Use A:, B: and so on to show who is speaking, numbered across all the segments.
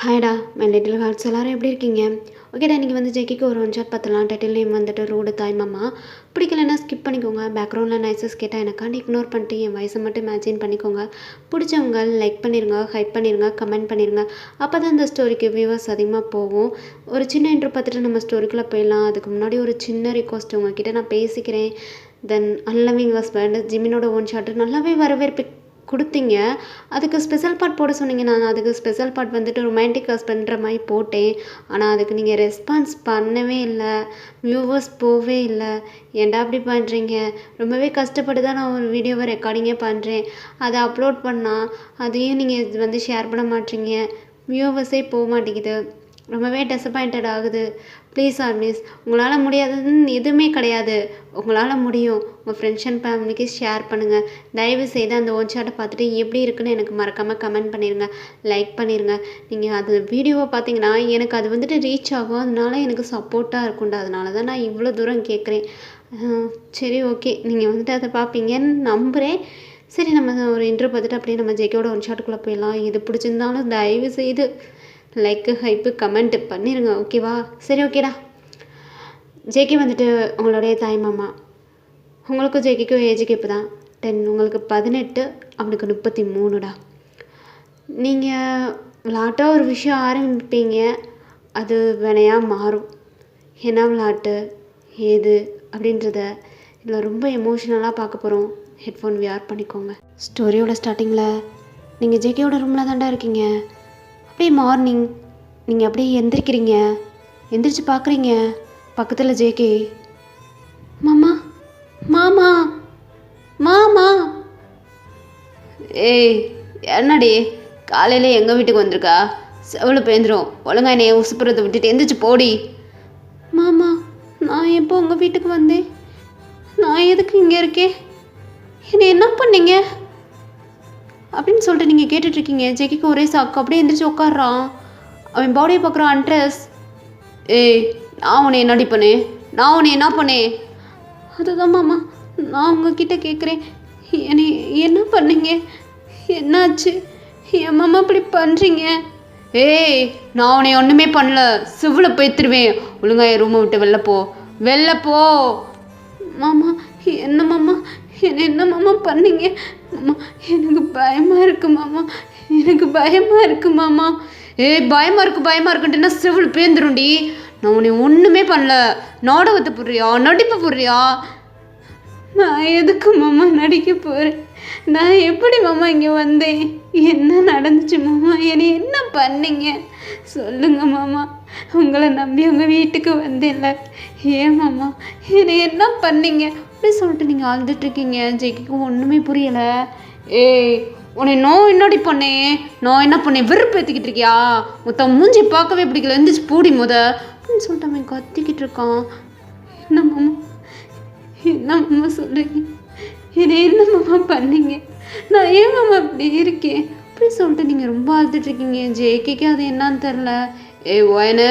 A: ஹாய்டா my little hearts எல்லாரும் எப்படி இருக்கீங்க? ஓகேடா, நீங்கள் வந்து ஜெக்கிக்கு ஒரு ஒன் ஷாட் பார்த்தலாம். டைட்டில் நேம் வந்துட்டு ரூடு தாய் மாமா. பிடிக்கலன்னா ஸ்கிப் பண்ணிக்கோங்க. பேக்ரவுண்டில் நாய்ஸஸ் கேட்டால் எனக்காண்டி இக்னோர் பண்ணிட்டு என் வயசை மட்டும் இமேஜின் பண்ணிக்கோங்க. பிடிச்சவங்க லைக் பண்ணிடுங்க, ஹைப் பண்ணிடுங்க, கமெண்ட் பண்ணிடுங்க. அப்போ தான் இந்த ஸ்டோரிக்கு வியூவர்ஸ் அதிகமாக போகும். ஒரு சின்ன இன்ட்ரோ பார்த்துட்டு நம்ம ஸ்டோரிக்குள்ளே போயிடலாம். அதுக்கு முன்னாடி ஒரு சின்ன ரிக்வஸ்ட் உங்ககிட்ட நான் பேசிக்கிறேன். தென் அன்லவிங் ஹஸ்பண்ட் ஜிமினோட ஒன் ஷாட்டு நல்லாவே வரவேற்பு கொடுத்தீங்க. அதுக்கு ஸ்பெஷல் பார்ட் போட சொன்னீங்க. நான் அதுக்கு ஸ்பெஷல் பார்ட் வந்துட்டு ரொமான்டிக் ஹஸ்பண்ட்ற மாதிரி போட்டேன். ஆனால் அதுக்கு நீங்கள் ரெஸ்பான்ஸ் பண்ணவே இல்லை, வியூவர்ஸ் போகவே இல்லை. ஏன்டா அப்படி பண்ணுறீங்க? ரொம்பவே கஷ்டப்பட்டு தான் நான் ஒரு வீடியோவை ரெக்கார்டிங்கே பண்ணுறேன். அதை அப்லோட் பண்ணால் அதையும் நீங்கள் வந்து ஷேர் பண்ண மாட்டீங்க. வியூவர்ஸே போக மாட்டேங்குது. ரொம்பவே டிசப்பாயிண்டட் ஆகுது. ப்ளீஸ் ஆர்மிஸ், உங்களால் முடியாததுன்னு எதுவுமே கிடையாது. உங்களால் முடியும். உங்கள் ஃப்ரெண்ட்ஸ் அண்ட் ஃபேமிலிக்கு ஷேர் பண்ணுங்கள். தயவு செய்து அந்த ஒன் ஷாட்டை பார்த்துட்டு எப்படி இருக்குன்னு எனக்கு மறக்காமல் கமெண்ட் பண்ணிடுங்க, லைக் பண்ணிடுங்க. நீங்கள் அது வீடியோவை பார்த்தீங்கன்னா எனக்கு அது வந்துட்டு ரீச் ஆகும். அதனால எனக்கு சப்போர்ட்டாக இருக்கும்டா. அதனால தான் நான் இவ்வளோ தூரம் கேட்குறேன். சரி, ஓகே, நீங்கள் வந்துட்டு அதை பார்ப்பீங்கன்னு நம்புகிறேன். சரி, நம்ம ஒரு இன்ட்ரோ பார்த்துட்டு அப்படியே நம்ம ஜெக்கியோட ஒன் ஷாட்டுக்குள்ளே போயிடலாம். இது பிடிச்சிருந்தாலும் தயவு செய்து லைக்கு, ஹைப்பு, கமெண்ட் பண்ணிடுங்க, ஓகேவா? சரி, ஓகேடா. ஜேகே வந்துட்டு உங்களுடைய தாய் மாமா. உங்களுக்கும் ஜேகேக்கும் ஏஜுக்கு இப்போ தான் 10. உங்களுக்கு 18, அவனுக்கு 33டா. நீங்கள் விளாட்டாக ஒரு விஷயம் ஆரம்பிப்பீங்க, அது வினையாக மாறும். என்ன விளாட்டு ஏது அப்படின்றத இதில் ரொம்ப எமோஷ்னலாக பார்க்க போகிறோம். ஹெட்ஃபோன் வியர் பண்ணிக்கோங்க. ஸ்டோரியோட ஸ்டார்டிங்கில் நீங்கள் ஜேகேயோட ரூமில் தாண்டா இருக்கீங்க. அப்படியே மார்னிங் நீங்கள் அப்படியே எந்திரிக்கிறீங்க. எந்திரிச்சு பார்க்குறீங்க, பக்கத்தில் ஜேகே. மாமா, மாமா, மாமா. ஏய், என்னடி காலையில் எங்கள் வீட்டுக்கு வந்திருக்கா? செவளு பேந்துடும். ஒழுங்கா என்னைய உசுப்புறதை விட்டுட்டு எந்திரிச்சு போடி. மாமா, நான் எப்போ உங்கள் வீட்டுக்கு வந்தேன்? நான் எதுக்கு இங்கே இருக்கேன்? என்னை என்ன பண்ணீங்க அப்படின்னு சொல்லிட்டு நீங்கள் கேட்டுட்ருக்கீங்க. ஜெக்கிக்கு ஒரே சாக்கு. அப்படியே எந்திரிச்சு உட்காடுறான். அவன் பாடியை பார்க்குறான். அண்ட்ரஸ். ஏய், நான் உன்னை என்னடி பண்ணேன்? நான் உன்னை என்ன பண்ணேன்? அதுதான் மாமா, நான் உங்ககிட்ட கேட்குறேன். என்னை என்ன பண்ணீங்க? என்னாச்சு? என் மாமா இப்படி பண்ணுறீங்க? ஏய், நான் உன்னை ஒன்றுமே பண்ணல. சிவில் போய்த்துருவேன். ஒழுங்கா என் ரூமை விட்டு வெளில போ, வெளில போ. மாமா, என்ன மாமா, என்ன மாமா பண்ணீங்க? மாமா, எனக்கு பயமாக இருக்குது மாமா, எனக்கு பயமாக இருக்குது மாமா. ஏய், பயமாக இருக்குன்ட்டுன்னா சிவில் பேந்துருண்டி. நான் உன்னை ஒன்றுமே பண்ணல. நாடகத்தை போடுறியா? நடிப்பு போடுறியா? நான் எதுக்கு மாமா நடிக்க போகிறேன்? நான் எப்படி மாமா இங்கே வந்தேன்? என்ன நடந்துச்சு மாமா? என்னை என்ன பண்ணீங்க சொல்லுங்க மாமா. உங்களை நம்பி உங்கள் வீட்டுக்கு வந்தேன்ல, ஏன் மாமா என்னை என்ன பண்ணீங்க அப்படி சொல்லிட்டு நீங்கள் அழுதுட்ருக்கீங்க. ஜெய்க்கு ஒன்றுமே புரியலை. ஏய், உன்னை நான் என்னடி பண்ணேன்? நான் என்ன பண்ணேன்? வெறுப்பு ஏற்றிக்கிட்டு இருக்கியா? மொத்தம் மூஞ்சி பார்க்கவே பிடிக்கல, எந்திரிச்சு பூடி அப்படின்னு சொல்லிட்டு அவன் கத்திக்கிட்டு இருக்கான். என்ன மாமா, என்ன மாமா சொல்கிறீங்க? என்னை என்ன மாமா பண்ணீங்க? நான் ஏன் மாமா அப்படி இருக்கேன் அப்படின்னு சொல்லிட்டு நீங்கள் ரொம்ப அழுதுட்ருக்கீங்க. ஜேகேக்கு அது என்னான்னு தெரில. ஏய் ஓயனு,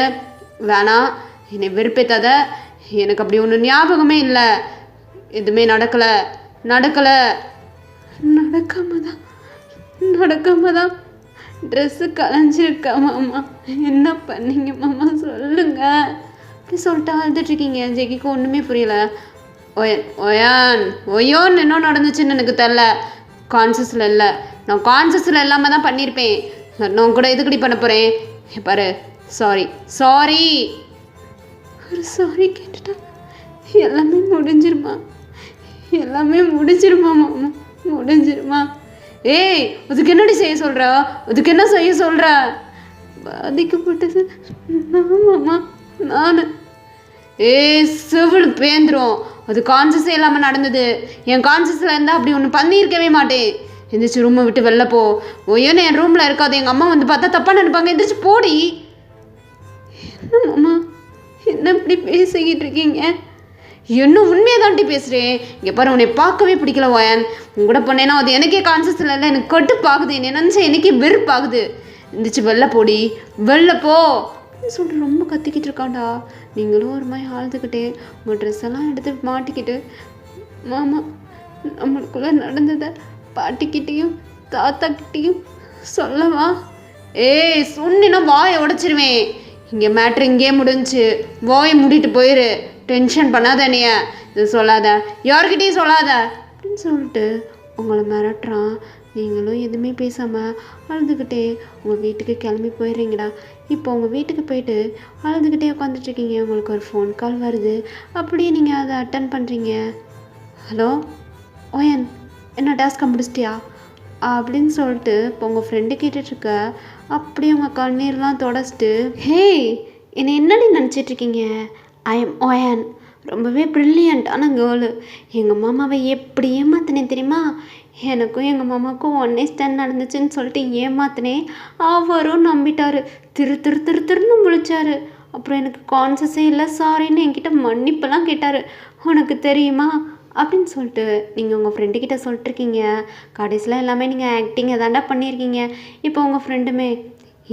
A: வேணாம், என்னை வெறுப்பேத்தாத. எனக்கு அப்படி ஒன்று ஞாபகமே இல்லை. எதுவுமே நடக்கலை. நடக்காம தான் ட்ரெஸ்ஸு கலைஞ்சிருக்கா மாமா. என்ன பண்ணீங்க மாமா சொல்லுங்க அப்படி சொல்லிட்டு அழுதுட்ருக்கீங்க. ஜெகிக்கு ஒன்றுமே புரியலை. ஒயோன்னு என்ன நடந்துச்சுன்னு எனக்கு தெரில. கான்சியஸில் இல்லை. நான் கான்சியஸில் இல்லாமல் தான் பண்ணியிருப்பேன். நான் கூட எதுக்கடி பண்ண போகிறேன்? பாரு, சாரி. ஒரு சாரி கேட்டுட்டா எல்லாமே முடிஞ்சிருமா மாமா, முடிஞ்சிருமா? ஏய், அதுக்கு என்னடி செய்ய சொல்கிற? அதுக்கு என்ன செய்ய சொல்கிற? பாதிக்கப்பட்டது மாமா நான். ஏய், சிவில் பேந்துரும். அது கான்சியஸே இல்லாமல் நடந்தது. என் கான்சியஸில் இருந்தால் அப்படி ஒன்று பண்ணியிருக்கவே மாட்டேன். எந்திரிச்சு ரூமை விட்டு வெளில போ. ஒய்யோன்னு என் ரூமில் இருக்காது. எங்கள் அம்மா வந்து பார்த்தா தப்பாக நினைப்பாங்க. எந்திரிச்சு போடி. என்ன மாமா, என்ன இப்படி பேசிக்கிட்டு இருக்கீங்க? என்ன உண்மையை தாண்டி பேசுகிறேன். இங்கே பாரு, உன்னை பார்க்கவே பிடிக்கல ஓயன். உன் கூட பண்ணேன்னா அது எனக்கே கான்சியஸில் இல்லை. எனக்கு கட்டுப்பாகுது. என்ன நினச்சா எனக்கே வெறுப்பாகுது. எந்திரிச்சு வெளில போடி, வெளில போ அப்படின்னு சொல்லிட்டு ரொம்ப கத்திக்கிட்டு இருக்காண்டா. நீங்களும் ஒரு மாதிரி ஆழ்ந்துக்கிட்டே உங்கள் ட்ரெஸ் எல்லாம் எடுத்து மாட்டிக்கிட்டு, மாமா நம்மளுக்குள்ளே நடந்ததை பாட்டிக்கிட்டேயும் தாத்தாக்கிட்டேயும் சொல்லவா?
B: ஏய் சொன்னா வாயை உடைச்சிருவேன். இங்கே மேட்ரு இங்கேயே முடிஞ்சு, வாயை மூடிட்டு போயிரு. டென்ஷன் பண்ணாத என்னைய. இது சொல்லாத, யார்கிட்டையும் சொல்லாத அப்படின்னு சொல்லிட்டு உங்களை மிரட்டுறான். நீங்களும் எதுவுமே பேசாமல் அழுதுகிட்டே உங்கள் வீட்டுக்கு கிளம்பி போயிடுறீங்கடா. இப்போ உங்கள் வீட்டுக்கு போயிட்டு அழுதுகிட்டே உட்காந்துட்ருக்கீங்க. உங்களுக்கு ஒரு ஃபோன் கால் வருது. அப்படியே நீங்கள் அதை அட்டன் பண்ணுறீங்க. ஹலோ ஓயன், என்ன டாஸ்க் முடிச்சிட்டியா அப்படின்னு சொல்லிட்டு இப்போ உங்கள் ஃப்ரெண்டு கேட்டுட்ருக்க. அப்படியே உங்கள் கண்ணீர்லாம் தொடச்சிட்டு, ஹே என்னை என்னடி நினச்சிட்ருக்கீங்க? ஐ எம் ஓயன், ரொம்பவே ப்ரில்லியண்ட்டான கேர்ளு. எங்கள் மாமாவை எப்படி ஏமாத்தினேன் தெரியுமா? எனக்கும் எங்கள் மாமாவுக்கும் ஒன் நைட் ஸ்டாண்ட் நடந்துச்சுன்னு சொல்லிட்டு ஏமாத்தினேன். அவரும் நம்பிட்டார். திருன்னு முழிச்சாரு. அப்புறம் எனக்கு கான்சஸே இல்லை, சாரின்னு என்கிட்ட மன்னிப்பெல்லாம் கேட்டார். உனக்கு தெரியுமா அப்படின்னு சொல்லிட்டு நீங்கள் உங்கள் ஃப்ரெண்டுக்கிட்ட சொல்லிட்டுருக்கீங்க. கடைசியில் எல்லாமே நீங்கள் ஆக்டிங்கை தாண்டா பண்ணியிருக்கீங்க. இப்போ உங்கள் ஃப்ரெண்டுமே,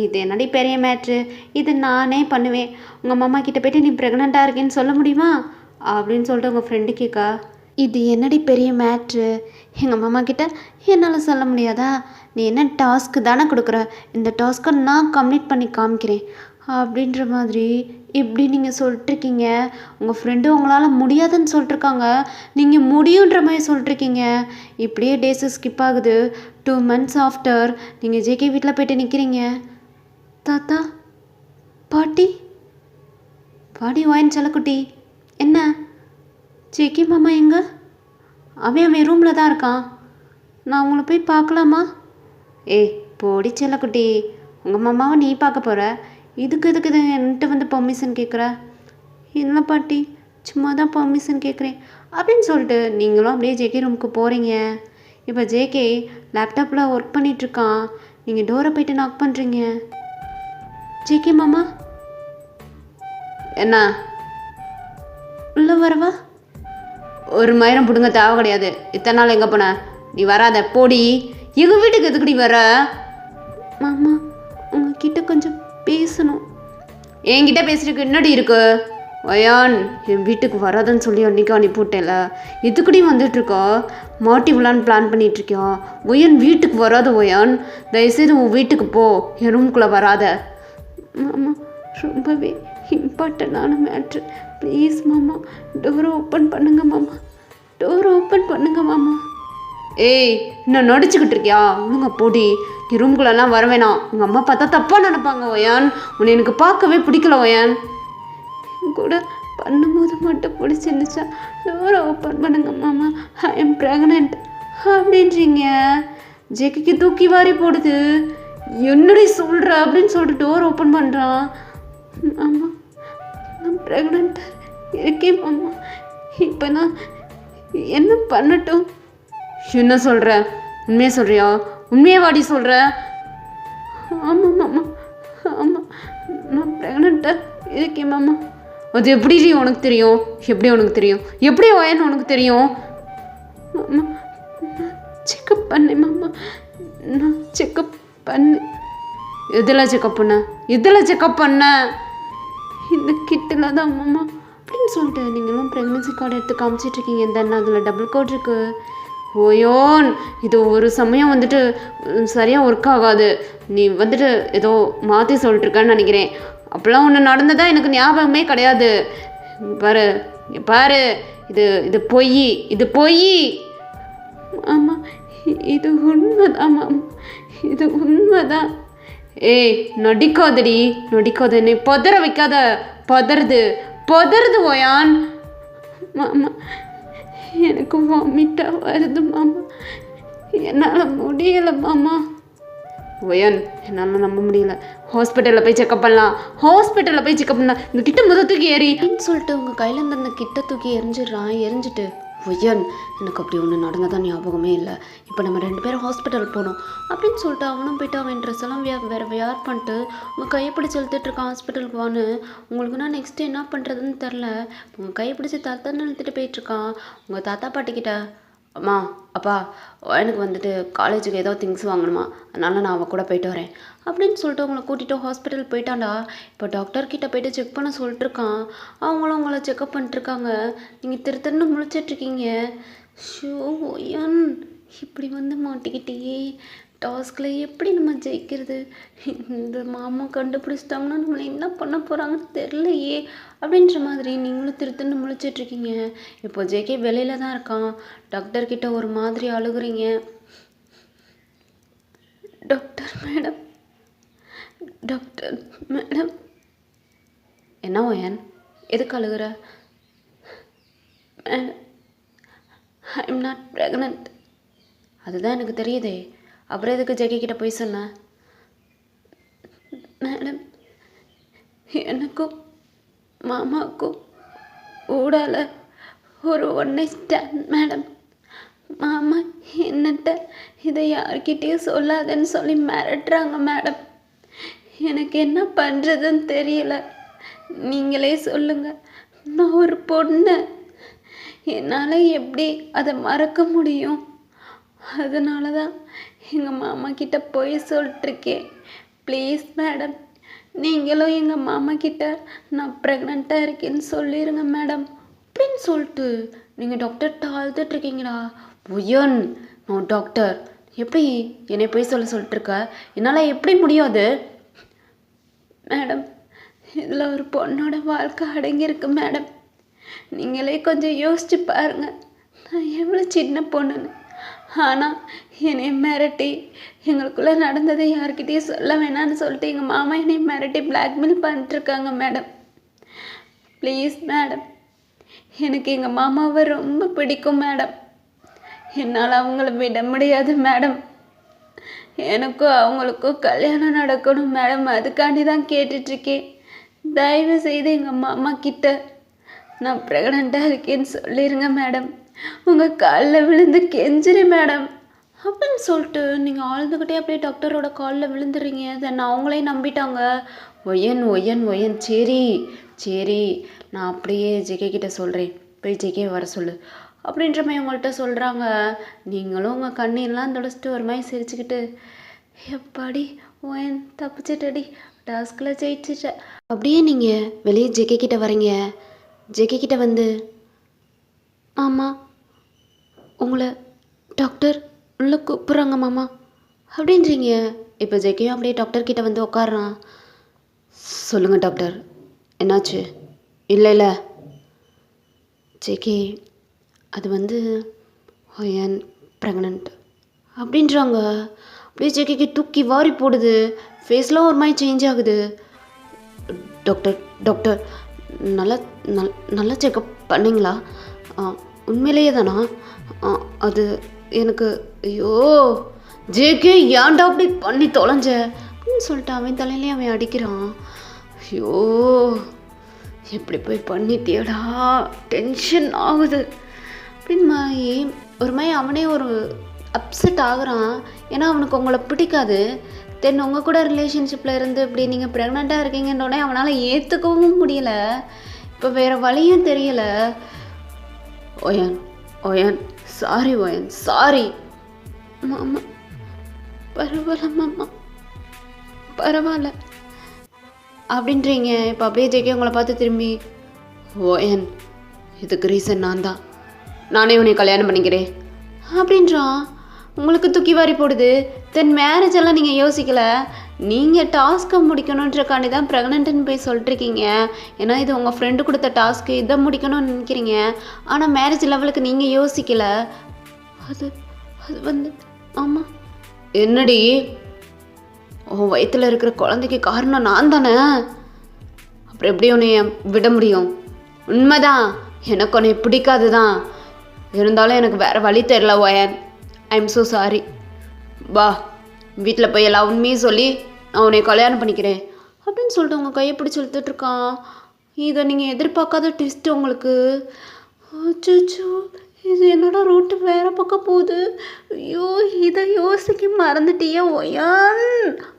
B: இது என்னடி பெரிய மேட்ரு, இது நானே பண்ணுவேன், உங்கள் மாமா கிட்டே போய்ட்டு நீ ப்ரெக்னெண்ட்டாக இருக்கேன்னு சொல்ல முடியுமா அப்படின்னு சொல்லிட்டு உங்கள் ஃப்ரெண்டு கேட்கா. இது என்னடி பெரிய மேட்ரு, எங்கள் மாமா கிட்ட என்னால் சொல்ல முடியாதா? நீ என்ன டாஸ்க்கு தானே கொடுக்குற, இந்த டாஸ்க்கை நான் கம்ப்ளீட் பண்ணி காமிக்கிறேன் அப்படின்ற மாதிரி இப்படி நீங்கள் சொல்லிட்டுருக்கீங்க. உங்கள் ஃப்ரெண்டு உங்களால் முடியாதுன்னு சொல்லிட்டுருக்காங்க, நீங்கள் முடியுன்ற மாதிரி சொல்லிட்டுருக்கீங்க. இப்படியே டேஸு ஸ்கிப் ஆகுது. 2 months ஆஃப்டர் நீங்கள் ஜேகே வீட்டில் போய்ட்டு நிற்கிறீங்க. தாத்தா பாட்டி, பாடி வாயின் செல்லக்குட்டி, என்ன ஜேகே மாமா எங்க? அவன் ரூமில் தான் இருக்கான். நான் உங்களை போய் பார்க்கலாமா? ஏய் போடி செல்லக்குட்டி, உங்கள் மாமாவை நீ பார்க்க போகிற, இதுக்கு இது என்கிட்ட வந்து பர்மிஷன் கேட்குற? இல்லை பாட்டி, சும்மா தான் பர்மிஷன் கேட்குறேன் அப்படின்னு சொல்லிட்டு நீங்களும் அப்படியே ஜேகே ரூமுக்கு போகிறீங்க. இப்போ ஜேகே லேப்டாப்பில் ஒர்க் பண்ணிகிட்ருக்கான். நீங்கள் டோரை போய்ட்டு நாக் பண்ணுறீங்க. ஜேகே மாமா, என்ன உள்ளே வரவா? ஒரு மயிரம் பிடுங்க தேவை கிடையாது. இத்தனை நாள் எங்கே போன? நீ வராத போடி. எங்கள் வீட்டுக்கு எதுக்குடி வர? மாமா உங்ககிட்ட கொஞ்சம் பேசணும். என்கிட்ட பேசுறதுக்கு என்னடி இருக்கு? ஒயான், என் வீட்டுக்கு வராதுன்னு சொல்லி அன்றைக்கி அனுப்பிவிட்டேல, எதுக்குடி வந்துட்டுருக்கா? மாட்டி விழான்னு பிளான் பண்ணிகிட்ருக்கியா? ஒயன் வீட்டுக்கு வராத ஒயான், தயவுசெய்து உன் வீட்டுக்கு போ, என் ரூம்குள்ளே வராத. மாமா ரொம்பவே இம்பார்ட்டண்டான மேட்ரு, ப்ளீஸ் மாமா டோரை ஓப்பன் பண்ணுங்க மாமா, டோரை ஓப்பன் பண்ணுங்க மாமா. ஏய் இன்னும் நடிச்சுக்கிட்டு இருக்கியா? ஒழுங்க போடி. நீ ரூம்குள்ளெல்லாம் வர வேணாம். உங்கள் அம்மா பார்த்தா தப்பாக நினைப்பாங்க ஒயான். உன்னை எனக்கு பார்க்கவே பிடிக்கல ஒயான். கூட பண்ணும்போது மட்டும் பிடிச்சிருந்துச்சா? டோரை ஓப்பன் பண்ணுங்க மாமா, ஐ எம் ப்ரெக்னென்ட் அப்படின்றீங்க. ஜெக்கிக்கு தூக்கி வாரி போடுது. என்னடி சொல்கிற அப்படின்னு சொல்லிட்டு டோர் ஓப்பன் பண்ணுறான். மாமா நான் ப்ரெக்னென்ட்டாக இருக்கேன் மாமா, இப்போ நான் என்ன பண்ணட்டும்? என்ன சொல்கிற? உண்மையை சொல்கிறியா? உண்மையை வாடி சொல்கிற? ஆமாம் மாமா, ஆமாம் நான் ப்ரெக்னெண்ட்டாக இருக்கேன் மாமா. அது எப்படி உனக்கு தெரியும்? எப்படி உனக்கு தெரியும்? எப்படி வயன்னு உனக்கு தெரியும்? மாமா நான் செக்கப் பண்ணேன் மாமா, நான் செக்கப் பண்ணேன். எதில் செக்கப் பண்ண? எதில் செக்கப் பண்ண? இந்த கிட்டில் தான் மாமா அப்படின்னு சொல்லிட்டு நீங்களும் ப்ரெக்னென்சி கார்டு எடுத்து காமிச்சிட்ருக்கீங்க. தென் அதில் டபுள் கோட் இருக்குது. ஓயோன், இது ஒரு சமயம் வந்துட்டு சரியாக ஒர்க் ஆகாது. நீ வந்துட்டு ஏதோ மாற்றி சொல்லிட்டுருக்கன்னு நினைக்கிறேன். அப்போல்லாம் ஒன்று நடந்ததா எனக்கு ஞாபகமே கிடையாது. பாரு பாரு, இது பொய், இது பொய். ஆமாம் இது உண்மைதான் மாமா, இது உண்மைதான். ஏய் நடிக்காதடி, நடிக்காத, என்னை பதற வைக்காத. பதறுது ஓயான். மாமா எனக்கு வாமிட்டாக வருது மாமா, என்னால் முடியலை மாமா. ஒயன் என்னால் நம்ப முடியல. ஹாஸ்பிட்டலில் போய் செக்கப் பண்ணலாம், ஹாஸ்பிட்டலில் போய் செக்கப் பண்ணலாம். இந்த கிட்ட முதல் தூக்கி ஏறி அப்படின்னு சொல்லிட்டு உங்கள் கையில் இருந்த அந்த கிட்ட தூக்கி எரிஞ்சிட்டு ஒய்யன் எனக்கு அப்படி ஒன்று நடந்ததான் ஞாபகமே இல்லை, இப்போ நம்ம 2 பேரும் ஹாஸ்பிட்டல் போகணும் அப்படின்னு சொல்லிட்டு அவனும் போய்ட்டு அவன் ட்ரெஸ் எல்லாம் வேறு வியார் பண்ணிட்டு உங்கள் கையை பிடிச்சி இழுத்துட்ருக்கான் ஹாஸ்பிட்டலுக்கு வான்னு. உங்களுக்கு நான் நெக்ஸ்ட்டு என்ன பண்ணுறதுன்னு தெரில. உங்கள் கையை பிடிச்சி தாத்தான்னு இழுத்துட்டு போயிட்டுருக்கான். உங்கள் தாத்தா பாட்டிக்கிட்ட, அம்மா அப்பா எனக்கு வந்துட்டு காலேஜுக்கு ஏதோ திங்ஸ் வாங்கணுமா, அதனால் நான் அவள் கூட போயிட்டு வரேன் அப்படின்னு சொல்லிட்டு உங்களை கூட்டிகிட்டு ஹாஸ்பிட்டல் போயிட்டான்டா. இப்போ டாக்டர்கிட்ட போய்ட்டு செக் பண்ண சொல்லிட்டுருக்கான். அவங்களும் உங்களை செக்கப் பண்ணிட்டுருக்காங்க. நீங்கள் திருன்னு முழிச்சிட்ருக்கீங்க. ஷோ ஒயன் இப்படி வந்து மாட்டிக்கிட்டே.
A: டாஸ்கில் எப்படி நம்ம ஜெயிக்கிறது? இந்த மாமா கண்டுபிடிச்சிட்டாங்கன்னா நம்மளை என்ன பண்ண போகிறாங்கன்னு தெரிலையே அப்படின்ற மாதிரி நீங்களும் திருத்துன்னு முழிச்சிட்ருக்கீங்க. இப்போ ஜேகே வெளியில தான் இருக்கான். டாக்டர்கிட்ட ஒரு மாதிரி அழுகுறீங்க. Doctor madam, doctor madam.
B: என்ன ஒயன், எதுக்கு அழுகுற?
A: Madam, I am not pregnant.
B: அதுதான் எனக்கு தெரியுதே, அப்புறம் எதுக்கு ஜெகி கிட்ட போய் சொன்னேன்?
A: மேடம், எனக்கும் மாமாவுக்கும் ஊடால ஒரு ஒன் நைட் ஸ்டாண்ட் மேடம். மாமா என்னட்ட இதை யார்கிட்டயும் சொல்லாதேன்னு சொல்லி மிரட்டுறாங்க மேடம். எனக்கு என்ன பண்ணுறதுன்னு தெரியல. நீங்களே சொல்லுங்க. நான் ஒரு பொண்ணு, என்னால் எப்படி அதை மறக்க முடியும்? அதனால தான் எங்கள் மாமா கிட்ட போய் சொல்லிட்டுருக்கேன். ப்ளீஸ் மேடம், நீங்களும் எங்கள் மாமா கிட்ட நான் ப்ரெக்னெண்ட்டாக இருக்கேன்னு சொல்லிடுங்க மேடம்
B: அப்படின்னு சொல்லிட்டு நீங்கள் டாக்டர்கிட்ட அழுதுட்ருக்கீங்களா? ஒயன், நான் டாக்டர், எப்படி என்னை போய் சொல்லிட்டுருக்க? என்னால் எப்படி முடியாது?
A: மேடம், இதில் ஒரு பொண்ணோட வாழ்க்கை அடங்கியிருக்கு மேடம். நீங்களே கொஞ்சம் யோசிச்சு பாருங்க, நான் எவ்வளோ சின்ன பொண்ணுன்னு. ஆனால் என்னை மிரட்டி எங்களுக்குள்ளே நடந்ததை யார்கிட்டையும் சொல்ல வேணான்னு சொல்லிட்டு எங்கள் மாமா என்னை மிரட்டி பிளாக்மெயில் பண்ணிட்டுருக்காங்க மேடம். ப்ளீஸ் மேடம், எனக்கு எங்கள் மாமாவை ரொம்ப பிடிக்கும் மேடம். என்னால் அவங்கள விட முடியாது மேடம். எனக்கும் அவங்களுக்கும் கல்யாணம் நடக்கணும் மேடம். அதுக்காண்டி தான் கேட்டுட்ருக்கேன். தயவு செய்து எங்கள் மாமா கிட்ட நான் ப்ரெக்னெண்ட்டாக இருக்கேன்னு சொல்லிடுங்க மேடம். உங்கள் காலில் விழுந்து கெஞ்சிரு மேடம்
B: அப்படின்னு சொல்லிட்டு நீங்கள் ஆழ்ந்துக்கிட்டே அப்படியே டாக்டரோட காலில் விழுந்துடுறீங்க. தென் அவங்களே நம்பிட்டாங்க. ஒயன் ஒயன் ஒயன், சரி சரி, நான் அப்படியே ஜெகே கிட்ட சொல்கிறேன், போய் ஜெகே வர சொல்லு அப்படின்ற மாதிரி உங்கள்கிட்ட சொல்கிறாங்க. நீங்களும் உங்கள் கண்ணீர்லாம் தொடச்சிட்டு ஒரு மாதிரி சிரிச்சுக்கிட்டு, எப்பாடி ஒயன் தப்பிச்சிட்டடி, டாஸ்கில் ஜெயிச்சிட்ட. அப்படியே நீங்கள் வெளியே ஜெகே கிட்ட வரீங்க. ஜெகே கிட்ட வந்து, ஆமாம், உங்களை டாக்டர் உள்ளே கூப்பிட்றாங்க மாமா அப்படின்றீங்க. இப்போ ஜெகேயும் அப்படியே டாக்டர்கிட்ட வந்து உட்காடுறான். சொல்லுங்கள் டாக்டர், என்னாச்சு? இல்லை ஜெகே, அது வந்து ஒயன் ப்ரெக்னென்ட் அப்படின்றாங்க. அப்படியே ஜெகேக்கு தூக்கி வாரி போடுது. ஃபேஸ்லாம் ஒரு மாதிரி சேஞ்ச் ஆகுது. டாக்டர் டாக்டர் நல்லா நல்லா செக்கப் பண்ணிங்களா? உண்மையிலேயே தானா? அது எனக்கு, ஐயோ ஜேகே, ஏன்டா அப்படி பண்ணி தொலைஞ்ச அப்படின்னு சொல்லிட்டு அவன் தலையிலே அவன் அடிக்கிறான். ஐயோ, எப்படி போய் பண்ணிட்டியடா, டென்ஷன் ஆகுது அப்படின்னு மாதிரி ஒரு மாதிரி அவனே ஒரு அப்செட் ஆகுறான். ஏன்னா அவனுக்கு உங்களை பிடிக்காது. தென் உங்கள் கூட ரிலேஷன்ஷிப்பில் இருந்து இப்படி நீங்கள் ப்ரெக்னெண்ட்டாக இருக்கீங்கன்னொடனே அவனால் ஏற்றுக்கவும் முடியல. இப்போ வேறு வழியும் தெரியலை. Wine wine, sorry wine, sorry. மாமா, பரவாயில்ல மாமா, பரவாயில்ல அப்படின்றீங்க. இப்போ அப்படியே ஜெகே உங்களை பார்த்து திரும்பி, ஒயன், இதுக்கு ரீசன் நான் தான், நானே உன்னை கல்யாணம் பண்ணிக்கிறேன் அப்படின்றான். உங்களுக்கு தூக்கி வாரி போடுது. தென் மேரேஜ் எல்லாம் நீங்கள் யோசிக்கலை. நீங்கள் டாஸ்க்கை முடிக்கணுன்றக்காண்டி தான் ப்ரெக்னென்ட்டுன்னு போய் சொல்லிட்டுருக்கீங்க. ஏன்னா இது உங்கள் ஃப்ரெண்டு கொடுத்த டாஸ்க்கு, இதை முடிக்கணும்னு நினைக்கிறீங்க. ஆனால் மேரேஜ் லெவலுக்கு நீங்கள் யோசிக்கலை. அது அது வந்து ஆமாம். என்னடி, உன் வயிற்றில் இருக்கிற குழந்தைக்கு காரணம் நான் தானே, அப்புறம் எப்படி உன்னை விட முடியும்? உண்மைதான், எனக்கு உன்னை பிடிக்காது தான். இருந்தாலும் எனக்கு வேறு வழி தெரில wine. I am so sorry. வா, வீட்டில் போய் எல்லா உண்மையும் சொல்லி நான் உன்னை கல்யாணம் பண்ணிக்கிறேன் அப்படின்னு சொல்லிட்டு உங்கள் கையை பிடிச்சி இழுத்துட்ருக்கான். இதை நீங்கள் எதிர்பார்க்காத ட்விஸ்ட் உங்களுக்கு. அச்சோ, இது என்னோட ரூட்டு வேறு பக்கம் போகுது. ஐயோ, இதை யோசிக்க மறந்துட்டியே ஒயன்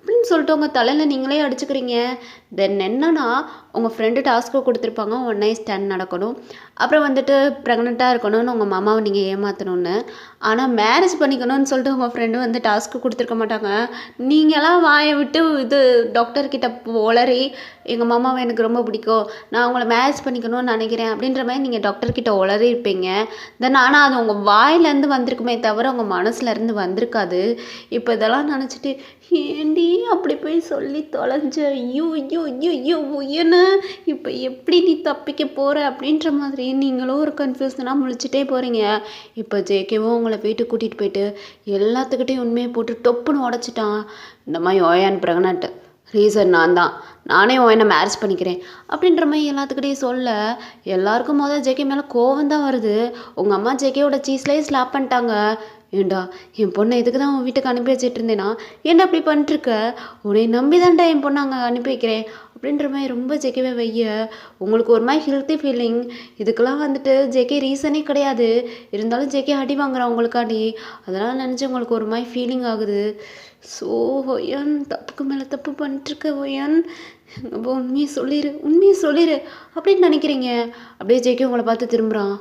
B: அப்படின்னு சொல்லிட்டு உங்கள் தலையில் நீங்களே அடிச்சுக்கிறீங்க. தென் என்னன்னா உங்கள் ஃப்ரெண்டு டாஸ்க்கு கொடுத்துருப்பாங்க, ஒன் நைட் ஸ்டாண்ட் நடக்கணும், அப்புறம் வந்துட்டு ப்ரெக்னெண்ட்டாக இருக்கணும்னு உங்கள் மாமாவை நீங்கள் ஏமாற்றணுன்னு. ஆனால் மேரேஜ் பண்ணிக்கணும்னு சொல்லிட்டு உங்கள் ஃப்ரெண்டு வந்து டாஸ்க்கு கொடுத்துருக்க மாட்டாங்க. நீங்களாம் வாயை விட்டு இது டாக்டர்கிட்ட உளறி எங்கள் மாமாவை எனக்கு ரொம்ப பிடிக்கும், நான் உங்களை மேரேஜ் பண்ணிக்கணும்னு நினைக்கிறேன் அப்படின்ற மாதிரி நீங்கள் டாக்டர்கிட்ட உளறி இருப்பீங்க. தென் ஆனால் அது உங்கள் வாயிலேருந்து வந்திருக்குமே தவிர உங்கள் மனசுலேருந்து வந்திருக்காது. இப்போ இதெல்லாம் நினச்சிட்டு ஏண்டி அப்படி போய் சொல்லி தொலைஞ்ச, ஐயோ ஐயோ ஐயோ ஐயோ என்ன இப்போ எப்படி நீ தப்பிக்க போகிற அப்படின்ற மாதிரி நீங்களும் ஒரு கன்ஃபியூஷனாக முழிச்சிட்டே போகிறீங்க. இப்போ ஜேகேவும் உங்களை வீட்டுக்கு கூட்டிகிட்டு போயிட்டு எல்லாத்துக்கிட்டையும் உண்மையை போட்டு டொப்புன்னு உடச்சிட்டான். இந்த மாதிரி ஓயான் ப்ரெக்னென்ட், ரீசன் நான் தான், நானே ஓயனை மேரேஜ் பண்ணிக்கிறேன் அப்படின்ற மாதிரி எல்லாத்துக்கிட்டையும் சொல்ல எல்லாருக்கும் ஜேகே மேலே கோவம் தான் வருது. உங்கள் அம்மா ஜேகேயோட சீஸ்லேயே ஸ்லாப் பண்ணிட்டாங்க. ஏண்டா என் பொண்ணை இதுக்கு தான் உன் வீட்டுக்கு அனுப்பி வச்சிட்டு இருந்தேனா, என்ன அப்படி பண்ணிட்டுருக்க, உன்னை நம்பி தான்டா என் பொண்ணை அங்கே அனுப்பி வைக்கிறேன் அப்படின்ற மாதிரி ரொம்ப ஜேகேவை வைய உங்களுக்கு ஒரு மாதிரி ஹெல்த்தி ஃபீலிங். இதுக்கெல்லாம் வந்துட்டு ஜேகே ரீசனே கிடையாது, இருந்தாலும் ஜேகே அடி வாங்குறான் உங்களுக்காண்டி, அதெல்லாம் நினச்சி உங்களுக்கு ஒரு மாதிரி ஃபீலிங் ஆகுது. ஸோ ஒயன் தப்புக்கு மேலே தப்பு பண்ணிட்டுருக்க ஒயன், அப்போ உண்மையை சொல்லிடு அப்படின்னு நினைக்கிறீங்க. அப்படியே ஜேகே உங்களை பார்த்து திரும்புகிறான்.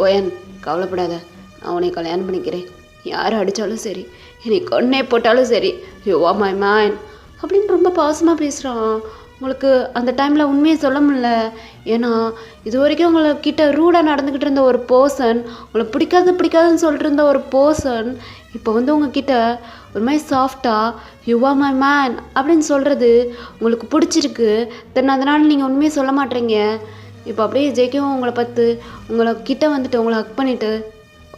B: ஒயன் கவலைப்படாத, நான் உன்னை கல்யாணம் பண்ணிக்கிறேன், யார் அடித்தாலும் சரி, என்னை கொன்னே போட்டாலும் சரி, யூ ஆர் மை மேன் அப்படின்னு ரொம்ப பாசமாக பேசுகிறான். உங்களுக்கு அந்த டைமில் உண்மையை சொல்ல முடியல. ஏன்னா இது வரைக்கும் உங்கள்கிட்ட ரூடாக நடந்துக்கிட்டு இருந்த ஒரு பர்சன், உங்களை பிடிக்காதுன்னு சொல்லிட்டு இருந்த ஒரு பர்சன் இப்போ வந்து உங்ககிட்ட ஒரு மாதிரி சாஃப்டாக யூ ஆர் மை மேன் அப்படின்னு சொல்கிறது உங்களுக்கு பிடிச்சிருக்கு. தென் அதனால் நீங்கள் உண்மையை சொல்ல மாட்டேறீங்க. இப்போ அப்படியே ஜேகேவும் உங்களை பார்த்து உங்களை கிட்ட வந்துட்டு உங்களை ஹக் பண்ணிவிட்டு,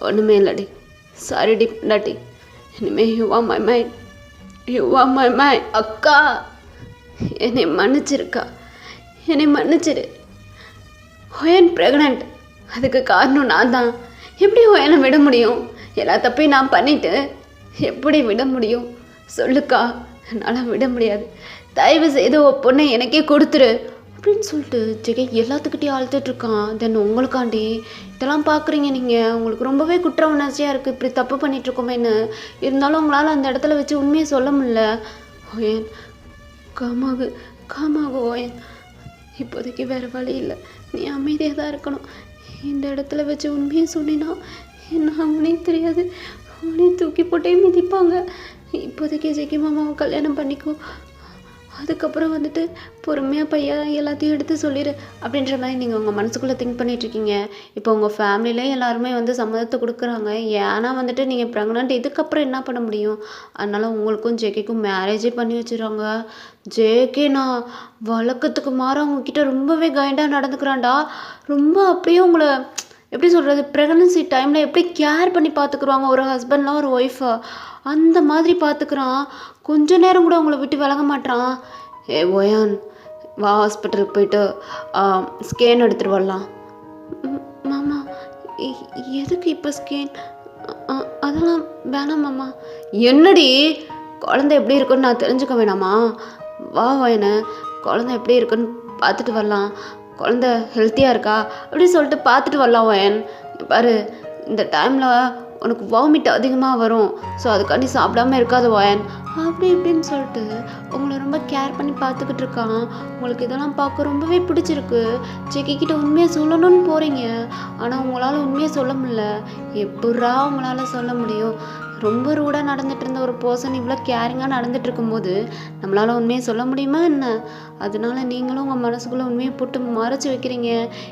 B: ஒன்றுமே இல்லடி, சாரி டி டாட்டி, இனிமேல் you are my mind, you are my mind. அக்கா என்னை மன்னிச்சிருக்கா, என்னை மன்னிச்சிரு. ஒயன் ப்ரெக்னென்ட், அதுக்கு காரணம் நான் தான். எப்படி ஒயனை விட முடியும்? எல்லா தப்பையும் நான் பண்ணிவிட்டு எப்படி விட முடியும் சொல்லுக்கா? என்னால் விட முடியாது, தயவு செய்து உன் பொண்ணை எனக்கே கொடுத்துரு அப்படின்னு சொல்லிட்டு ஜெகே எல்லாத்துக்கிட்டையும் அழுத்துட்ருக்கான். தென் உங்களுக்காண்டி இதெல்லாம் பார்க்குறீங்க நீங்கள், உங்களுக்கு ரொம்பவே குற்ற உணர்ச்சியாக இருக்குது இப்படி தப்பு பண்ணிகிட்ருக்கோமேன்னு. இருந்தாலும் உங்களால் அந்த இடத்துல வச்சு உண்மையை சொல்ல முடியல. ஓயன் காமாகு ஓயன், இப்போதைக்கு வேறு வழி இல்லை, நீ அமைதியாக தான் இருக்கணும். இந்த இடத்துல வச்சு உண்மையை சொன்னினா என்ன அவனே தெரியாது, அவனே தூக்கி போட்டே மிதிப்பாங்க. இப்போதைக்கு ஜெகே மாமாவை கல்யாணம் பண்ணிக்கோ, அதுக்கப்புறம் வந்துட்டு பொறுமையாக பையன் எல்லாத்தையும் எடுத்து சொல்லிடு அப்படின்ற மாதிரி நீங்கள் உங்கள் மனசுக்குள்ளே திங்க் பண்ணிகிட்ருக்கீங்க. இப்போ உங்கள் ஃபேமிலியிலே எல்லாருமே வந்து சம்மதத்தை கொடுக்குறாங்க. ஏன்னா வந்துட்டு நீங்கள் ப்ரெக்னென்ட், இதுக்கப்புறம் என்ன பண்ண முடியும்? அதனால் உங்களுக்கும் ஜேகேக்கும் மேரேஜே பண்ணி வச்சுருவாங்க. ஜேகே நான் வழக்கத்துக்கு மாற உங்ககிட்ட ரொம்பவே கைண்டாக நடந்துக்கிறான்டா. ரொம்ப அப்படியே உங்களை எப்படி சொல்கிறது, ப்ரெக்னன்சி டைமில் எப்படி கேர் பண்ணி பார்த்துக்குருவாங்க ஒரு ஹஸ்பண்ட்லாம் ஒரு ஒய்ஃபை, அந்த மாதிரி பார்த்துக்குறான். கொஞ்ச நேரம் கூட உங்களை விட்டு விலக மாட்டான். ஏ ஒயான், வா ஹாஸ்பிட்டலுக்கு போயிட்டு ஸ்கேன் எடுத்துகிட்டு வரலாம். மாமா எதுக்கு இப்போ ஸ்கேன்? அதெல்லாம் வேணாம் மாமா. என்னடி, குழந்தை எப்படி இருக்குன்னு நான் தெரிஞ்சுக்க வேணாமா? வா ஒயனை, குழந்தை எப்படி இருக்குன்னு பார்த்துட்டு வரலாம், குழந்தை ஹெல்த்தியாக இருக்கா அப்படின்னு சொல்லிட்டு பார்த்துட்டு வரலாம். ஒயன் பாரு, இந்த டைமில் உனக்கு வாமிட் அதிகமாக வரும், ஸோ அதுக்காண்டி சாப்பிடாம இருக்காது ஒயன் அப்படி இப்படின்னு சொல்லிட்டு உங்களை ரொம்ப கேர் பண்ணி பார்த்துக்கிட்டு இருக்கான். உங்களுக்கு இதெல்லாம் பார்க்க ரொம்பவே பிடிச்சிருக்கு. ஜெகிக்கிட்ட உண்மையை சொல்லணும்னு போகிறீங்க, ஆனால் உங்களால் உண்மையை சொல்ல முடியல. எப்படா உங்களால் சொல்ல முடியும்? ரொம்ப ரூடாக நடந்துகிட்டு இருந்த ஒரு பர்சன் இவ்வளோ கேரிங்காக நடந்துகிட்டு இருக்கும்போது நம்மளால் உண்மையை சொல்ல முடியுமா என்ன? அதனால நீங்களும் உங்கள் மனசுக்குள்ளே உண்மையை போட்டு மறைச்சி வைக்கிறீங்க.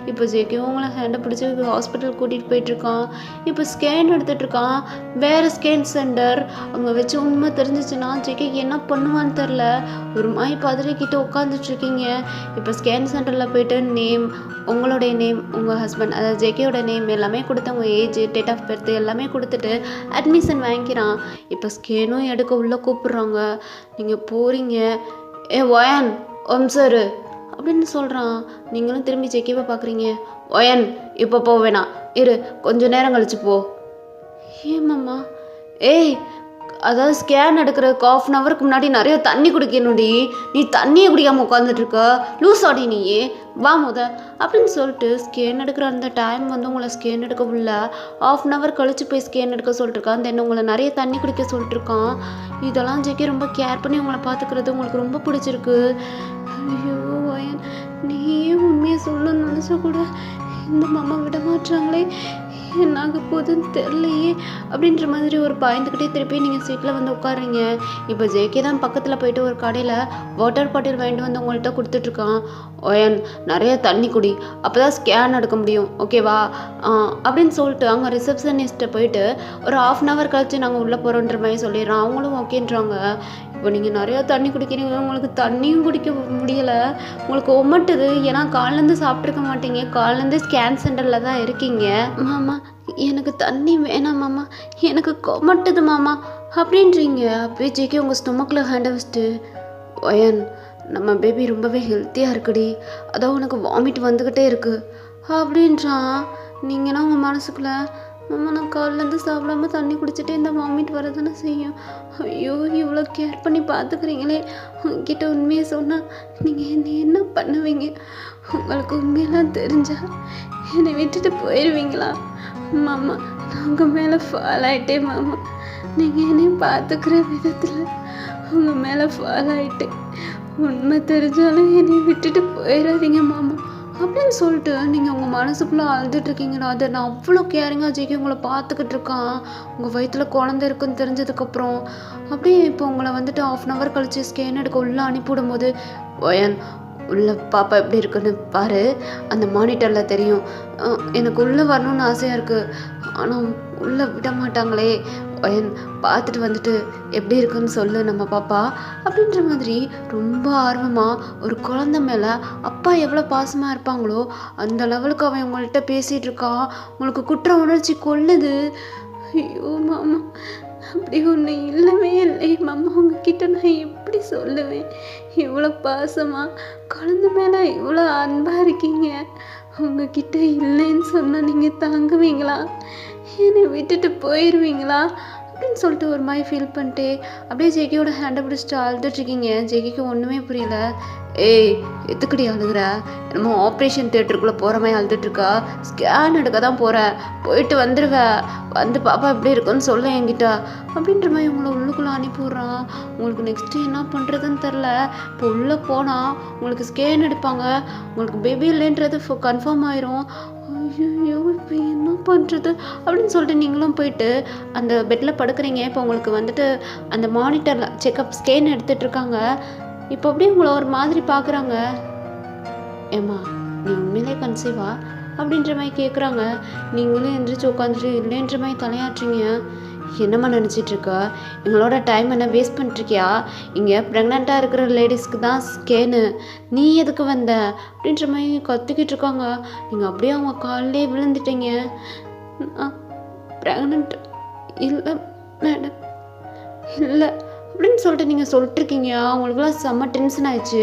B: இப்போ ஜேகேவும் உங்களை ஹேண்டை பிடிச்சி ஹாஸ்பிட்டல் கூட்டிகிட்டு போயிட்டுருக்கான். இப்போ ஸ்கேன் எடுத்துகிட்ருக்கான், வேறு ஸ்கேன் சென்டர். அங்கே வச்சு உண்மை தெரிஞ்சிச்சுன்னா ஜேகே என்ன பண்ணுவான்னு தெரில. ஒரு மாதிரி பதறிக்கிட்டு உட்காந்துட்ருக்கீங்க. இப்போ ஸ்கேன் சென்டரில் போய்ட்டு நேம், உங்களுடைய நேம், உங்கள் ஹஸ்பண்ட் அதாவது ஜேகேயோட நேம் எல்லாமே கொடுத்து உங்கள் ஏஜ், டேட் ஆஃப் பர்த் எல்லாமே கொடுத்துட்டு அட்மிஷன் வாங்கிக்கிறான். இப்போ ஸ்கேனும் எடுக்க உள்ளே கூப்பிட்றாங்க. நீங்கள் போகிறீங்க. ஏ ஒயன் சார் அப்படின்னு சொல்கிறான். நீங்களும் திரும்பி ஜேகேவை பார்க்குறீங்க. ஒயன் இப்போ போக வேணாம், இரு கொஞ்சம் நேரம் கழிச்சு போ. ஏமாம்மா? ஏய் அதாவது ஸ்கேன் எடுக்கிறதுக்கு 1/2 ஹவருக்கு முன்னாடி நிறைய தண்ணி குடிக்கணும்டி. நீ தண்ணியை குடிக்காமல் உட்காந்துட்டு இருக்க. லூஸ் ஆடி நீ வா அப்படின்னு சொல்லிட்டு ஸ்கேன் எடுக்கிற அந்த டைம் வந்து உங்களை ஸ்கேன் எடுக்க முடியல. 1/2 ஹவர் கழிச்சு போய் ஸ்கேன் எடுக்க சொல்லிட்டுருக்கான். தென் உங்களை நிறைய தண்ணி குடிக்க சொல்லிட்டுருக்கான். இதெல்லாம் ஜெகி ரொம்ப கேர் பண்ணி உங்களை பார்த்துக்கிறது உங்களுக்கு ரொம்ப பிடிச்சிருக்கு. ஐயோ வயன், நீயே உண்மையை சொல்லணும்னு நினச்சா கூட இந்த மாமா விட மாட்டாங்களே, என்னாக போகுதுன்னு தெரிலையே அப்படின்ற மாதிரி ஒரு பயந்துக்கிட்டே திருப்பி நீங்கள் சீட்டில் வந்து உட்காருங்க. இப்போ ஜேகே தான் பக்கத்தில் போயிட்டு ஒரு கடையில் வாட்டர் பாட்டில் வாங்கிட்டு வந்து உங்கள்கிட்ட கொடுத்துட்ருக்கான். ஓயன் நிறைய தண்ணி குடி, அப்போ தான் ஸ்கேன் எடுக்க முடியும், ஓகேவா அப்படின்னு சொல்லிட்டு அங்கே ரிசப்ஷனிஸ்ட்டை போயிட்டு ஒரு 1/2 ஹவர் கழிச்சு நாங்கள் உள்ளே போகிறோன்ற மாதிரி சொல்லிடுறோம். அவங்களும் ஓகேன்றாங்க. இப்போ நீங்கள் நிறையா தண்ணி குடிக்கிறீங்க, உங்களுக்கு தண்ணியும் குடிக்க முடியலை, உங்களுக்கு ஒமட்டுது. ஏன்னா காலிலேருந்து சாப்பிட்ருக்க மாட்டீங்க, காலிலேருந்து ஸ்கேன் சென்டரில் தான் இருக்கீங்க. மாமா எனக்கு தண்ணி வேணாம் மாமா, எனக்கு கொமட்டுது மாமா அப்படின்றீங்க. அப்படியே ஜேகே உங்கள் ஸ்டொமக்கில் ஹேண்டை வச்சுட்டு, ஒயன் நம்ம பேபி ரொம்பவே ஹெல்த்தியாக இருக்குடி, அதான் உனக்கு வாமிட் வந்துக்கிட்டே இருக்குது அப்படின்றான். நீங்கன்னா உங்கள் மனசுக்குள்ளே, மாமா நான் காலிலேருந்து சாப்பிடாம தண்ணி குடிச்சிட்டு இந்த வாமிட் வரதானே செய்யும். ஐயோ இவ்வளோ கேர் பண்ணி பார்த்துக்கிறீங்களே, உங்ககிட்ட உண்மையை சொன்னால் நீங்கள் என்ன பண்ணுவீங்க? உங்களுக்கு உண்மையெல்லாம் தெரிஞ்சா என்னை விட்டுட்டு போயிடுவீங்களா? மாமா நான் உங்கள் மேலே ஃபால் ஆகிட்டேன் மாமா, நீங்கள் என்னையும் பார்த்துக்கிற விதத்தில் உங்கள் மேலே ஃபால் ஆகிட்டேன். உண்மை தெரிஞ்சாலும் என்னை விட்டுட்டு போயிடாதீங்க மாமா அப்படின்னு சொல்லிட்டு நீங்கள் உங்கள் மனசுக்குள்ளே அழுதுட்ருக்கீங்களா? அதை நான் அவ்வளோ கேரிங்காக ஜெகி உங்களை பார்த்துக்கிட்டு இருக்கான். உங்கள் வயிற்றில் குழந்தை இருக்குன்னு தெரிஞ்சதுக்கப்புறம் அப்படியே இப்போ உங்களை வந்துட்டு 1/2 ஹவர் கழிச்சு ஸ்கேன் எடுக்க உள்ளே அனுப்பிவிடும்போது, ஒயன் உள்ள பாப்பா எப்படி இருக்குன்னு பாரு, அந்த மானிட்டரில் தெரியும். எனக்கு உள்ளே வரணும்னு ஆசையாக இருக்குது, ஆனால் உள்ளே விட மாட்டாங்களே. ஒயன் பார்த்துட்டு வந்துட்டு எப்படி இருக்குன்னு சொல்லு நம்ம பாப்பா அப்படின்ற மாதிரி ரொம்ப ஆர்வமாக ஒரு குழந்தை மேலே அப்பா எவ்வளோ பாசமாக இருப்பாங்களோ அந்த லெவலுக்கு அவன் உங்கள்கிட்ட பேசிகிட்டு இருக்கான். உங்களுக்கு குற்ற உணர்ச்சி கொள்ளுது. ஐயோ மாமா அப்படி ஒன்று இல்லவே இல்லை மாமா, உங்ககிட்ட நான் எப்படி சொல்லுவேன்? இவ்வளோ பாசமாக குழந்தை மேலே இவ்வளோ அன்பாக இருக்கீங்க, உங்ககிட்ட இல்லைன்னு சொன்னால் நீங்கள் தாங்குவீங்களா? என்னை விட்டுட்டு போயிடுவீங்களா அப்படின்னு சொல்லிட்டு ஒரு மாதிரி ஃபீல் பண்ணிட்டு அப்படியே ஜெகியோட ஹேண்டை பிடிச்சிட்டு அழுதுட்ருக்கீங்க. ஜெகிக்கு ஒன்றுமே புரியல. ஏய் எதுக்கடி அழுகுற? என்னமோ ஆப்ரேஷன் தியேட்டருக்குள்ளே போகிற மாதிரி அழுதுட்ருக்கா? ஸ்கேன் எடுக்க தான் போகிறேன், போயிட்டு வந்துடுவேன், வந்து பாப்பா எப்படி இருக்குன்னு சொல்ல என்கிட்ட அப்படின்ற மாதிரி உங்களை உள்ளுக்குள்ளே அனுப்பிவிட்றான். உங்களுக்கு நெக்ஸ்ட்டு என்ன பண்ணுறதுன்னு தெரில. இப்போ உள்ளே போனால் உங்களுக்கு ஸ்கேன் எடுப்பாங்க, உங்களுக்கு பேபி இல்லைன்றது கன்ஃபார்ம் ஆயிரும். ஐயோ இப்போ என்ன பண்ணுறது அப்படின்னு சொல்லிட்டு நீங்களும் போயிட்டு அந்த பெட்டில் படுக்கிறீங்க. இப்போ உங்களுக்கு வந்துட்டு அந்த மானிட்டரில் செக்கப் ஸ்கேன் எடுத்துகிட்ருக்காங்க. இப்போ அப்படியே உங்களை ஒரு மாதிரி பார்க்குறாங்க. ஏம்மா நீ உண்மையிலே கன்சீவா அப்படின்ற மாதிரி கேட்குறாங்க. நீங்களும் எந்திரிச்சு உட்காந்துட்டு இல்லைன்ற மாதிரி தலையாட்டுறீங்க. என்னம்மா நினச்சிட்ருக்க? எங்களோட டைம் என்ன வேஸ்ட் பண்ணிட்டுருக்கியா? இங்கே ப்ரெக்னெண்ட்டாக இருக்கிற லேடிஸ்க்கு தான் ஸ்கேனு, நீ எதுக்கு வந்த அப்படின்ற மாதிரி கத்திக்கிட்டு இருக்காங்க. நீங்கள் அப்படியே அவங்க காலிலே விழுந்துட்டீங்க. ப்ரெக்னென்ட் இல்லை மேடம், இல்லை அப்படின்னு சொல்லிட்டு நீங்கள் சொல்லிட்டுருக்கீங்க. அவங்களுக்குலாம் செம்ம டென்ஷன் ஆயிடுச்சு.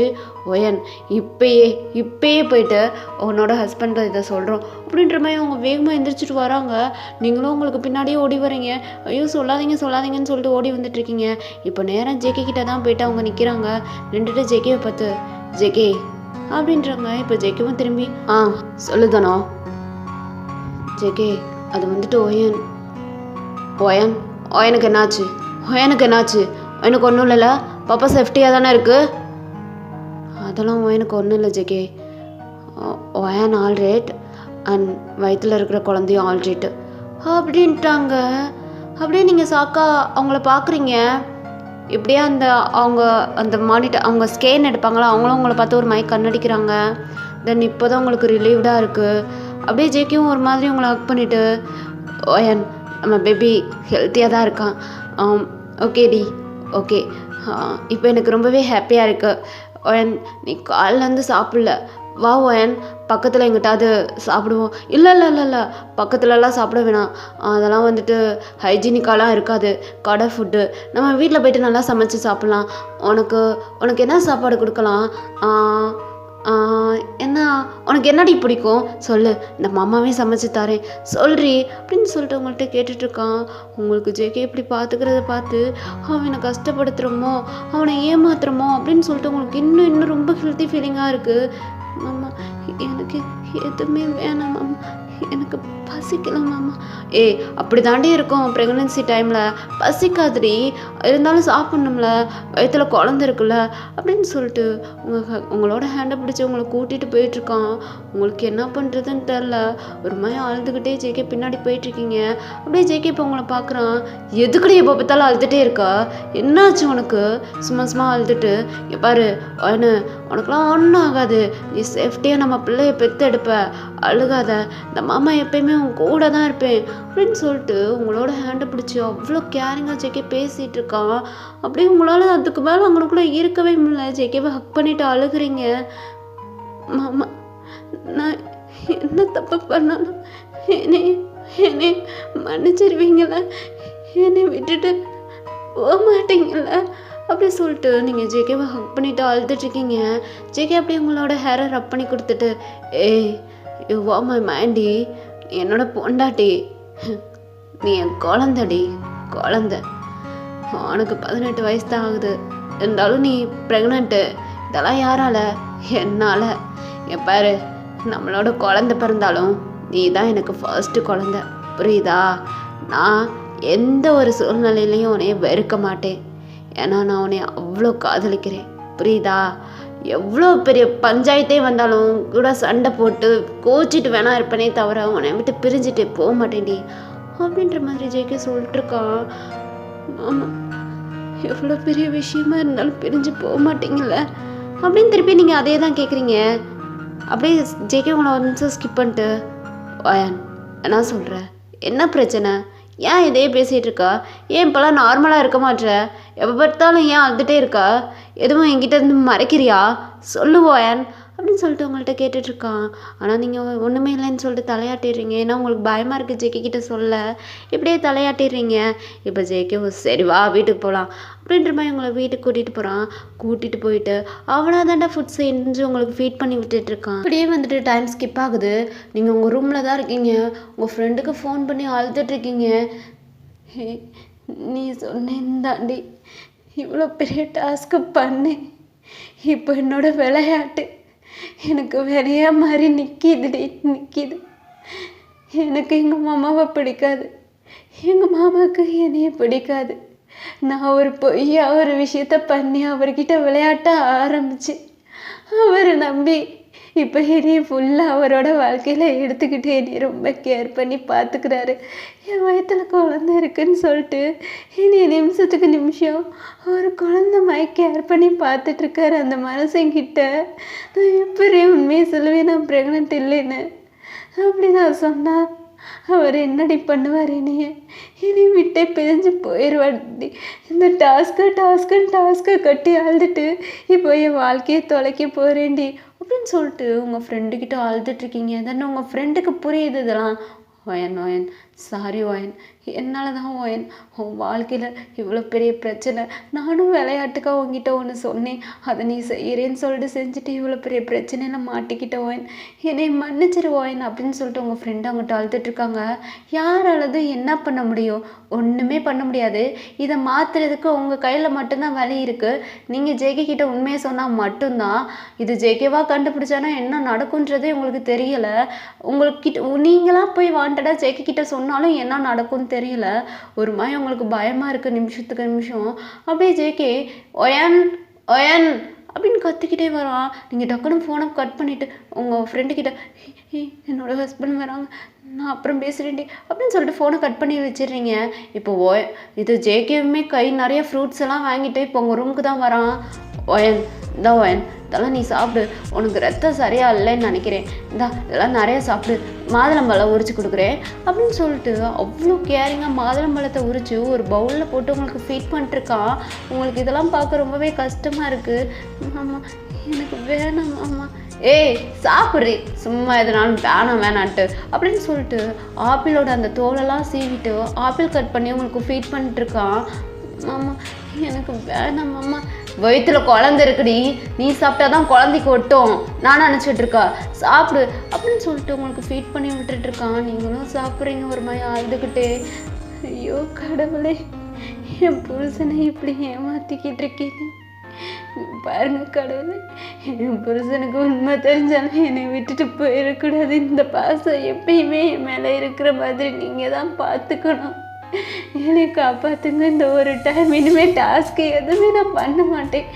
B: ஒயன் இப்பயே போயிட்டு உன்னோட ஹஸ்பண்ட் இதை சொல்கிறோம் அப்படின்ற மாதிரி அவங்க வேகமாக எந்திரிச்சிட்டு வராங்க. நீங்களும் உங்களுக்கு பின்னாடியே ஓடி வரீங்க. ஐயோ சொல்லாதீங்கன்னு சொல்லிட்டு ஓடி வந்துட்டுருக்கீங்க. இப்போ நேரம் ஜேகே கிட்ட தான் போயிட்டு அவங்க நிற்கிறாங்க. நின்றுட்டு ஜேகேவை பார்த்து ஜேகே அப்படின்றாங்க. இப்போ ஜேகேவும் திரும்பி சொல்லுதானோ? ஜேகே அது வந்துட்டு ஒயனுக்கு என்னாச்சு? எனக்கு ஒன்றும் இல்லைல்ல, பாப்பா சேஃப்டியாக தானே இருக்குது. அதெல்லாம் எனக்கு ஒன்றும் இல்லை ஜேகே, ஒயன் ஆல்ரைட் அண்ட் வயிற்றில் இருக்கிற குழந்தையும் ஆல்ரைட்டு அப்படின்ட்டாங்க. அப்படியே நீங்கள் சாக்கா அவங்கள பார்க்குறீங்க. இப்படியே அவங்க மானிட்டர் அவங்க ஸ்கேன் எடுப்பாங்களா, அவங்களும் உங்களை பார்த்து ஒரு மைக் கண்ணடிக்கிறாங்க. தென் இப்போ தான் உங்களுக்கு ரிலீவ்டாக இருக்குது. அப்படியே ஜேகேவும் ஒரு மாதிரி உங்களை ஹக் பண்ணிவிட்டு, ஒயன் நம்ம பேபி ஹெல்த்தியாக தான் இருக்கான், ஓகேடி ஓகே, இப்போ எனக்கு ரொம்பவே ஹாப்பியாக இருக்குது. ஒயன் நீ காலிலேருந்து சாப்பிடல, வா ஒயன் பக்கத்தில் எங்கிட்டாவது சாப்பிடுவோம். இல்லை பக்கத்துலலாம் சாப்பிட வேணாம், அதெல்லாம் வந்துட்டு ஹைஜீனிக்காலாம் இருக்காது, கடை ஃபுட்டு. நம்ம வீட்டில் போய்ட்டு நல்லா சமைச்சு சாப்பிட்லாம். உனக்கு என்ன சாப்பாடு கொடுக்கலாம்? என்ன உனக்கு என்னடி பிடிக்கும் சொல்லு, இந்த மாமாவே சமைச்சு தரேன் சொல்றி அப்படின்னு சொல்லிட்டு உங்கள்கிட்ட கேட்டுட்ருக்கான். உங்களுக்கு ஜேகே இப்படி பார்த்துக்கிறத பார்த்து அவனை கஷ்டப்படுத்துகிறோமோ அவனை ஏமாத்துறோமோ அப்படின்னு சொல்லிட்டு உங்களுக்கு இன்னும் ரொம்ப ஹெல்த்தி ஃபீலிங்காக இருக்குது. மாமா எனக்கு எதுவுமே வேணாம் மாமா, எனக்கு பசிக்கல மாமா. அப்படி தாண்டி இருக்கும் ப்ரெக்னென்சி டைமில், பசிக்காதுடி, இருந்தாலும் சாப்பிட்ணும்ல, வயிற்றுல குழந்த இருக்குல்ல அப்படின்னு சொல்லிட்டு உங்களோட ஹேண்டை பிடிச்சி உங்களை கூட்டிகிட்டு போயிட்டுருக்கான். உங்களுக்கு என்ன பண்ணுறதுன்னு தெரில, ஒரு மாதிரி அழுதுகிட்டே ஜேகே பின்னாடி போயிட்டுருக்கீங்க. அப்படியே ஜேகே இப்போ உங்களை பார்க்குறான். எதுக்குடி எப்போ பார்த்தாலும் அழுதுகிட்டே இருக்கா, என்னாச்சு உனக்கு? சும்மா அழுதுட்டு பாரு உனக்குலாம் ஒன்றும் ஆகாது, நீ சேஃப்டியாக நம்ம பிள்ளைய பெற்று எடுப்ப, அழுகாத, இந்த மாமா எப்பயுமே உன் கூட தான் இருப்பேன் அப்படின்னு சொல்லிட்டு உங்களோட ஹேண்டை பிடிச்சி அவ்வளோ கேரிங்காக ஜேகே பேசிகிட்டு இருக்கான். அப்படியே உங்களால் அதுக்கு மேலே அவங்களுக்குள்ளே இருக்கவே முடியல. ஜேகேவை ஹக் பண்ணிவிட்டு அழுகுறீங்க. மாமா நான் என்ன தப்பு பண்ணாலும் என்னை மன்னிச்சிருவீங்கள, என்னை விட்டுட்டு போக மாட்டீங்கள அப்படி சொல்லிட்டு நீங்கள் ஜேகேவை ஹக் பண்ணிவிட்டு அழுதுட்ருக்கீங்க. ஜேகே அப்படியே உங்களோட ஹேரை ரப் பண்ணி கொடுத்துட்டு, யூ ஆர் மை மேண்டி, என்னோட பொண்டாட்டி, நீ என் குழந்தடி, குழந்த, உனக்கு 18 வயசு தான் ஆகுது, இருந்தாலும் நீ ப்ரெக்னென்ட்டு, இதெல்லாம் யாரால? என்னால். பாரு, நம்மளோட குழந்த பிறந்தாலும் நீ தான் எனக்கு ஃபர்ஸ்ட்டு குழந்த, புரியுதா? நான் எந்த ஒரு சூழ்நிலையிலையும் உன்னைய வெறுக்க மாட்டேன், ஏன்னா நான் உன்னை அவ்வளோ காதலிக்கிறேன், புரியுதா? எவ்வளோ பெரிய பஞ்சாயத்தே வந்தாலும் கூட சண்டை போட்டு கோச்சிட்டு வேணா இருப்பேனே தவிர உன்னை விட்டு பிரிஞ்சுட்டு போக மாட்டேன்டி அப்படின்ற மாதிரி ஜேகே சொல்லிட்டுருக்கான். ஆமாம், எவ்வளோ பெரிய விஷயமா இருந்தாலும் பிரிஞ்சு போக மாட்டீங்கள அப்படின்னு திருப்பி நீங்கள் அதே தான் கேட்குறீங்க. அப்படியே ஜேகே உங்களை வந்து ஸ்கிப் பண்ணிட்டு, என்ன சொல்கிற, என்ன பிரச்சனை, ஏன் இதே பேசிகிட்டு இருக்கா, ஏன் இப்போல்லாம் நார்மலாக இருக்க மாட்டேற, எப்போ பார்த்தாலும் ஏன் அழுதுகிட்டே இருக்கா, எதுவும் என்கிட்ட இருந்து மறைக்கிறியா, சொல்லுவோயன் அப்படின்னு சொல்லிட்டு உங்கள்கிட்ட கேட்டுட்ருக்கான். ஆனால் நீங்கள் ஒன்றுமே இல்லைன்னு சொல்லிட்டு தலையாட்டிடுறீங்க. ஏன்னா உங்களுக்கு பயமாக இருக்குது ஜேகே கிட்ட சொல்ல, இப்படியே தலையாட்டிடுறீங்க. இப்போ ஜேகே சரி வா வீட்டுக்கு போகலாம் அப்படின்ற மாதிரி உங்களை வீட்டுக்கு கூட்டிகிட்டு போகிறான். கூட்டிகிட்டு போயிட்டு அவனாக தாண்டா ஃபுட் செஞ்சு உங்களுக்கு ஃபீட் பண்ணி விட்டுட்ருக்கான். அப்படியே வந்துட்டு டைம் ஸ்கிப் ஆகுது. நீங்கள் உங்கள் ரூமில் தான் இருக்கீங்க, உங்கள் ஃப்ரெண்டுக்கு ஃபோன் பண்ணி அழுதுட்ருக்கீங்க. நீ சொன்னேன் தாண்டி இவ்வளோ பெரிய டாஸ்க்கு பண்ணேன், இப்போ என்னோட விளையாட்டு எனக்கு வேலையா மாதிரி நிற்கிது. எனக்கு எங்கள் மாமாவை பிடிக்காது, எங்கள் மாமாவுக்கு என்னைய பிடிக்காது. நான் ஒரு பொய்யா ஒரு விஷயத்த பண்ணி அவர்கிட்ட விளையாட்ட ஆரம்பிச்சு அவரை நம்பி இப்போ என்னைய ஃபுல்லாக அவரோட வாழ்க்கையில் எடுத்துக்கிட்டு என்னைய ரொம்ப கேர் பண்ணி பார்த்துக்கிறாரு. என் வயிற்றுல குழந்த இருக்குன்னு சொல்லிட்டு என்னைய நிமிஷத்துக்கு நிமிஷம் ஒரு குழந்த மாதிரி கேர் பண்ணி பார்த்துட்ருக்காரு. அந்த மனுஷங்கிட்ட நான் எப்படி உண்மையை சொல்லுவேன் நான் ப்ரெக்னென்ட் இல்லைன்னு. அப்படி நான் சொன்னால் அவர் என்னடி பண்ணுவார், என்னை விட்டே பிரிஞ்சு போயிடுவாடி. இந்த டாஸ்க்கை கட்டி அழுதுட்டு இப்போ என் வாழ்க்கையை தொலைக்க போகிறேன்டி அப்படின்னு சொல்லிட்டு உங்கள் ஃப்ரெண்டுக்கிட்ட அழுதுட்ருக்கீங்க. தானே உங்கள் ஃப்ரெண்டுக்கு புரியுது இதெல்லாம். ஓயன் சாரி ஓயன், என்னால் தான் ஓயன் உன் வாழ்க்கையில் இவ்வளோ பெரிய பிரச்சனை. நானும் விளையாட்டுக்காக உங்ககிட்ட ஒன்று சொன்னேன், அதை நீ செய்கிறேன்னு சொல்லிட்டு செஞ்சுட்டு இவ்வளோ பெரிய பிரச்சனையில் மாட்டிக்கிட்ட ஓயன், என்னை மன்னிச்சிரு ஓயன் அப்படின்னு சொல்லிட்டு உங்கள் ஃப்ரெண்டு அவங்ககிட்ட அழுதுட்ருக்காங்க. யாராலது என்ன பண்ண முடியும்? ஒன்றுமே பண்ண முடியாது. இதை மாற்றுறதுக்கு உங்கள் கையில் மட்டும்தான் வழி இருக்குது. நீங்கள் ஜேகே கிட்ட உண்மையை சொன்னால் மட்டும்தான். இது ஜேகேவாக கண்டுபிடிச்சானா என்ன நடக்குன்றதே உங்களுக்கு தெரியலை. உங்களுக்கு நீங்களாக போய் வாண்டடாக ஜேகே கிட்ட சொன்னாலும் என்ன நடக்கும்னு தெரியல. ஒரு மாதிரி உங்களுக்கு பயமாக இருக்குது நிமிஷத்துக்கு நிமிஷம். அப்படியே ஜேகே ஒயன் அப்படின்னு கத்திக்கிட்டே வரான். நீங்கள் டக்குன்னு ஃபோனை கட் பண்ணிவிட்டு உங்கள் ஃப்ரெண்டுக்கிட்ட என்னோட ஹஸ்பண்ட் வராங்க, நான் அப்புறம் பேசுகிறேன்டி அப்படின்னு சொல்லிட்டு ஃபோனை கட் பண்ணி வச்சிடுறீங்க. இப்போ இது ஜேகேவுமே கை நிறைய ஃப்ரூட்ஸ் எல்லாம் வாங்கிட்டு இப்போ உங்கள் ரூமுக்கு தான் வரான். ஒயன் இதெல்லாம் நீ சாப்பிடு, உனக்கு ரத்தம் சரியாக இல்லைன்னு நினைக்கிறேன், இதெல்லாம் நிறையா சாப்பிடு, மாதுளம்பழம் உரிச்சு கொடுக்குறேன் அப்படின்னு சொல்லிட்டு அவ்வளோ கேரிங்காக மாதுளம்பழத்தை உரித்து ஒரு பவுலில் போட்டு உங்களுக்கு ஃபீட் பண்ணிட்டுருக்கான். உங்களுக்கு இதெல்லாம் பார்க்க ரொம்பவே கஷ்டமாக இருக்குது. ஆமாம் எனக்கு வேணாம் மாமா. சாப்பிட்றி, சும்மா எதுனாலும் வேணான்ட்டு அப்படின்னு சொல்லிட்டு ஆப்பிளோட அந்த தோலெல்லாம் சீவிட்டு ஆப்பிள் கட் பண்ணி உங்களுக்கு ஃபீட் பண்ணிட்டுருக்கான். மாமா எனக்கு வேணாம் மாமா, வயிற்றுல குழந்தை இருக்குடி, நீ சாப்பிட்டாதான் குழந்தைக்கு ஒட்டும் நான் நினச்சிட்டு இருக்கா, சாப்பிடு அப்படின்னு சொல்லிட்டு உங்களுக்கு ஃபீட் பண்ணி விட்டுட்டு இருக்கான். நீங்களும் சாப்பிட்றீங்க ஒரு மாதிரி அழுதுகிட்டே. ஐயோ கடவுளே, என் புருஷனை இப்படி ஏமாத்திக்கிட்டு இருக்கீங்க. பாருங்க கடவுளே, என் புருஷனுக்கு உண்மை தெரிஞ்சாலும் என்னை விட்டுட்டு போயிடக்கூடாது. இந்த பாசம் எப்பயுமே என் மேலே இருக்கிற மாதிரி நீங்கள் தான் பார்த்துக்கணும். என்னை காப்பாற்றுங்க. இந்த ஒரு டைம் இனிமேல் டாஸ்க்கு எதுவுமே நான் பண்ண மாட்டேன்.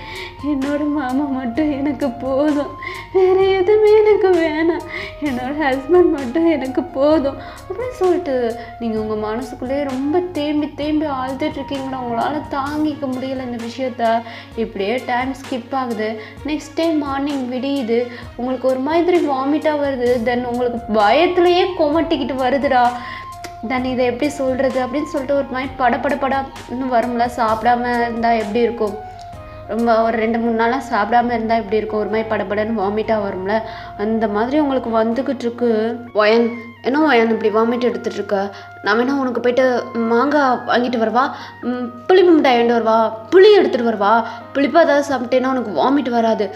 B: என்னோட மாமா மட்டும் எனக்கு போதும், வேறு எதுவுமே எனக்கு வேணாம். என்னோட ஹஸ்பண்ட் மட்டும் எனக்கு போதும் அப்படின்னு சொல்லிட்டு நீங்கள் உங்கள் மனசுக்குள்ளேயே ரொம்ப தேம்பி அழுதுட்ருக்கீங்களா. உங்களால் தாங்கிக்க முடியலை இந்த விஷயத்த. இப்படியே டைம் ஸ்கிப் ஆகுது. நெக்ஸ்ட் டைம் மார்னிங் விடியுது, உங்களுக்கு ஒரு மாதிரி வாமிட்டாக வருது. தென் உங்களுக்கு பயத்துலேயே கொமட்டிக்கிட்டு வருதுடா. தென் இதை எப்படி சொல்கிறது அப்படின்னு சொல்லிட்டு ஒரு மாதிரி படப்படன்னு வரும்ல. சாப்பிடாம இருந்தால் எப்படி இருக்கும், ரொம்ப ஒரு 2-3 நாளாக சாப்பிடாம இருந்தால் எப்படி இருக்கும், ஒரு மாதிரி படப்படன்னு வாமிட்டாக வரும்ல, அந்த மாதிரி உங்களுக்கு வந்துக்கிட்டு இருக்கு. ஒயன் என்ன ஒயன் இப்படி வாமிட் எடுத்துகிட்டு இருக்க? நான் வேணா உனக்கு போயிட்டு மாங்காய் வாங்கிட்டு வருவா, புளிப்பு மிட்டாய் வாங்கிட்டு வருவா, புளி எடுத்துகிட்டு வருவா, புளிப்பாக ஏதாவது சாப்பிட்டேன்னா உனக்கு வாமிட் வராது,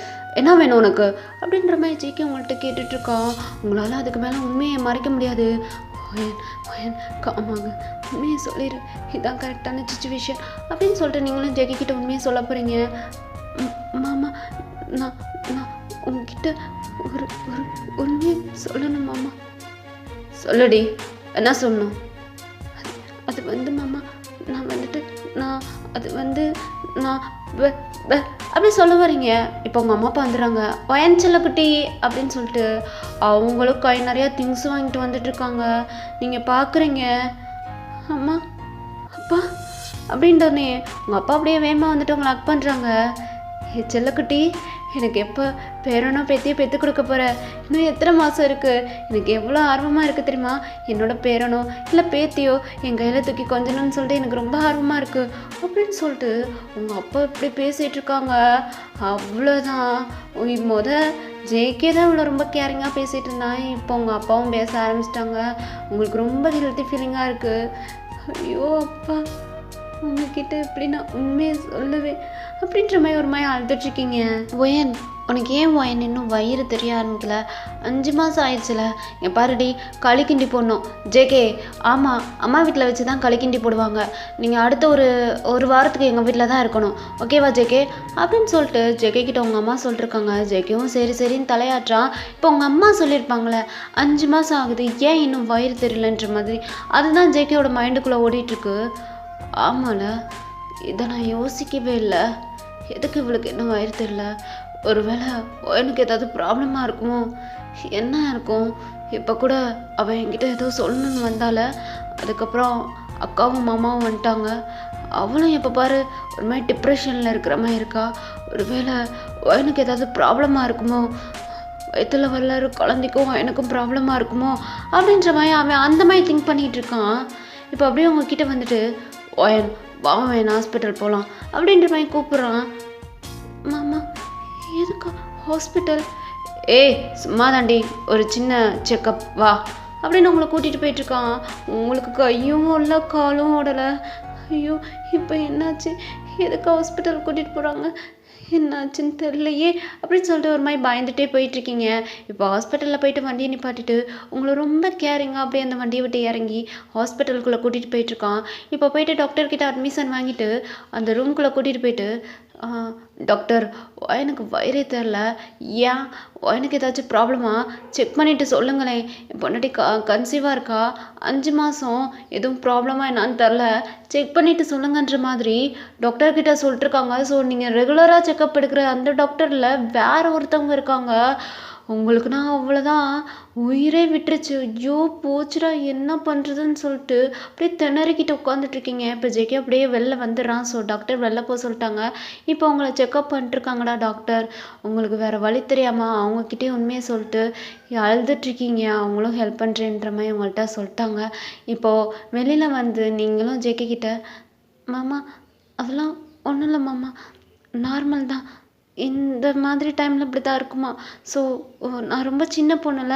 B: என்ன வேணும் உனக்கு அப்படின்ற மாதிரி ஜேகே உங்கள்கிட்ட கேட்டுட்ருக்கான். உங்களால் அதுக்கு மேலே உண்மையை மறைக்க முடியாது. ஒயன் காமாங்க, உண்மையை சொல்லிடு, இதுதான் கரெக்டான சுச்சுவேஷன் அப்படின்னு சொல்லிட்டு நீங்களும் ஜேகே கிட்ட உண்மையை சொல்ல போகிறீங்க. மாமா, நான் உங்ககிட்ட ஒரு ஒரு உண்மையை சொல்லணும் மாமா. சொல்லுடி, என்ன சொல்லணும்? அது வந்து மாமா, நான் அப்படி சொல்ல வரீங்க. இப்போ உங்கள் அம்மா அப்பா வந்துடுறாங்க. ஒயன் செல்லக்குட்டி அப்படின்னு சொல்லிட்டு அவங்களும் கை நிறையா திங்ஸ் வாங்கிட்டு வந்துட்டுருக்காங்க. நீங்கள் பார்க்குறீங்க. அம்மா அப்பா அப்படின்றோடனே உங்கள் அப்பா அப்படியே வேகமாக வந்துட்டு உங்களை அக் பண்ணுறாங்க. செல்லக்குட்டி, எனக்கு எப்போ பேரனோ பேத்தியோ பெற்று கொடுக்க போகிற, இன்னும் எத்தனை மாதம் இருக்குது, எனக்கு எவ்வளோ ஆர்வமாக இருக்குது தெரியுமா, என்னோட பேரனோ இல்லை பேத்தியோ என் கையில் தூக்கி கொஞ்சணும்னு சொல்லிட்டு எனக்கு ரொம்ப ஆர்வமாக இருக்குது அப்படின்னு சொல்லிட்டு உங்கள் அப்பா இப்படி பேசிகிட்டு இருக்காங்க. அவ்வளோதான். ஜேகே தான் இவ்வளோ ரொம்ப கேரிங்காக பேசிகிட்டு இருந்தான். இப்போ உங்கள் அப்பாவும் பேச ஆரம்பிச்சிட்டாங்க. உங்களுக்கு ரொம்ப ஹெல்த்தி ஃபீலிங்காக இருக்குது. ஐயோ அப்பா, உங்ககிட்ட இப்படி நான் உண்மையை சொல்லுவேன் அப்படின்ற மாதிரி ஒரு மாதிரி அழுதுட்ருக்கீங்க. ஒயன், உனக்கு ஏன் ஒயன் இன்னும் வயிறு தெரிய ஆரம்பிக்கல? 5 மாதம் ஆயிடுச்சுல. என் பாருடி, களி கிண்டி போடணும். ஜேகே, ஆமாம், அம்மா வீட்டில் வச்சு தான் களி கிண்டி போடுவாங்க. நீங்கள் அடுத்த ஒரு வாரத்துக்கு எங்கள் வீட்டில் தான் இருக்கணும், ஓகேவா ஜேகே அப்படின்னு சொல்லிட்டு ஜேகே கிட்ட உங்கள் அம்மா சொல்லிட்டுருக்காங்க. ஜேகேவும் சரின்னு தலையாட்டுறான். இப்போ உங்கள் அம்மா சொல்லியிருப்பாங்களே 5 மாதம் ஆகுது, ஏன் இன்னும் வயிறு தெரியலன்ற மாதிரி, அதுதான் ஜேகேயோட மைண்டுக்குள்ளே ஓடிட்டுருக்கு. ஆமால, இதை நான் யோசிக்கவே இல்லை. எதுக்கு இவளுக்கு என்ன வயிறு தெரியல? ஒருவேளை எனக்கு ஏதாவது ப்ராப்ளமாக இருக்குமோ, என்ன இருக்கும்? இப்போ கூட அவள் என்கிட்ட ஏதோ சொல்லணும்னு வந்தால, அதுக்கப்புறம் அக்காவும் மாமாவும் வந்துட்டாங்க. அவளும் எப்போ பாரு ஒரு மாதிரி டிப்ரெஷனில் இருக்கிற மாதிரி இருக்கா. ஒருவேளை எனக்கு ஏதாவது ப்ராப்ளமாக இருக்குமோ, வயிற்றுல வளர குழந்தைக்கும் எனக்கும் ப்ராப்ளமாக இருக்குமோ அப்படின்ற மாதிரி அவன் அந்த மாதிரி திங்க் பண்ணிகிட்டு இருக்கான். இப்போ அப்படியே உங்ககிட்ட வந்துட்டு ஒயன் வாவன் ஹாஸ்பிட்டல் போகலாம் அப்படின்ற மாதிரி கூப்பிட்றான். மாமா, எதுக்கா ஹாஸ்பிட்டல்? சும்மா தாண்டி, ஒரு சின்ன செக்கப் வா அப்படின்னு உங்களை கூட்டிகிட்டு போயிட்டுருக்கான். உங்களுக்கு கையும் ஓடல காலும் ஓடலை. ஐயோ, இப்போ என்னாச்சு? எதுக்கு ஹாஸ்பிட்டல் கூட்டிகிட்டு போகிறாங்க? என்னாச்சுன்னு தெரியலையே அப்படின்னு சொல்லிட்டு ஒரு மாதிரி பயந்துகிட்டே போயிட்டுருக்கீங்க. இப்போ ஹாஸ்பிட்டலில் போயிட்டு வண்டியை நிப்பாட்டிட்டு உங்களை ரொம்ப கேரிங்காக அப்படியே அந்த வண்டியை விட்டு இறங்கி ஹாஸ்பிட்டலுக்குள்ளே கூட்டிகிட்டு போயிட்டுருக்கான். இப்போ போயிட்டு டாக்டர்கிட்ட அட்மிஷன் வாங்கிட்டு அந்த ரூம்குள்ளே கூட்டிகிட்டு போயிட்டு, டாக்டர், எனக்கு வயிறே தெரில, ஏன் எனக்கு ஏதாச்சும் ப்ராப்ளமா செக் பண்ணிவிட்டு சொல்லுங்களேன், என் பொண்டாட்டி கன்சீவாக இருக்கா, 5 மாதம், எதுவும் ப்ராப்ளமாக என்னான்னு தெரில, செக் பண்ணிவிட்டு சொல்லுங்கன்ற மாதிரி டாக்டர்கிட்ட சொல்லிட்டுருக்காங்க. ஸோ நீங்கள் ரெகுலராக செக்கப் எடுக்கிற அந்த டாக்டரில் வேறு ஒருத்தவங்க இருக்காங்க. உங்களுக்குன்னா அவ்வளோதான், உயிரே விட்டுருச்சு. ஐயோ போச்சுடா, என்ன பண்ணுறதுன்னு சொல்லிட்டு அப்படியே திணறிக்கிட்டு உட்காந்துட்ருக்கீங்க. இப்போ ஜேகே அப்படியே வெளில வந்துடுறான். ஸோ டாக்டர் வெளில போக சொல்லிட்டாங்க. இப்போ உங்களை செக்கப் பண்ணிட்டுருக்காங்கடா டாக்டர். உங்களுக்கு வேறு வழி தெரியாமல் அவங்கக்கிட்டே உண்மையை சொல்லிட்டு அழுதுட்ருக்கீங்க. அவங்களும் ஹெல்ப் பண்ணுறேன்ற மாதிரி உங்கள்கிட்ட சொல்லிட்டாங்க. இப்போது வெளியில் வந்து நீங்களும் ஜேகே கிட்ட, மாமா அதெல்லாம் ஒன்றும் இல்லை மாமா, நார்மல் தான், இந்த மாதிரி டைமில் இப்படி தான் இருக்குமா, ஸோ நான் ரொம்ப சின்ன பொண்ணுல,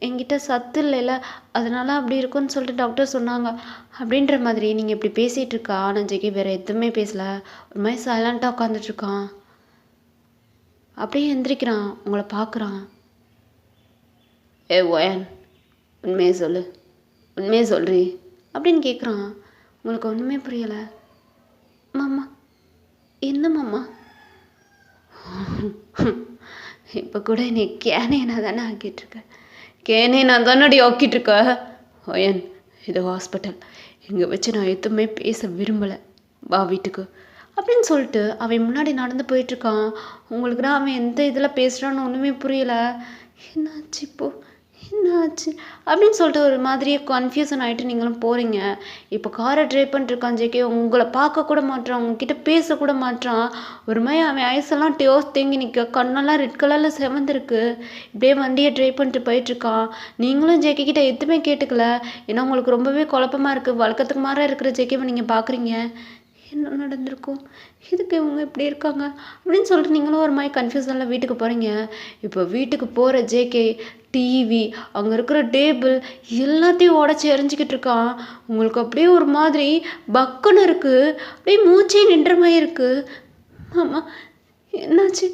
B: என்கிட்ட சத்து இல்லைல்ல, அதனால அப்படி இருக்கும்னு சொல்லிட்டு டாக்டர் சொன்னாங்க அப்படின்ற மாதிரி நீங்கள் இப்படி பேசிகிட்டு இருக்கா. ஆனால் ஜேகே வேறு எதுவுமே பேசலை, ஒரு மாதிரி சைலண்ட்டாக உட்காந்துட்ருக்கான். அப்படியே எந்திரிக்கிறான், உங்களை பார்க்குறான். ஏ ஒயன், உண்மையை சொல்லு, உண்மையை சொல்றி அப்படின்னு கேட்குறான். உங்களுக்கு ஒன்றுமே புரியலை. மாமா என்ன மாமா? இப்போ கூட நீ கேனேனா தானே ஆக்கிட்டுருக்க, கேனேனா தானடி ஆக்கிட்டுருக்க. ஒயன், இது ஹாஸ்பிட்டல், இங்கே வச்சு நான் எதுவுமே பேச விரும்பலை, வா வீட்டுக்கு அப்படின்னு சொல்லிட்டு அவன் முன்னாடி நடந்து போயிட்டுருக்கான். உங்களுக்கு தான் அவன் எந்த இதில் பேசுகிறான்னு ஒன்றுமே புரியலை. என்னாச்சு இப்போது, என்னாச்சு அப்படின்னு சொல்லிட்டு ஒரு மாதிரியே கன்ஃபியூஷன் ஆகிட்டு நீங்களும் போகிறீங்க. இப்போ காரை ட்ரைவ் பண்ணிட்டுருக்கான் ஜேகே, உங்களை பார்க்க கூட மாட்டான், உங்ககிட்ட பேசக்கூட மாட்டான். ஒரு மாதிரி அவன் ஐஸெல்லாம் டேஸ் தேங்கி நிற்க, கண்ணெல்லாம் ரெட் கலரில் செவந்திருக்கு. இப்படியே வண்டியை ட்ரைவ் பண்ணிட்டு போயிட்டுருக்கான். நீங்களும் ஜேகே கிட்ட எதுவுமே கேட்டுக்கல, ஏன்னா உங்களுக்கு ரொம்பவே குழப்பமாக இருக்குது. வழக்கத்துக்கு மாற இருக்கிற ஜேகேவை நீங்கள் பார்க்குறீங்க. என்ன நடந்திருக்கும், இதுக்கு இவங்க இப்படி இருக்காங்க அப்படின்னு சொல்லிட்டு நீங்களும் ஒரு மாதிரி கன்ஃபியூஷனில் வீட்டுக்கு போகிறீங்க. இப்போ வீட்டுக்கு போகிற ஜேகே டிவி, அங்கே இருக்கிற டேபிள் எல்லாத்தையும் உடச்சி எறிஞ்சிக்கிட்டு இருக்கான். உங்களுக்கு அப்படியே ஒரு மாதிரி பக்குன்னு இருக்குது, அப்படியே மூச்சே நின்ற மாதிரி இருக்குது. ஆமா என்னாச்சு,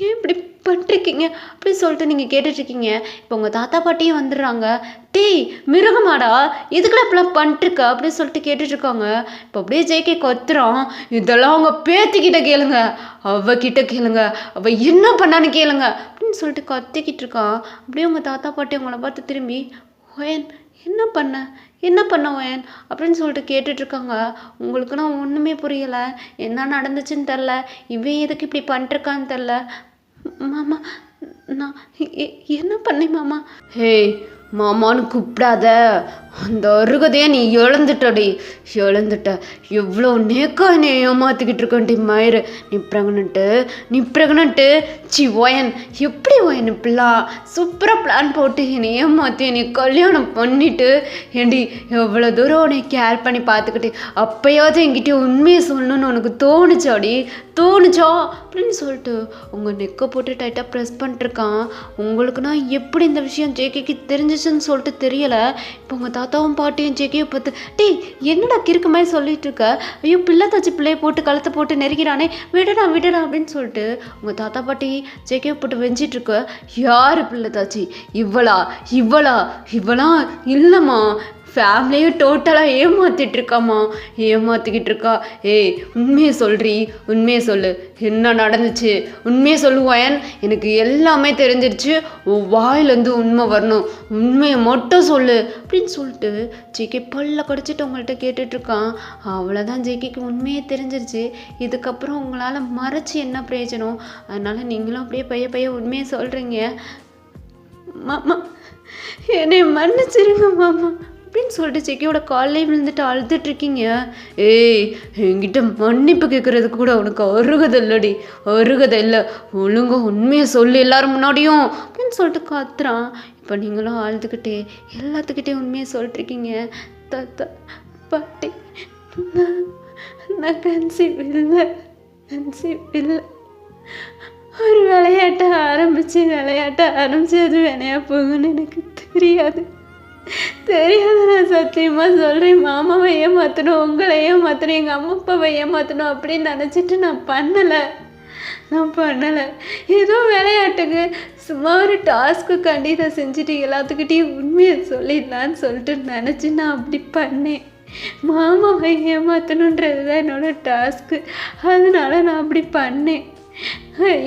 B: ஏன் இப்படி பண்ணிருக்கீங்க அப்படின்னு சொல்லிட்டு நீங்கள் கேட்டுட்ருக்கீங்க. இப்போ உங்கள் தாத்தா பாட்டியும் வந்துடுறாங்க. டேய் மிருகமாடா, இதுக்குள்ள இப்பெல்லாம் பண்ணிட்டுருக்க அப்படின்னு சொல்லிட்டு கேட்டுட்ருக்காங்க. இப்போ அப்படியே ஜேகே கொத்துறான். இதெல்லாம் அவங்க பேத்திக்கிட்ட கேளுங்க, அவகிட்ட கேளுங்க, அவள் என்ன பண்ணான்னு கேளுங்க அப்படின்னு சொல்லிட்டு கத்திக்கிட்டு இருக்கான். அப்படியே உங்கள் தாத்தா பாட்டி உங்களை பார்த்து திரும்பி, ஒயன் என்ன பண்ண, என்ன பண்ண ஒயன் அப்படின்னு சொல்லிட்டு கேட்டுட்ருக்காங்க. உங்களுக்கு நான் ஒன்றுமே புரியலை, என்ன நடந்துச்சுன்னு தெரில, இவன் எதுக்கு இப்படி பண்ணிட்டுருக்கான்னு தெரில. மாமா நான் என்ன பண்ணேன் மாமா? ஹே மாமான்னு கூப்பிடாத, அந்த அருகதையை நீ இழந்துட்டடி, இழந்துட்ட. எவ்வளோ நேக்கா என்னை ஏமாற்றிக்கிட்டு இருக்கண்டி மயிறு. நீ ப்ரெக்னென்ட்டு சி ஒயன், எப்படி ஒயன் இப்படிலாம் சூப்பராக பிளான் போட்டு என்னை ஏமாற்றி என்னை கல்யாணம் பண்ணிவிட்டு ஏண்டி எவ்வளோ தூரம் உன்னை கேர் பண்ணி பார்த்துக்கிட்டு அப்போயாவது என்கிட்ட உண்மையை சொல்லணும்னு உனக்கு தோணுச்சா அப்படின்னு சொல்லிட்டு உங்கள் நெக்கை போட்டு டைட்டாக ப்ரெஸ் பண்ணிட்டுருக்கான். உங்களுக்குன்னா எப்படி இந்த விஷயம் ஜேகேக்கு தெரிஞ்சிச்சுன்னு சொல்லிட்டு தெரியலை. இப்போ உங்கள் தாத்தாவும் பாட்டியும் ஜேகேயை பார்த்து, டேய் என்னடா கிறுக்கு மாதிரி சொல்லிட்டு இருக்க, ஐயோ பிள்ளை தாச்சி பிள்ளையை போட்டு கழுத்தை போட்டு நெருக்கிறானே, விடடா அப்படின்னு சொல்லிட்டு உங்கள் தாத்தா பாட்டி ஜேகேயை போட்டு வெஞ்சிட்ருக்க. யார் பிள்ளை தாச்சி? இவளா இல்லைம்மா, ஃபேமிலியும் டோட்டலாக ஏமாற்றிக்கிட்டு இருக்கா. ஏய் உண்மையை சொல்லு, என்ன நடந்துச்சு உண்மையை சொல்லுவாயன், எனக்கு எல்லாமே தெரிஞ்சிருச்சு, வாயிலேருந்து உண்மை வரணும், உண்மையை மட்டும் சொல்லு அப்படின்னு சொல்லிட்டு ஜேகே பல்ல கடிச்சிட்டு உங்கள்கிட்ட கேட்டுட்ருக்கான். அவ்வளோதான், ஜேகேக்கு உண்மையே தெரிஞ்சிருச்சு. இதுக்கப்புறம் உங்களால் மறைச்சி என்ன பிரயோஜனம்? அதனால் நீங்களும் அப்படியே பைய உண்மையை சொல்கிறீங்க. மாமா என்னை மன்னிச்சிருங்க மாமா அப்படின்னு சொல்லிட்டு ஜேகேயோட காலையே விழுந்துட்டு அழுதுட்ருக்கீங்க. ஏய் என்கிட்ட மன்னிப்பு கேட்குறதுக்கு கூட உனக்கு அருகதை இல்லை, ஒழுங்கா உண்மையை சொல்லு எல்லாரும் முன்னாடியும் அப்படின்னு சொல்லிட்டு காத்துறான். இப்போ நீங்களும் அழுதுகிட்டே எல்லாத்துக்கிட்டே உண்மையை சொல்லிட்டுருக்கீங்க. தாத்தா பாட்டி நான் கன்சீவ் இல்லை, ஒரு விளையாட்டை ஆரம்பித்து அது வினையா போகுன்னு எனக்கு தெரியாது. நான் சத்தியமாக சொல்கிறேன், மாமாவை ஏமாற்றணும், உங்களை ஏமாற்றணும், எங்கள் அம்மா அப்பாவை ஏமாற்றணும் அப்படின்னு நினச்சிட்டு நான் பண்ணலை. ஏதோ விளையாட்டுக்கு சும்மா ஒரு டாஸ்க்குக்காண்டி இதை செஞ்சுட்டு எல்லாத்துக்கிட்டையும் உண்மையை சொல்லிடலான்னு சொல்லிட்டு நினச்சி நான் அப்படி பண்ணேன். மாமாவை ஏமாற்றணுன்றது தான் என்னோடய டாஸ்க்கு, அதனால நான் அப்படி பண்ணேன்.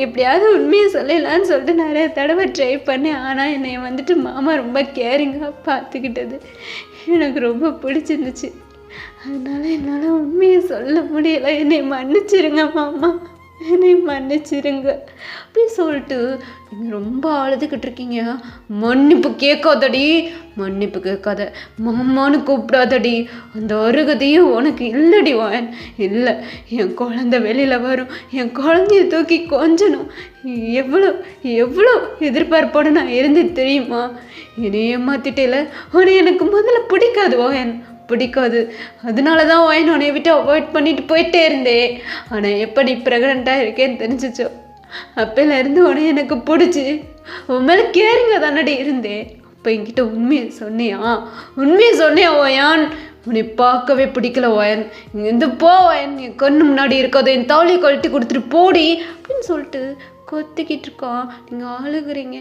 B: எப்படியாவது உண்மையை சொல்லலான்னு சொல்லிட்டு நிறைய தடவை ட்ரை பண்ணேன். ஆனால் என்னை வந்துட்டு மாமா ரொம்ப கேரிங்காக பார்த்துக்கிட்டது எனக்கு ரொம்ப பிடிச்சிருந்துச்சு. அதனால என்னால் உண்மையை சொல்ல முடியலை, என்னை மன்னிச்சிருங்க மாமா, என்னை மன்னிச்சிருங்க அப்படின்னு சொல்லிட்டு நீங்கள் ரொம்ப அழுதுகிட்டு இருக்கீங்க. மன்னிப்பு கேட்காத, மாமான்னு கூப்பிடாதடி, அந்த அருகதையும் உனக்கு இல்லடி வாயன், இல்லை. என் குழந்தை வெளியில் வரும், என் குழந்தைய தூக்கி கொஞ்சணும், எவ்வளோ எதிர்பார்ப்போடு நான் இருந்தது தெரியுமா? என்னை ஏமாத்திட்டேல, உன்னை எனக்கு முதல்ல பிடிக்காது வாயன், அதனால தான் வாயின் உன்னை விட்டு அவாய்ட் பண்ணிட்டு போயிட்டே இருந்தேன். ஆனால் எப்படி ப்ரெக்னெண்ட்டாக இருக்கேன்னு தெரிஞ்சிச்சோ அப்போலேருந்து உன்னை எனக்கு பிடிச்சி உன் மேலே கேரிங்க தானடி இருந்தேன். அப்போ என்கிட்ட உண்மையை சொன்னியா ஓயான்? உன்னை பார்க்கவே பிடிக்கல ஓயன், இங்கேருந்து போ ஓயன், என் கண்ணு முன்னாடி இருக்காது, என் தாலியை கழட்டி கொடுத்துட்டு போடி அப்படின்னு சொல்லிட்டு கொத்திக்கிட்டு இருக்கான். நீங்கள் அழுகுறீங்க.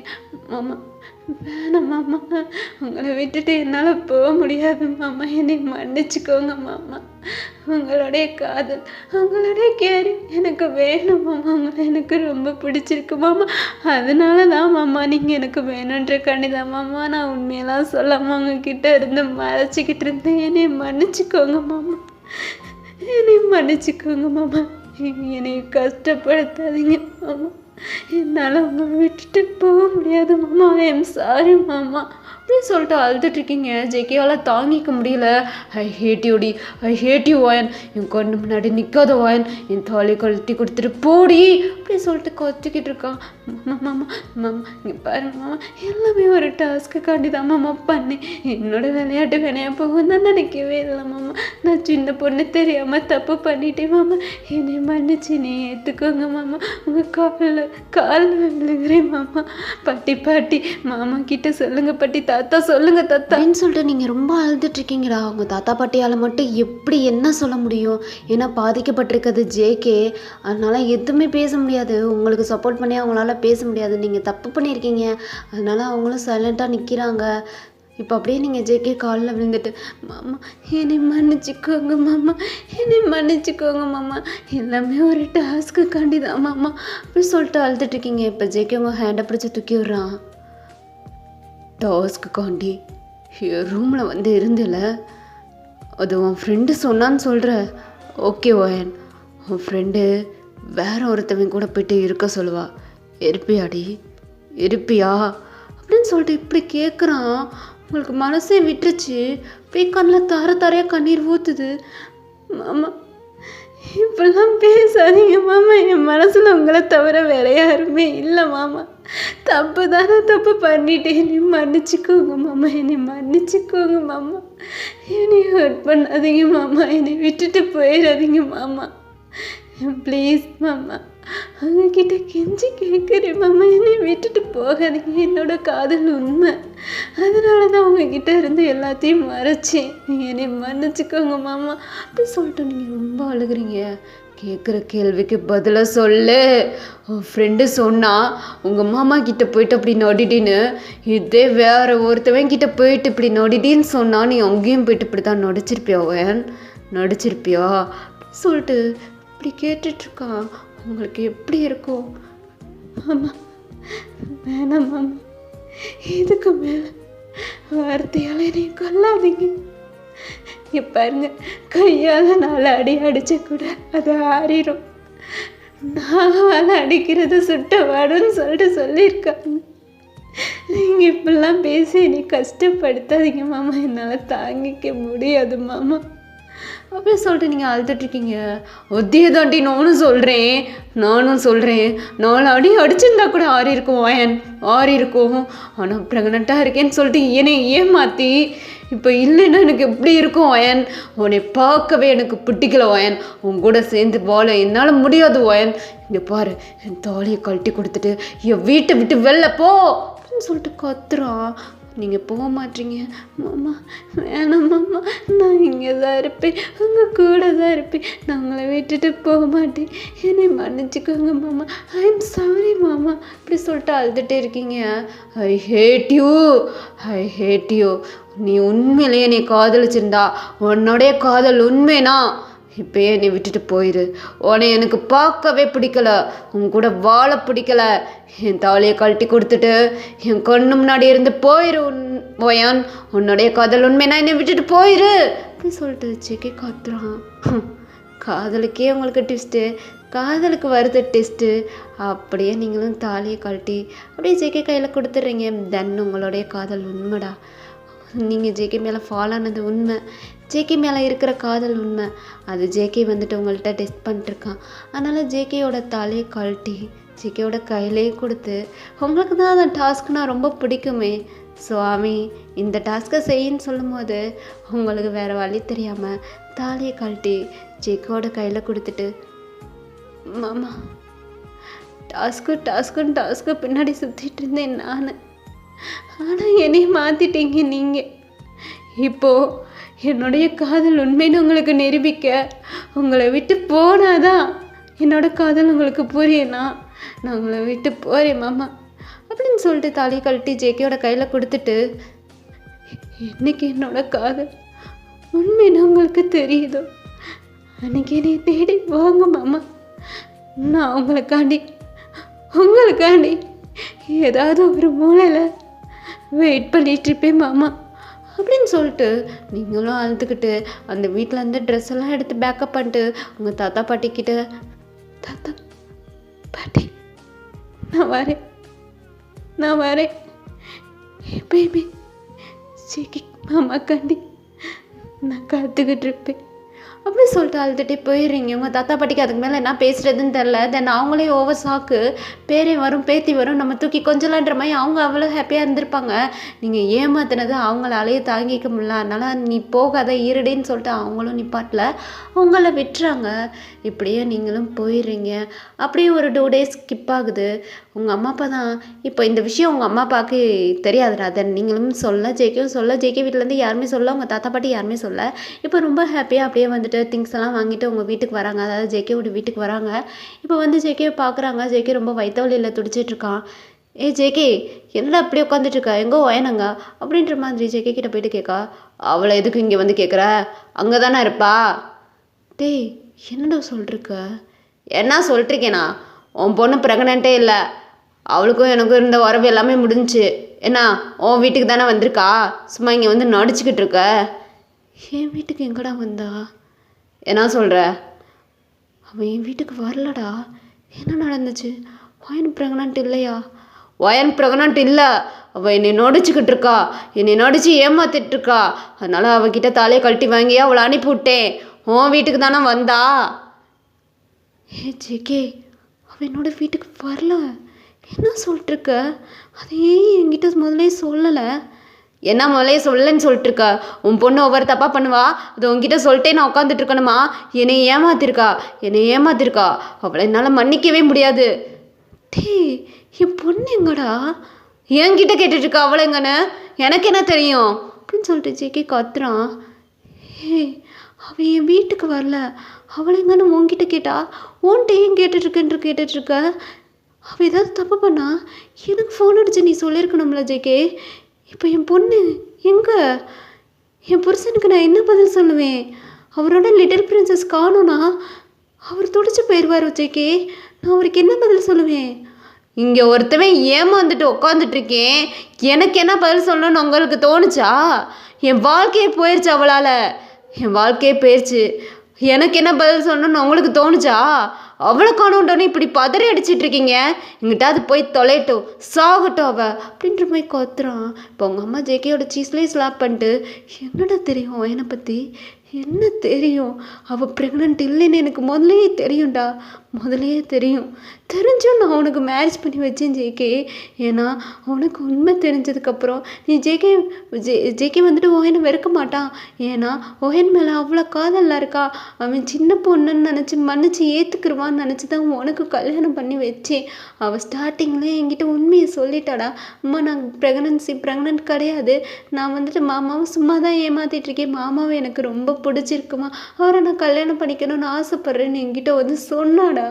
B: மாமா வேணாம் மாமா, உங்களை விட்டுட்டு என்னால் போக முடியாது மாமா, என்னை மன்னிச்சுக்கோங்க மாமா. உங்களுடைய காதல், உங்களுடைய கேரிங் எனக்கு வேணும் மாமா. உங்களை எனக்கு ரொம்ப பிடிச்சிருக்கு மாமா. அதனால தான் மாமா நீங்கள் எனக்கு வேணுன்ற கண்டிதான் மாமா நான் உண்மையெல்லாம் சொல்லாமல் உங்ககிட்ட இருந்து மறைச்சிக்கிட்டு இருந்தேன். என்னை மன்னிச்சுக்கோங்க மாமா, என்னை மன்னிச்சுக்கோங்க மாமா. என்னை கஷ்டப்படுத்தாதீங்க மாமா. என்னால் உங்களை விட்டுட்டு போக முடியாது மாமா. ஐ எம் சாரி மாமா அப்படின்னு சொல்லிட்டு அழுதுட்ருக்கீங்க. ஜேகேவால் தாங்கிக்க முடியல. ஐ ஹேட் யூடி, ஐ ஹேட் யூ வாயன், என் கண்ணு முன்னாடி நிற்காத வாயன், என் தாலி கழட்டி கொடுத்துட்டு போடி அப்படின்னு சொல்லிட்டு கொத்திக்கிட்டு இருக்கான். மாமா மாமா மாமா இங்கே பாருங்க மாமா, எல்லாமே ஒரு டாஸ்க்குக்காண்டி தான் மாமா பண்ணேன். என்னோட விளையாட்டு வினையா போகும் தான் நினைக்கவே இல்லை மாமா. நான் சின்ன பொண்ணு தெரியாமல் தப்பு பண்ணிட்டேன் மாமா. என்னை மன்னிச்சு நீ ஏற்றுக்கோங்க மாமா. உங்கள் காலில் விழுகிறேன் மாமா. பாட்டி மாமா கிட்ட சொல்லுங்க பாட்டி, தாத்தா சொல்லுங்க தாத்தா
A: அப்படின்னு சொல்லிட்டு நீங்கள் ரொம்ப அழுதுட்ருக்கீங்கடா. உங்கள் தாத்தா பாட்டியால் மட்டும் எப்படி என்ன சொல்ல முடியும்? ஏன்னா பாதிக்கப்பட்டிருக்கிறது ஜேகே, அதனால் எதுவுமே பேச முடியாது. உங்களுக்கு சப்போர்ட் பண்ணி அவங்களால பேச முடியாது. நீங்கள் தப்பு பண்ணியிருக்கீங்க, அதனால் அவங்களும் சைலண்ட்டாக நிற்கிறாங்க. இப்போ அப்படியே நீங்கள் ஜேகே காலில் விழுந்துட்டு, மாமா என்னை மன்னிச்சிக்கோங்க மாமா, என்னை மன்னிச்சிக்கோங்க மாமா, எல்லாமே ஒரு டாஸ்க்குக்காண்டி தான் மாமா அப்படி சொல்லிட்டு அழுதுட்ருக்கீங்க. இப்போ ஜேகே உங்கள் ஹேண்டை பிடிச்சி தூக்கி விட்றான். டாஸ்க்குக்காண்டி என் ரூமில் வந்து இருந்தில்ல, அது உன் ஃப்ரெண்டு சொன்னான்னு சொல்கிற. ஓகே ஓயன், உன் ஃப்ரெண்டு வேற ஒருத்தவங்க கூட போயிட்டு இருக்க சொல்லுவா, இருப்பியாடி இருப்பியா அப்படின்னு சொல்லிட்டு இப்படி கேட்குறான். உங்களுக்கு மனசே விட்டுருச்சு. போய் கண்ணில் தாரையாக கண்ணீர் ஊற்றுது. மாமா இப்பெல்லாம் பேசாதீங்க மாமா, என் மனசில் உங்களை தவிர வேற யாருமே இல்லை மாமா. தப்பு தானே, தப்பு பண்ணிட்டேன், என்னை மன்னிச்சிக்கோங்க மாமா, என்னை மன்னிச்சிக்கோங்க மாமா. என்னை ஹர்ட் பண்ணாதீங்க மாமா, என்னை விட்டுட்டு போயிடாதீங்க மாமா, ப்ளீஸ் மாமா. அவங்கக்கிட்ட கெஞ்சி கேட்குறேன் மாமா, என்னை விட்டுட்டு போகாதீங்க. என்னோட காதல் உண்மை, அதனால தான் உங்ககிட்ட இருந்து எல்லாத்தையும் மறைச்சேன். நீங்கள் என்னை மன்னிச்சிக்கோங்க மாமா அப்படி சொல்லிட்டு நீங்கள் ரொம்ப அழுகுறீங்க. கேட்குற கேள்விக்கு பதிலாக சொல்லு. உன் ஃப்ரெண்டு சொன்னா உங்கள் மாமா கிட்ட போயிட்டு அப்படி நொடிடின்னு, இதே வேற ஒருத்தவன் கிட்ட போயிட்டு இப்படி நொடிடின்னு சொன்னா நீ அங்கேயும் போயிட்டு இப்படி தான் நடிச்சிருப்பியா வேன், நடிச்சிருப்பியா சொல்லிட்டு இப்படி கேட்டுட்ருக்கான். உங்களுக்கு எப்படி இருக்கும்? மாமா வேணாம் மாமா, இதுக்கு மேலே வார்த்தையால் என்னை கொல்லாதீங்க. இங்கே பாருங்க, கையால் 4 அடி அடித்த கூட அது ஆறிடும். நாவால் அடிக்கிறது சுட்ட வாடுன்னு சொல்லிட்டு சொல்லியிருக்காங்க. நீங்கள் இப்படிலாம் பேசி என்னை கஷ்டப்படுத்தாதீங்க மாமா, என்னால் தாங்கிக்க முடியாது மாமா அப்படின்னு சொல்லிட்டு நீங்கள் அழுதுட்ருக்கீங்க. ஒத்தியை தாண்டி நானும் சொல்கிறேன் 4 அடி அடிச்சிருந்தா கூட ஆறி இருக்கும் வாயன், ஆறி இருக்கும். ஆனால் ப்ரெக்னெண்ட்டாக இருக்கேன்னு சொல்லிட்டு என்னை ஏமாற்றி இப்போ இல்லைன்னா எனக்கு எப்படி இருக்கும் வயன்? உன்னை பார்க்கவே எனக்கு பிடிக்கல வயன், உன் கூட சேர்ந்து வாழ என்னால் முடியாது வயன். இங்கே பாரு, என் தாலியை கழட்டி கொடுத்துட்டு என் வீட்டை விட்டு வெளில போ அப்படின்னு சொல்லிட்டு கத்துறான். நீங்கள் போக மாட்டீங்க மாமா. வேணாம் மாமா, நான் இங்கே தான் இருப்பேன், உங்கள் கூட தான் இருப்பேன், நான் உங்களை விட்டுட்டு போக மாட்டேன், என்னை மன்னிச்சிக்கோங்க மாமா, ஐ எம் சாரி மாமா இப்படி சொல்லிட்டு அழுதுகிட்டே இருக்கீங்க. ஐ ஹேட் யூ. நீ உண்மையிலேயே நீ காதலிச்சிருந்தா, உன்னுடைய காதல் உண்மைனா இப்போயே என்னை விட்டுட்டு போயிரு. உன்னை எனக்கு பார்க்கவே பிடிக்கல, உன் கூட வாழ பிடிக்கல. என் தாலியை கழட்டி கொடுத்துட்டு என் கண்ணு முன்னாடி இருந்து போயிரு போயான். உன்னுடைய காதல் உண்மைனா என்னை விட்டுட்டு போயிரு அப்படி சொல்லிட்டு ஜேகே காத்துறான். காதலுக்கே உங்களுக்கு ட்விஸ்ட்டு, காதலுக்கு வருது டெஸ்ட்டு. அப்படியே நீங்களும் தாலியை கழட்டி அப்படியே ஜேகே கையில் கொடுத்துட்றீங்க. தென் உங்களுடைய காதல் உண்மைடா. நீங்கள் ஜேகே மேலே ஃபாலோ ஆனது உண்மை, ஜேகே மேலே இருக்கிற காதல் உண்மை. அது ஜேகே வந்துட்டு உங்கள்கிட்ட டெஸ்ட் பண்ணிட்டுருக்கான். அதனால் ஜேகேயோட தாலியை கழட்டி ஜேகேயோட கையிலே கொடுத்து, உங்களுக்கு தான் அந்த டாஸ்க்குனா ரொம்ப பிடிக்குமே சுவாமி, இந்த டாஸ்க்கை செய்யின்னு சொல்லும் போது உங்களுக்கு வேறு வழி தெரியாமல் தாலியை கழட்டி ஜேகேயோட கையில் கொடுத்துட்டு, மாமா டாஸ்க்கு பின்னாடி சுற்றிட்டு இருந்தேன் நான், ஆனால் என்னை மாற்றிட்டீங்க நீங்கள். இப்போது என்னுடைய காதல் உண்மைன்னு உங்களுக்கு நிரூபிக்க உங்களை விட்டு போனாதான் என்னோட காதல் உங்களுக்கு புரியனா.
B: நான் உங்களை விட்டு போகிறேன் மாமா அப்படின்னு சொல்லிட்டு தாலியை கழட்டி ஜேகேயோட கையில் கொடுத்துட்டு, இன்னைக்கு என்னோட காதல் உண்மைன்னு உங்களுக்கு தெரியுதோ அன்னைக்கு என்னை தேடி வாங்க மாமா. நான் உங்களுக்காண்டி ஏதாவது ஒரு மூலையில் வெயிட் பண்ணிட்டு இருப்பேன் மாமா அப்படின்னு சொல்லிட்டு நீங்களும் அழுதுகிட்டு அந்த வீட்டில் இருந்து ட்ரெஸ் எல்லாம் எடுத்து பேக்கப் பண்ணிட்டு உங்கள் தாத்தா பாட்டிக்கிட்ட, தாத்தா பாட்டி நான் வரேன் எப்பயுமே ஜேகே மாமாக்காண்டி நான் காத்துக்கிட்டு இருப்பேன் அப்படின்னு சொல்லிட்டு அழுதுகிட்டே போயிடுறீங்க. உங்கள் தாத்தா பாட்டிக்கு அதுக்கு மேலே என்ன பேசுகிறதுன்னு தெரில. தென் அவங்களே ஓவர் ஷாக்கு, பேரே வரும் பேத்தி வரும் நம்ம தூக்கி கொஞ்சலான்ற மாதிரி அவங்க அவ்வளோ ஹாப்பியாக இருந்திருப்பாங்க. நீங்கள் ஏமாத்தினது அவங்களாலேயே தாங்கிக்க முடியல, அதனால் நீ போகாத இருடின்னு சொல்லிட்டு அவங்களும் நிப்பாட்டில் உங்களை விட்டுறாங்க. இப்படியே நீங்களும் போயிடுறீங்க. அப்படியே ஒரு 2 days ஸ்கிப் ஆகுது. உங்கள் அம்மா அப்பா தான் இப்போ இந்த விஷயம் உங்கள் அம்மா அப்பாவுக்கு தெரியாதுடா. தென் நீங்களும் சொல்ல, ஜேகேவும் சொல்ல, ஜேகே வீட்டிலேருந்து யாருமே சொல்ல, உங்கள் தாத்தா பாட்டி யாருமே சொல்ல. இப்போ ரொம்ப ஹாப்பியாக அப்படியே வந்துட்டு திங்ஸ் எல்லாம் வாங்கிட்டு உங்கள் வீட்டுக்கு வராங்க, அதாவது ஜேகேவோட வீட்டுக்கு வராங்க. இப்போ வந்து ஜேகேவை பார்க்குறாங்க. ஜேகே ரொம்ப வயிற்று வலியில் துடிச்சிட்ருக்கான். ஏ ஜேகே என்னடா அப்படியே உட்காந்துட்ருக்கா, எங்கோ வயனங்க அப்படின்ற மாதிரி ஜேகே கிட்ட போயிட்டு கேட்கா. அவளை எதுக்கு இங்கே வந்து கேட்குற, அங்கே தானே இருப்பா. டேய் என்னடா சொல்லிருக்க, என்ன சொல்லிட்டுருக்கேனா, உன் பொண்ணு ப்ரெக்னென்ட்டே இல்லை, அவளுக்கும் எனக்கும் இருந்த உறவு எல்லாமே முடிஞ்சிச்சு. என்ன உன் வீட்டுக்கு தானே வந்திருக்கா, சும்மா இங்கே வந்து நடிச்சுக்கிட்டு இருக்க. என் வீட்டுக்கு எங்கடா வந்தா, என்ன சொல்கிற, அவன் என் வீட்டுக்கு வரலடா. என்ன நடந்துச்சு, ஒயன் ப்ரெக்னென்ட் இல்லையா? ஒயன் ப்ரெக்னென்ட் இல்லை, அவள் என்னை நடிச்சுக்கிட்டு இருக்கா, என்னை நடிச்சு ஏமாத்திட்டுருக்கா. அதனால் அவகிட்ட தலையை கழட்டி வாங்கி அவளை அனுப்பிவிட்டேன். உன் வீட்டுக்கு தானே வந்தா. ஏ ஜேகே அவள் என்னோட வீட்டுக்கு வரல, என்ன சொல்லிட்டுருக்க, அதை ஏன் என்கிட்ட முதலே சொல்லலை? என்ன முதலே சொல்லலைன்னு சொல்லிட்டுருக்க, உன் பொண்ணு ஒவ்வொரு தப்பாக பண்ணுவா, அது உங்ககிட்ட சொல்லிட்டே நான் உட்காந்துட்டு இருக்கணுமா? என்னை ஏமாத்திருக்கா, அவளை என்னால் மன்னிக்கவே முடியாது. டே என் பொண்ணு எங்கடா, என்கிட்ட கேட்டுட்ருக்கா, அவளை எங்கன்னு எனக்கு என்ன தெரியும் அப்படின்னு சொல்லிட்டு ஜேகே கத்துறான். ஏய் அவள் என் வீட்டுக்கு வரல, அவளை எங்கன்னு உன்கிட்ட கேட்டா, உன்கிட்ட ஏன் கேட்டுட்ருக்க. அவள் ஏதாவது தப்பு பண்ணா எனக்கு ஃபோன் அடிச்சு நீ சொல்லியிருக்கணும்ல ஜேகே. இப்போ என் பொண்ணு எங்கே, என் புருஷனுக்கு நான் என்ன பதில் சொல்லுவேன்? அவரோட லிட்டில் பிரின்சஸ் காணோன்னா அவர் துடிச்சு போயிடுவார் ஜேகே, நான் அவருக்கு என்ன பதில் சொல்லுவேன்? இங்கே ஒருத்தவன் ஏமாந்துட்டு உட்காந்துட்ருக்கேன், எனக்கு என்ன பதில் சொல்லணும்னு உங்களுக்கு தோணுச்சா? என் வாழ்க்கையே போயிடுச்சு, அவளால் என் வாழ்க்கையே போயிடுச்சு, எனக்கு என்ன பதில் சொல்லணும்னு உங்களுக்கு தோணுச்சா? அவளை காணோண்டோன்னு இப்படி பதறி அடிச்சிட்ருக்கீங்க, எங்கிட்ட அது போய் தொலையட்டும், சாகட்டும் அவள் அப்படின்ற மாதிரி கத்துறான். இப்போ அவங்க அம்மா ஜேகேயோட சீஸ்லேயே ஸ்லாப் பண்ணிட்டு, என்னடா தெரியும் என்னை பற்றி, என்ன தெரியும், அவள் ப்ரெக்னென்ட் இல்லைன்னு எனக்கு முதலையே தெரியும், தெரிஞ்சும் நான் அவனுக்கு மேரேஜ் பண்ணி வச்சேன் ஜேகே. ஏன்னா அவனுக்கு உண்மை தெரிஞ்சதுக்கப்புறம் நீ ஜேகே வந்துட்டு ஓயனை வெறுக்க மாட்டான். ஏன்னா ஓயன் மேலே அவ்வளோ காதல்லாம் இருக்கா, அவன் சின்ன பொண்ணுன்னு நினச்சி மன்னிச்சு ஏற்றுக்குருவான்னு நினச்சி தான் உனக்கு கல்யாணம் பண்ணி வச்சேன். அவள் ஸ்டார்டிங்கில் என்கிட்ட உண்மையை சொல்லிட்டாடா, அம்மா நான் ப்ரெக்னென்ட் கிடையாது, நான் வந்துட்டு மாமாவை சும்மா தான் ஏமாற்றிட்டுருக்கேன், மாமாவை எனக்கு ரொம்ப பிடிச்சிருக்குமா, அவரை நான் கல்யாணம் பண்ணிக்கணும்னு ஆசைப்பட்றேன்னு என்கிட்ட வந்து சொன்னாடா.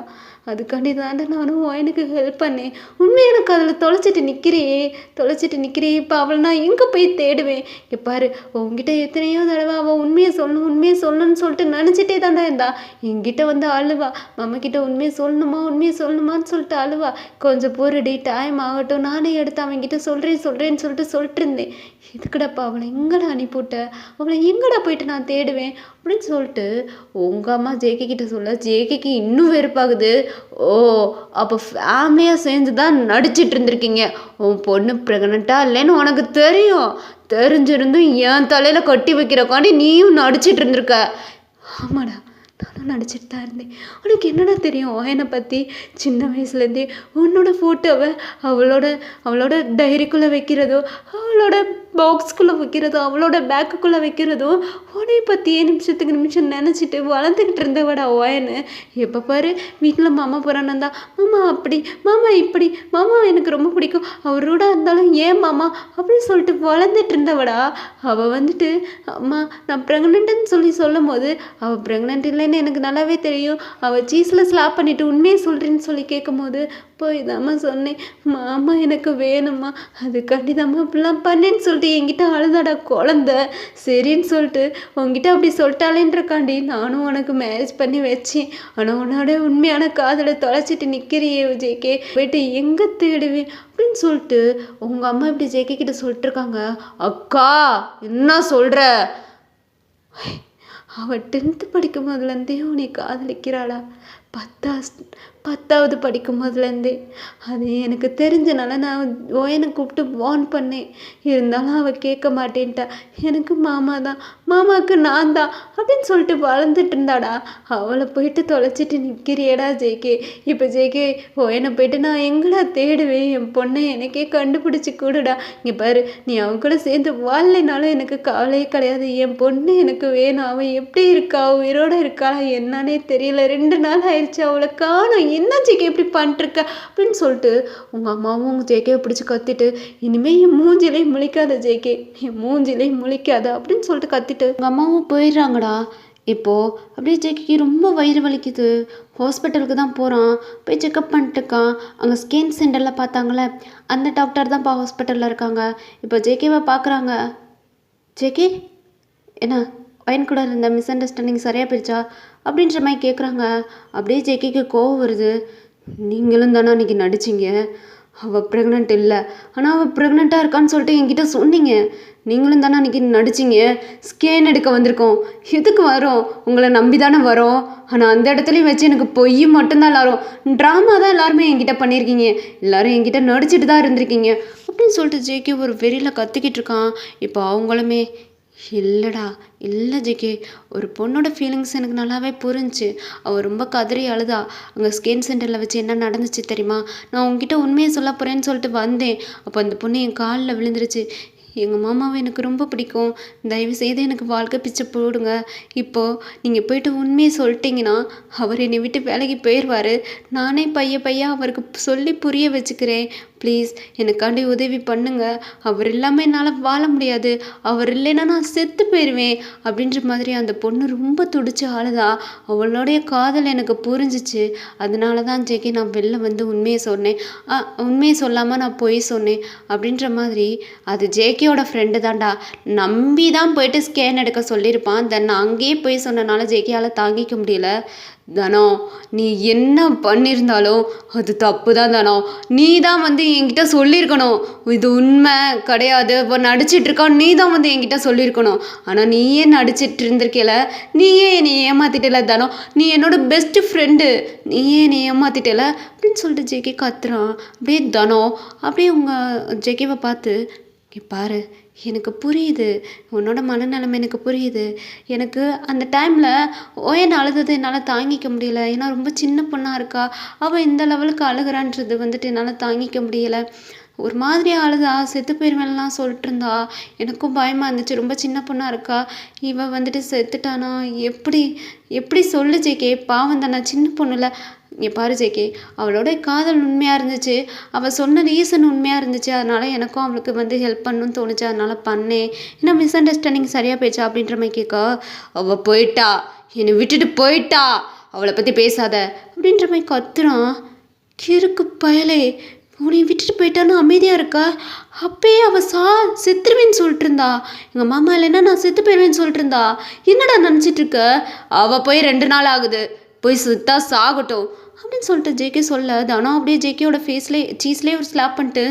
B: அதுக்காண்டி தாண்டா நானும் எனக்கு ஹெல்ப் பண்ணேன். உண்மையை எனக்கு அதில் தொலைச்சிட்டு நிற்கிறே. இப்போ அவளை நான் எங்கே போய் தேடுவேன்? இங்கே பாரு, உங்ககிட்ட எத்தனையோ தடவை அவள் உண்மையை சொல்லணும்னு சொல்லிட்டு நினச்சிட்டே தாண்டா இருந்தா. என்கிட்ட வந்து அழுவா, மாமா கிட்ட உண்மையை சொல்லணுமான்னு சொல்லிட்டு அழுவா. கொஞ்சம் பொறுடி, டைம் ஆகட்டும், நானே எடுத்து அவன்கிட்ட சொல்கிறேன்னு சொல்லிட்டு இருந்தேன். இதுக்கடப்பா அவளை எங்கடா அனுப்பிவிட்ட, அவளை எங்கடா போயிட்டு நான் தேடுவேன் அப்படின்னு சொல்லிட்டு உங்கள் அம்மா ஜேகே கிட்ட சொல்ல, ஜேகேக்கு இன்னும் வெறுப்பாகுது. ஓ அப்போ ஃபேமிலியாக சேர்ந்து தான் நடிச்சிட்டு இருந்திருக்கீங்க, உன் பொண்ணு ப்ரெக்னெண்ட்டாக இல்லைன்னு உனக்கு தெரிஞ்சிருந்தும் என் தலையில் கட்டி வைக்கிறக்காண்டி நீயும் நடிச்சிட்டு இருந்திருக்க. ஆமாடா நானும் நடிச்சிட்டு தான் இருந்தேன். உனக்கு என்னடா தெரியும் என்னை பற்றி? சின்ன வயசுலேருந்தே உன்னோட ஃபோட்டோவை அவளோட டைரிக்குள்ளே வைக்கிறதோ, அவளோட பாக்ஸ்குள்ளே வைக்கிறதோ, அவளோட பேக்குக்குள்ளே வைக்கிறதோ, உன்னை பற்றியே நிமிஷத்துக்கு நிமிஷம் நினச்சிட்டு வளர்ந்துக்கிட்டு இருந்தவடா ஓயன்னு. எப்போ பாரு வீட்டில் மாமா போகிறான்னா, மாமா அப்படி, மாமா இப்படி, மாமா எனக்கு ரொம்ப பிடிக்கும், அவரோட இருந்தாலும் ஏன் மாமா அப்படின்னு சொல்லிட்டு வளர்ந்துட்டு இருந்தவடா. அவள் வந்துட்டு அம்மா நான் ப்ரெக்னென்ட்டுன்னு சொல்லும் போது, அவள் ப்ரெக்னென்ட் இல்லைன்னு எனக்கு நல்லாவே தெரியும், அவள் சீஸில் ஸ்லாப் பண்ணிவிட்டு உண்மையை சொல்கிறேன்னு சொல்லி கேட்கும் போது
A: போய் தாம்மா சொன்னேன். மாமா எனக்கு வேணும்மா, அதுக்காண்டி தாம்மா அப்படிலாம் பண்ணேன்னு சொல்லிட்டு என்கிட்ட அழுதாடா குழந்த. சரின்னு சொல்லிட்டு உங்ககிட்ட அப்படி சொல்லிட்டாலேன்றக்காண்டி நானும் உனக்கு மேரேஜ் பண்ணி வச்சேன். ஆனால் உன்னோட உண்மையான காதலை தொலைச்சிட்டு நிற்கிறியே ஜேகே, போயிட்டு எங்கே தேடுவேன் அப்படின்னு சொல்லிட்டு உங்கள் அம்மா இப்படி ஜேகே கிட்ட சொல்லிட்டு இருக்காங்க. அக்கா என்ன சொல்கிற? அவள் 10th படிக்கும் போதுலேருந்தே உன்னை காதலிக்கிறாளா? 10வது படிக்கும் போதுலேருந்தே. அது எனக்கு தெரிஞ்சனால நான் ஓயனை கூப்பிட்டு வார்ன் பண்ணேன். இருந்தாலும் அவள் கேட்க மாட்டேன்ட்டா. எனக்கு மாமா தான், மாமாவுக்கு நான் தான் அப்படின்னு சொல்லிட்டு வளர்ந்துட்டு இருந்தாடா. அவளை போயிட்டு தொலைச்சிட்டு நிற்கிறியடா ஜேகே. இப்போ ஜேகே ஓயனை போயிட்டு நான் எங்கடா தேடுவேன்? என் பொண்ணை எனக்கே கண்டுபிடிச்சி கூடுடா. இங்கே பாரு, நீ அவன் கூட சேர்ந்து வாழலைனாலும் எனக்கு கவலையே கிடையாது. என் பொண்ணு எனக்கு வேணும். அவன் எப்படி இருக்கா? உயிரோடு இருக்காளா என்னன்னே தெரியல. 2 நாள் ஆயிடுச்சு அவளை காணோம். என்ன ஜேகே இப்படி பண்ணிட்டுருக்க அப்படின்னு சொல்லிட்டு உங்கள் அம்மாவும் உங்கள் ஜேகேவை பிடிச்சி கத்திட்டு, இனிமேல் என் மூஞ்சிலே முழிக்காத ஜேகே, என் மூஞ்சிலே முழிக்காத அப்படின்னு சொல்லிட்டு கத்திட்டு உங்கள் அம்மாவும் போயிடுறாங்கடா. இப்போது அப்படியே ஜேகேக்கு ரொம்ப வயிறு வலிக்குது. ஹாஸ்பிட்டலுக்கு தான் போகிறான். போய் செக்கப் பண்ணிட்டுருக்கான். அங்கே ஸ்கேன் சென்டரில் பார்த்தாங்களே, அந்த டாக்டர் தான்ப்பா ஹாஸ்பிட்டலில் இருக்காங்க. இப்போ ஜேகேவை பார்க்குறாங்க. ஜேகே என்ன பையன் கூட இருந்த மிஸ் அண்டர்ஸ்டாண்டிங் சரியாக போயிடுச்சா அப்படின்ற மாதிரி கேட்குறாங்க. அப்படியே ஜேகேக்கு கோவம் வருது. நீங்களும் தானே அன்றைக்கி நடிச்சிங்க. அவள் ப்ரெக்னென்ட் இல்லை, ஆனால் அவள் ப்ரெக்னெண்ட்டாக இருக்கான்னு சொல்லிட்டு என்கிட்ட சொன்னீங்க. நீங்களும் தானே அன்றைக்கி நடிச்சிங்க. ஸ்கேன் எடுக்க வந்திருக்கோம். எதுக்கு வரோம்? உங்களை நம்பி தானே வரோம். ஆனால் அந்த இடத்துலையும் வச்சு எனக்கு பொய் மட்டும்தான் எல்லாரும், ட்ராமா தான் எல்லாருமே என்கிட்ட பண்ணியிருக்கீங்க. எல்லோரும் என்கிட்ட நடிச்சிட்டு தான் இருந்திருக்கீங்க அப்படின்னு சொல்லிட்டு ஜேகே ஒரு வெறியில் கத்திக்கிட்டு இருக்கான். இப்போ அவங்களுமே இல்லைடா, இல்லை ஜேகே, ஒரு பொண்ணோட ஃபீலிங்ஸ் எனக்கு நல்லாவே புரிஞ்சுச்சு. அவள் ரொம்ப கதறி அழுதா. அங்கே ஸ்கேன் சென்டரில் வச்சு என்ன நடந்துச்சு தெரியுமா? நான் உங்ககிட்ட உண்மையை சொல்ல போகிறேன்னு சொல்லிட்டு வந்தேன். அப்போ அந்த பொண்ணு என் காலில் விழுந்துருச்சு. எங்கள் மாமாவை எனக்கு ரொம்ப பிடிக்கும், தயவு செய்து எனக்கு வாழ்க்கை பிச்சை போடுங்க. இப்போது நீங்கள் போயிட்டு உண்மையை சொல்லிட்டீங்கன்னா அவர் என்னை விட்டு வேலைக்கு போயிடுவார். நானே பையன் அவருக்கு சொல்லி புரிய வச்சுக்கிறேன். ப்ளீஸ் எனக்காண்டி உதவி பண்ணுங்க. அவர் இல்லாமல் என்னால் வாழ முடியாது. அவர் இல்லைன்னா நான் செத்து போயிடுவேன் அப்படின்ற மாதிரி அந்த பொண்ணு ரொம்ப துடிச்சு ஆளுதா. அவளுடைய காதல் எனக்கு புரிஞ்சிச்சு. அதனால தான் ஜேகே நான் வெளில வந்து உண்மையை சொன்னேன். உண்மையை சொல்லாமல் நான் பொய் சொன்னேன் அப்படின்ற மாதிரி. அது ஜேகேயோட ஃப்ரெண்டு தான்டா, நம்பி தான் போயிட்டு ஸ்கேன் எடுக்க சொல்லியிருப்பான். தென் அங்கேயே போய் சொன்னனால ஜேகேயால் தாங்கிக்க முடியல. தனோ, நீ என்ன பண்ணியிருந்தாலும் அது தப்பு தான் தனோ. நீ தான் வந்து என்கிட்ட சொல்லியிருக்கணும், இது உண்மை கிடையாது, இப்போ நடிச்சிட்டு இருக்கா, நீ தான் வந்து என்கிட்ட சொல்லியிருக்கணும். ஆனால் நீயே நடிச்சிட்டு இருந்திருக்கல, நீயே என்னை ஏமாத்திட்டல தனோ. நீ என்னோட பெஸ்ட் ஃப்ரெண்டு, நீயே என்னை ஏமாத்திட்டல அப்படின்னு சொல்லிட்டு ஜேகே கத்துறான். அப்படியே தனோ அப்படியே உங்கள் ஜேகேவை பார்த்து, பாரு எனக்கு புரியுது, உன்னோட மனநிலைமை எனக்கு புரியுது. எனக்கு அந்த டைமில் ஓயன் அழுதது என்னால் தாங்கிக்க முடியல. ஏன்னா ரொம்ப சின்ன பொண்ணாக இருக்கா. அவள் இந்த லெவலுக்கு அழுகிறான்றது வந்துட்டு என்னால் தாங்கிக்க முடியலை. ஒரு மாதிரியாக அழுதா, செத்து போயிருவேன்லாம் சொல்லிட்டு இருந்தா. எனக்கும் பயமாக இருந்துச்சு. ரொம்ப சின்ன பொண்ணாக இருக்கா, இவள் வந்துட்டு செத்துட்டானா எப்படி எப்படி சொல்லு ஜேகே, பாவம் தானே, சின்ன பொண்ணுல. இங்கே பாரு ஜேகே, அவளோட காதல் உண்மையாக இருந்துச்சு. அவள் சொன்ன ரீசன் உண்மையாக இருந்துச்சு. அதனால் எனக்கும் அவளுக்கு வந்து ஹெல்ப் பண்ணணும்னு தோணுச்சு. அதனால் பண்ணேன். ஏன்னா மிஸ் அண்டர்ஸ்டாண்டிங் சரியாக போயிடுச்சா அப்படின்ற மாதிரி கேட்க, அவள் போயிட்டா, என்னை விட்டுட்டு போயிட்டா, அவளை பற்றி பேசாத அப்படின்ற மாதிரி கத்துறான். கிறுக்கு பயலே, உன்னை விட்டுட்டு போயிட்டான்னு அமைதியாக இருக்கா. அப்பயே அவள் செத்துருவேன்னு சொல்லிட்டு இருந்தா. எங்கள் மாமா இல்லைன்னா நான் செத்து போயிடுவேன்னு சொல்லிட்டு இருந்தா. என்னடா நினச்சிட்டு இருக்க? அவள் போய் 2 நாள் ஆகுது, போய் சுத்தா சாகட்டும் அப்படின்னு சொல்லிட்டு ஜேகே சொல்ல, தானோ அப்படியே ஜேகேயோட சீஸ்லேயே ஒரு ஸ்லாப் பண்ணிட்டு,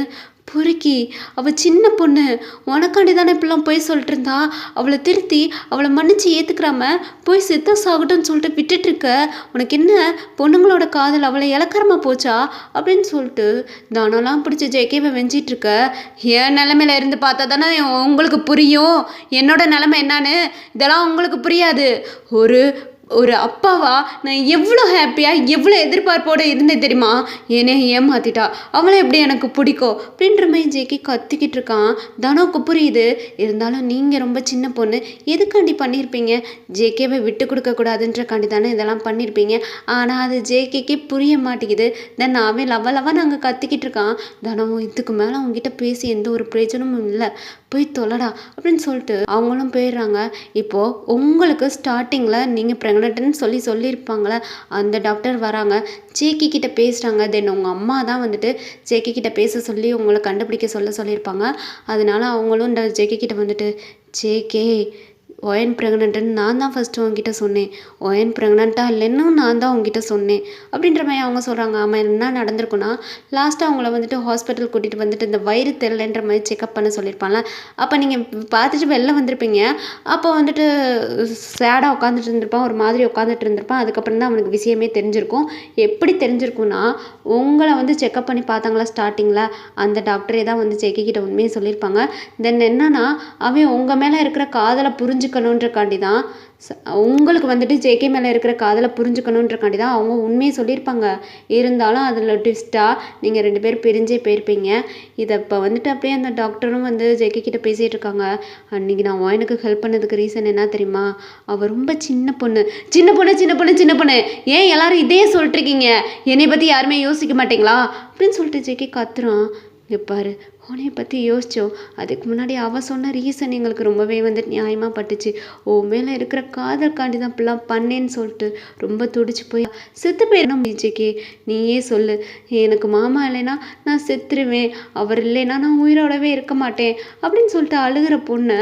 A: பொறுக்கி அவள் சின்ன பொண்ணு, உனக்காண்டி தானே இப்படிலாம் போய் சொல்லிட்டு இருந்தா. அவளை திருத்தி அவளை மன்னிச்சு ஏற்றுக்கிறாம போய் செத்தா சாகட்டும்னு சொல்லிட்டு விட்டுட்டுருக்க. உனக்கு என்ன பொண்ணுங்களோட காதல் அவளை இலக்கரமாக போச்சா அப்படின்னு சொல்லிட்டு தானெல்லாம் பிடிச்சி ஜேகேவை வெஞ்சிட்ருக்க. என் நிலமையில இருந்து பார்த்தா தானே உங்களுக்கு புரியும் என்னோட நிலமை என்னான்னு. இதெல்லாம் உங்களுக்கு புரியாது. ஒரு அப்பாவா நான் எவ்வளோ ஹாப்பியாக எவ்வளோ எதிர்பார்ப்போடு இருந்தேன் தெரியுமா? என்னை ஏமாத்திட்டா, அவளை எப்படி எனக்கு பிடிக்கும் அப்படின்ற மாதிரி ஜேகே கத்திக்கிட்டு இருக்கான். தனோக்கு புரியுது. இருந்தாலும் நீங்கள் ரொம்ப சின்ன பொண்ணு, எதுக்காண்டி பண்ணியிருப்பீங்க? ஜேகேவை விட்டு கொடுக்கக்கூடாதுன்றக்காண்டி தானே இதெல்லாம் பண்ணியிருப்பீங்க. ஆனால் அது ஜேகேக்கே புரிய மாட்டேங்குது. தென் அவன் லவ நாங்கள் கத்திக்கிட்டு இருக்கான். தனமும் இதுக்கு மேலே அவங்ககிட்ட பேசி எந்த ஒரு பிரயோஜனமும் இல்லை, போய் தொலைடா அப்படின்னு சொல்லிட்டு அவங்களும் போயிடுறாங்க. இப்போது உங்களுக்கு ஸ்டார்டிங்கில் நீங்கள் ப்ரெக்னென்ட்னு சொல்லியிருப்பாங்களே அந்த டாக்டர் வராங்க, ஜேகே கிட்ட பேசுகிறாங்க. தென் உங்கள் அம்மா தான் வந்துட்டு ஜேகே கிட்ட பேச சொல்லி உங்களை கண்டுபிடிக்க சொல்லியிருப்பாங்க. அதனால அவங்களும் இந்த ஜேகே கிட்ட வந்துட்டு, ஜேகே ஒயன் ப்ரெக்னென்ட்டுன்னு நான் தான் ஃபஸ்ட்டு உங்ககிட்ட சொன்னேன், ஒயன் ப்ரெக்னெண்ட்டாக இல்லைன்னு நான் தான் உங்ககிட்ட சொன்னேன் அப்படின்ற மாதிரி அவங்க சொல்கிறாங்க. ஆமாம், என்ன நடந்திருக்குன்னா லாஸ்ட்டாக அவங்கள வந்துட்டு ஹாஸ்பிட்டல் கூட்டிகிட்டு வந்துட்டு இந்த வயிறு தெரிலன்ற மாதிரி செக்அப் பண்ண சொல்லியிருப்பாங்க. அப்போ நீங்கள் பார்த்துட்டு வெளில வந்திருப்பீங்க. அப்போ வந்துட்டு சேடாக உட்காந்துட்டு இருந்திருப்பான், ஒரு மாதிரி உட்காந்துட்டு இருந்திருப்பான். அதுக்கப்புறம் தான் அவனுக்கு விஷயமே தெரிஞ்சிருக்கும். எப்படி தெரிஞ்சிருக்குன்னா, உங்களை வந்து செக்அப் பண்ணி பார்த்தாங்களா ஸ்டார்டிங்கில், அந்த டாக்டரே தான் வந்து ஜேகே கிட்ட உண்மையை சொல்லியிருப்பாங்க. தென் என்னன்னா, அவன் உங்கள் மேலே இருக்கிற காதலை புரிஞ்சுக்கணுன்றக்காண்டி தான், உங்களுக்கு வந்துட்டு ஜேகே மேலே இருக்கிற காதலை புரிஞ்சுக்கணுன்றக்காண்டி தான் அவங்க உண்மையை சொல்லியிருப்பாங்க. இருந்தாலும் அதில் ட்விஸ்ட்டாக நீங்கள் 2 பேரும் பிரிஞ்சே போயிருப்பீங்க. இதை இப்போ வந்துட்டு அப்படியே அந்த டாக்டரும் வந்து ஜேகே கிட்ட பேசிகிட்டு இருக்காங்க. அன்றைக்கி நான் ஒயனுக்கு ஹெல்ப் பண்ணதுக்கு ரீசன் என்ன தெரியுமா, அவள் ரொம்ப சின்ன பொண்ணு. சின்ன பொண்ணு சின்ன பொண்ணு சின்ன பொண்ணு, ஏன் எல்லாரும் இதே சொல்லிட்டுருக்கீங்க, என்னை பற்றி யாருமே யோசிக்க மாட்டீங்களா அப்படின்னு சொல்லிட்டு ஜேகே கத்துறான். இங்கே பாரு, உன்னைய பற்றி யோசித்தோம். அதுக்கு முன்னாடி அவள் சொன்ன ரீசன் எங்களுக்கு ரொம்பவே வந்துட்டு நியாயமாக பட்டுச்சு. உன் மேலே இருக்கிற காதல்காண்டி தான் இப்படிலாம் பண்ணேன்னு சொல்லிட்டு ரொம்ப துடிச்சு போய் செத்து போயிடணும். ஜேகே நீயே சொல்லு, எனக்கு மாமா இல்லைன்னா நான் செத்துருவேன், அவர் இல்லைன்னா நான் உயிரோடவே இருக்க மாட்டேன் அப்படின்னு சொல்லிட்டு அழுகிற பொண்ணை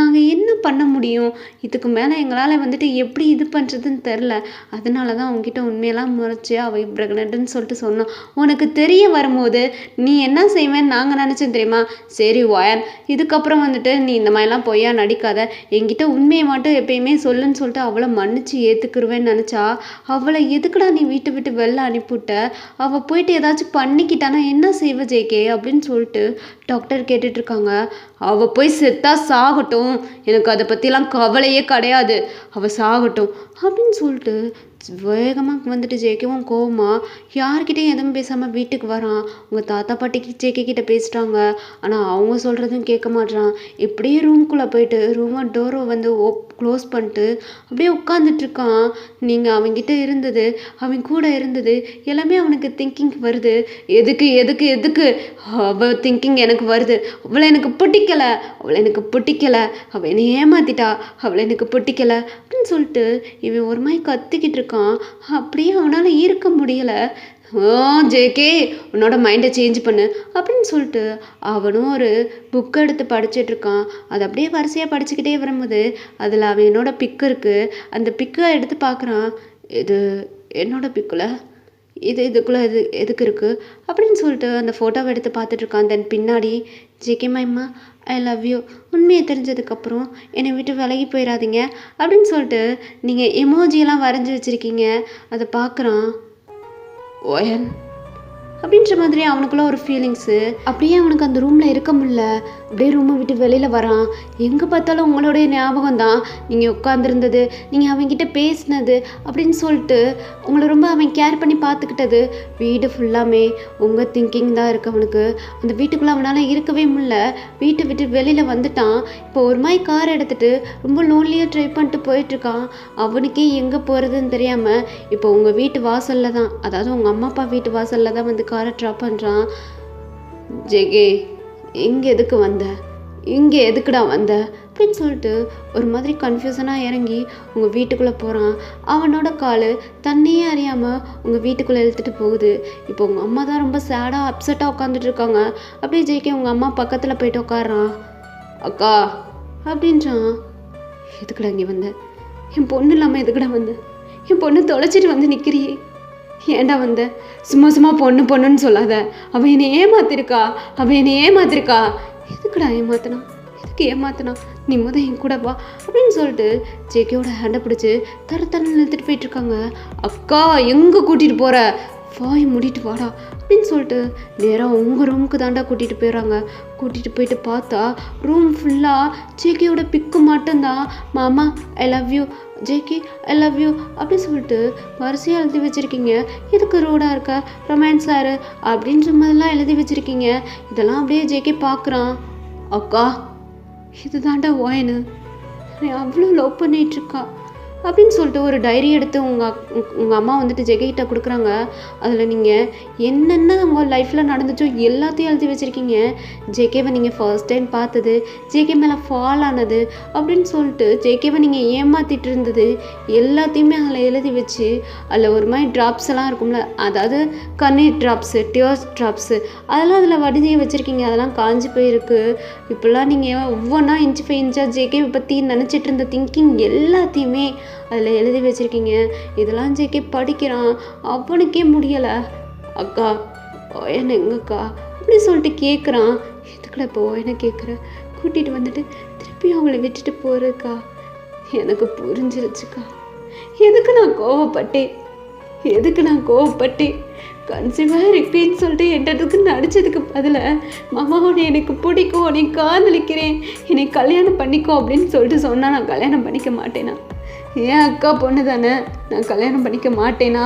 A: நாங்கள் என்ன பண்ண முடியும்? இதுக்கு மேலே எங்களால் வந்துட்டு எப்படி இது பண்ணுறதுன்னு தெரில. அதனால தான் உங்ககிட்ட உண்மையெல்லாம் முறைச்சி அவள் ப்ரெக்னென்ட்னு சொல்லிட்டு சொன்னோம். உனக்கு தெரிய வரும்போது நீ என்ன செய்வேன்னு நாங்கள் நினச்சோம் தெரியுமா? சரி ஒயன், இதுக்கப்புறம் வந்துட்டு நீ இந்த மாதிரிலாம் பொய்யா நடிக்காத, என்கிட்ட உண்மையை மட்டும் எப்பயுமே சொல்லுன்னு சொல்லிட்டு அவளை மன்னிச்சு ஏற்றுக்குருவேன்னு நினச்சா, அவளை எதுக்குடா நீ வீட்டை விட்டு வெளில அனுப்பிவிட்ட? அவள் போயிட்டு ஏதாச்சும் பண்ணிக்கிட்டானா என்ன செய்வ ஜேகே அப்படின்னு சொல்லிட்டு டாக்டர் கேட்டுட்ருக்காங்க. அவள் போய் செத்தா சாகட்டும், எனக்கு அதை பற்றிலாம் கவலையே கிடையாது, அவள் சாகட்டும் அப்படின்னு சொல்லிட்டு வேகமாக வந்துட்டு ஜேகேவும் கோவமா யார்கிட்டையும் எதுவும் பேசாமல் வீட்டுக்கு வரான். உங்கள் தாத்தா பாட்டிக்கு ஜேகே கிட்ட பேசிட்டாங்க, ஆனால் அவங்க சொல்கிறதும் கேட்க மாட்றான். இப்படியே ரூம்குள்ளே போயிட்டு ரூமை டோரை வந்து க்ளோஸ் பண்ணிட்டு அப்படியே உட்காந்துட்ருக்கான். நீங்கள் அவன்கிட்ட இருந்தது, அவன் கூட இருந்தது எல்லாமே அவனுக்கு திங்கிங் வருது. எதுக்கு எதுக்கு எதுக்கு அவள் திங்கிங் எனக்கு வருது, அவளை எனக்கு பிடிக்கலை, அவளை எனக்கு பிடிக்கலை, அவள் என்னை ஏமாத்திட்டா, அவளை எனக்கு பிடிக்கலை அப்படின்னு சொல்லிட்டு இவன் ஒரு மாதிரி கத்திக்கிட்டு இருக்கான். அப்படியே அவனால் இருக்க முடியலை. ஜேகே உன்னோட மைண்டை சேஞ்ச் பண்ணு அப்படின்னு சொல்லிட்டு அவனும் ஒரு புக்கை எடுத்து படிச்சிட்ருக்கான். அது அப்படியே வரிசையாக படிச்சுக்கிட்டே வரும்போது அதில் அவனோட பிக்கு இருக்குது. அந்த பிக்கை எடுத்து பார்க்குறான். இது என்னோட பிக்கில் இதுக்குள்ளே எதுக்கு இருக்குது அப்படின்னு சொல்லிட்டு அந்த ஃபோட்டோவை எடுத்து பார்த்துட்ருக்கான். தென் பின்னாடி ஜேகே மைமா ஐ லவ் யூ, உண்மையை தெரிஞ்சதுக்கப்புறம் என்னை விட்டு விலகி போயிடாதீங்க அப்படின்னு சொல்லிட்டு நீங்கள் எமோஜியெல்லாம் வரைஞ்சி வச்சுருக்கீங்க. அதை பார்க்குறான். ஒயன் அப்படின்ற மாதிரி அவனுக்குள்ள ஒரு ஃபீலிங்ஸு. அப்படியே அவனுக்கு அந்த ரூமில் இருக்க முடியல. அப்படியே ரூமை விட்டு வெளியில் வரான். எங்கே பார்த்தாலும் உங்களுடைய ஞாபகம் தான், நீங்கள் உட்காந்துருந்தது, நீங்கள் அவன்கிட்ட பேசினது அப்படின்னு சொல்லிட்டு உங்களை ரொம்ப அவன் கேர் பண்ணி பார்த்துக்கிட்டது. வீடு ஃபுல்லாமே உங்கள் திங்கிங் தான் இருக்கு அவனுக்கு. அந்த வீட்டுக்குள்ளே அவனால் இருக்கவே முடியல. வீட்டை விட்டு வெளியில் வந்துட்டான். இப்போ ஒரு மாதிரி கார் எடுத்துகிட்டு ரொம்ப லோன்லியாக ட்ரை பண்ணிட்டு போயிட்டுருக்கான். அவனுக்கே எங்கே போகிறதுன்னு தெரியாமல் இப்போ உங்கள் வீட்டு வாசலில் தான், அதாவது உங்கள் அம்மா அப்பா வீட்டு வாசலில் தான் வந்து காரை ட்ராப் பண்ணுறான். ஜேகே இங்கே எதுக்கு வந்த, இங்கே எதுக்குடா வந்த அப்படின்னு சொல்லிட்டு ஒரு மாதிரி கன்ஃபியூஷனாக இறங்கி உங்கள் வீட்டுக்குள்ளே போகிறான். அவனோட கால் தண்ணியே அறியாமல் உங்கள் வீட்டுக்குள்ளே இழுத்துட்டு போகுது. இப்போ உங்கள் அம்மா தான் ரொம்ப சேடாக அப்செட்டாக உட்காந்துட்டு இருக்காங்க. அப்படியே ஜேகே உங்கள் அம்மா பக்கத்தில் போயிட்டு உட்காடுறான். அக்கா அப்படின்றான். எதுக்குடா இங்கே வந்த, என் பொண்ணு இல்லாமல் எதுக்குடா வந்த, என் பொண்ணு தொலைச்சிட்டு வந்து நிற்கிறியே, ஏன்டா வந்த, சும்மா சும்மா பொண்ணு பொண்ணுன்னு சொல்லாத, அவன் என்னை ஏமாத்திருக்கா, அவன் என்னை ஏமாத்திருக்கா, எதுக்குடா ஏமாத்தினா, எதுக்கு ஏமாத்தினா, நீ முதல் என் கூட வா அப்படின்னு சொல்லிட்டு ஜேகேயோட ஹேண்டை பிடிச்சி தரத்தரன்னு நிறுத்திட்டு போயிட்டுருக்காங்க. அக்கா எங்கே கூட்டிகிட்டு போகிற, வாய் மூடிட்டு வாடா அப்படின்னு சொல்லிட்டு நேராக உங்கள் ரூமுக்கு தாண்டா கூட்டிகிட்டு போயிடுறாங்க. கூட்டிகிட்டு போயிட்டு பார்த்தா ரூம் ஃபுல்லாக ஜேகேயோட பிக்கு மட்டும்தான். மாமா ஐ love you, JK I love you அப்படின்னு சொல்லிட்டு வரிசையாக எழுதி வச்சுருக்கீங்க. இதுக்கு ரூடாக இருக்க, ரொமான்ஸாக இரு அப்படின்ற மாதிரிலாம் எழுதி வச்சுருக்கீங்க. இதெல்லாம் அப்படியே ஜேகே பார்க்குறான். அக்கா இது தாண்டா ஒயனு, அவ்வளோ லவ் பண்ணிகிட்ருக்கா, அப்படின்னு சொல்லிட்டு ஒரு டைரி எடுத்து உங்கள் அம்மா வந்துட்டு ஜெகேக்கிட்ட கொடுக்குறாங்க. அதில் நீங்கள் என்னென்ன உங்கள் லைஃப்பில் நடந்துச்சோ எல்லாத்தையும் எழுதி வச்சுருக்கீங்க. ஜேகேவை நீங்கள் ஃபர்ஸ்ட் டைம் பார்த்தது, ஜேகே மேலே ஃபால் ஆனது அப்படின்னு சொல்லிட்டு ஜேகேவை நீங்கள் ஏமாற்றிட்டு இருந்தது எல்லாத்தையுமே அதில் எழுதி வச்சு, அதில் ஒரு மாதிரி ட்ராப்ஸ் எல்லாம் இருக்கும்ல, அதாவது கண்ணீர் ட்ராப்ஸு, டியர்ஸ் ட்ராப்ஸு, அதெல்லாம் அதில் வடிஞ்சே வச்சுருக்கீங்க. அதெல்லாம் காஞ்சி போயிருக்கு. இப்போல்லாம் நீங்கள் ஒவ்வொன்றா இன்ச்சு பை இன்ச்சாக ஜேகேவை பற்றி நினச்சிட்டு இருந்த திங்கிங் எல்லாத்தையுமே அதில் எழுதி வச்சுருக்கீங்க. இதெல்லாம் ஜேகே படிக்கிறான், அவனுக்கே முடியலை. அக்கா என்ன எங்கக்கா அப்படி சொல்லிட்டு கேட்குறான். எதுக்குடா இப்போ என்ன கேட்குற, கூட்டிகிட்டு வந்துட்டு திருப்பி அவங்கள விட்டுட்டு போகிறதுக்கா? எனக்கு புரிஞ்சிருச்சுக்கா. எதுக்கு நான் கோவப்பட்டேன் கன்சீவாக இருக்கேன்னு சொல்லிட்டு என்கிட்டதுக்கு நடிச்சதுக்கு பதிலாக மாமா உன்னை எனக்கு பிடிக்கும், உன்னை காதலிக்கிறேன், என்னை கல்யாணம் பண்ணிக்கோ அப்படின்னு சொல்லிட்டு சொன்னால் நான் கல்யாணம் பண்ணிக்க மாட்டேனா? ஏன் அக்கா பொண்ணு தானே, நான் கல்யாணம் பண்ணிக்க மாட்டேனா?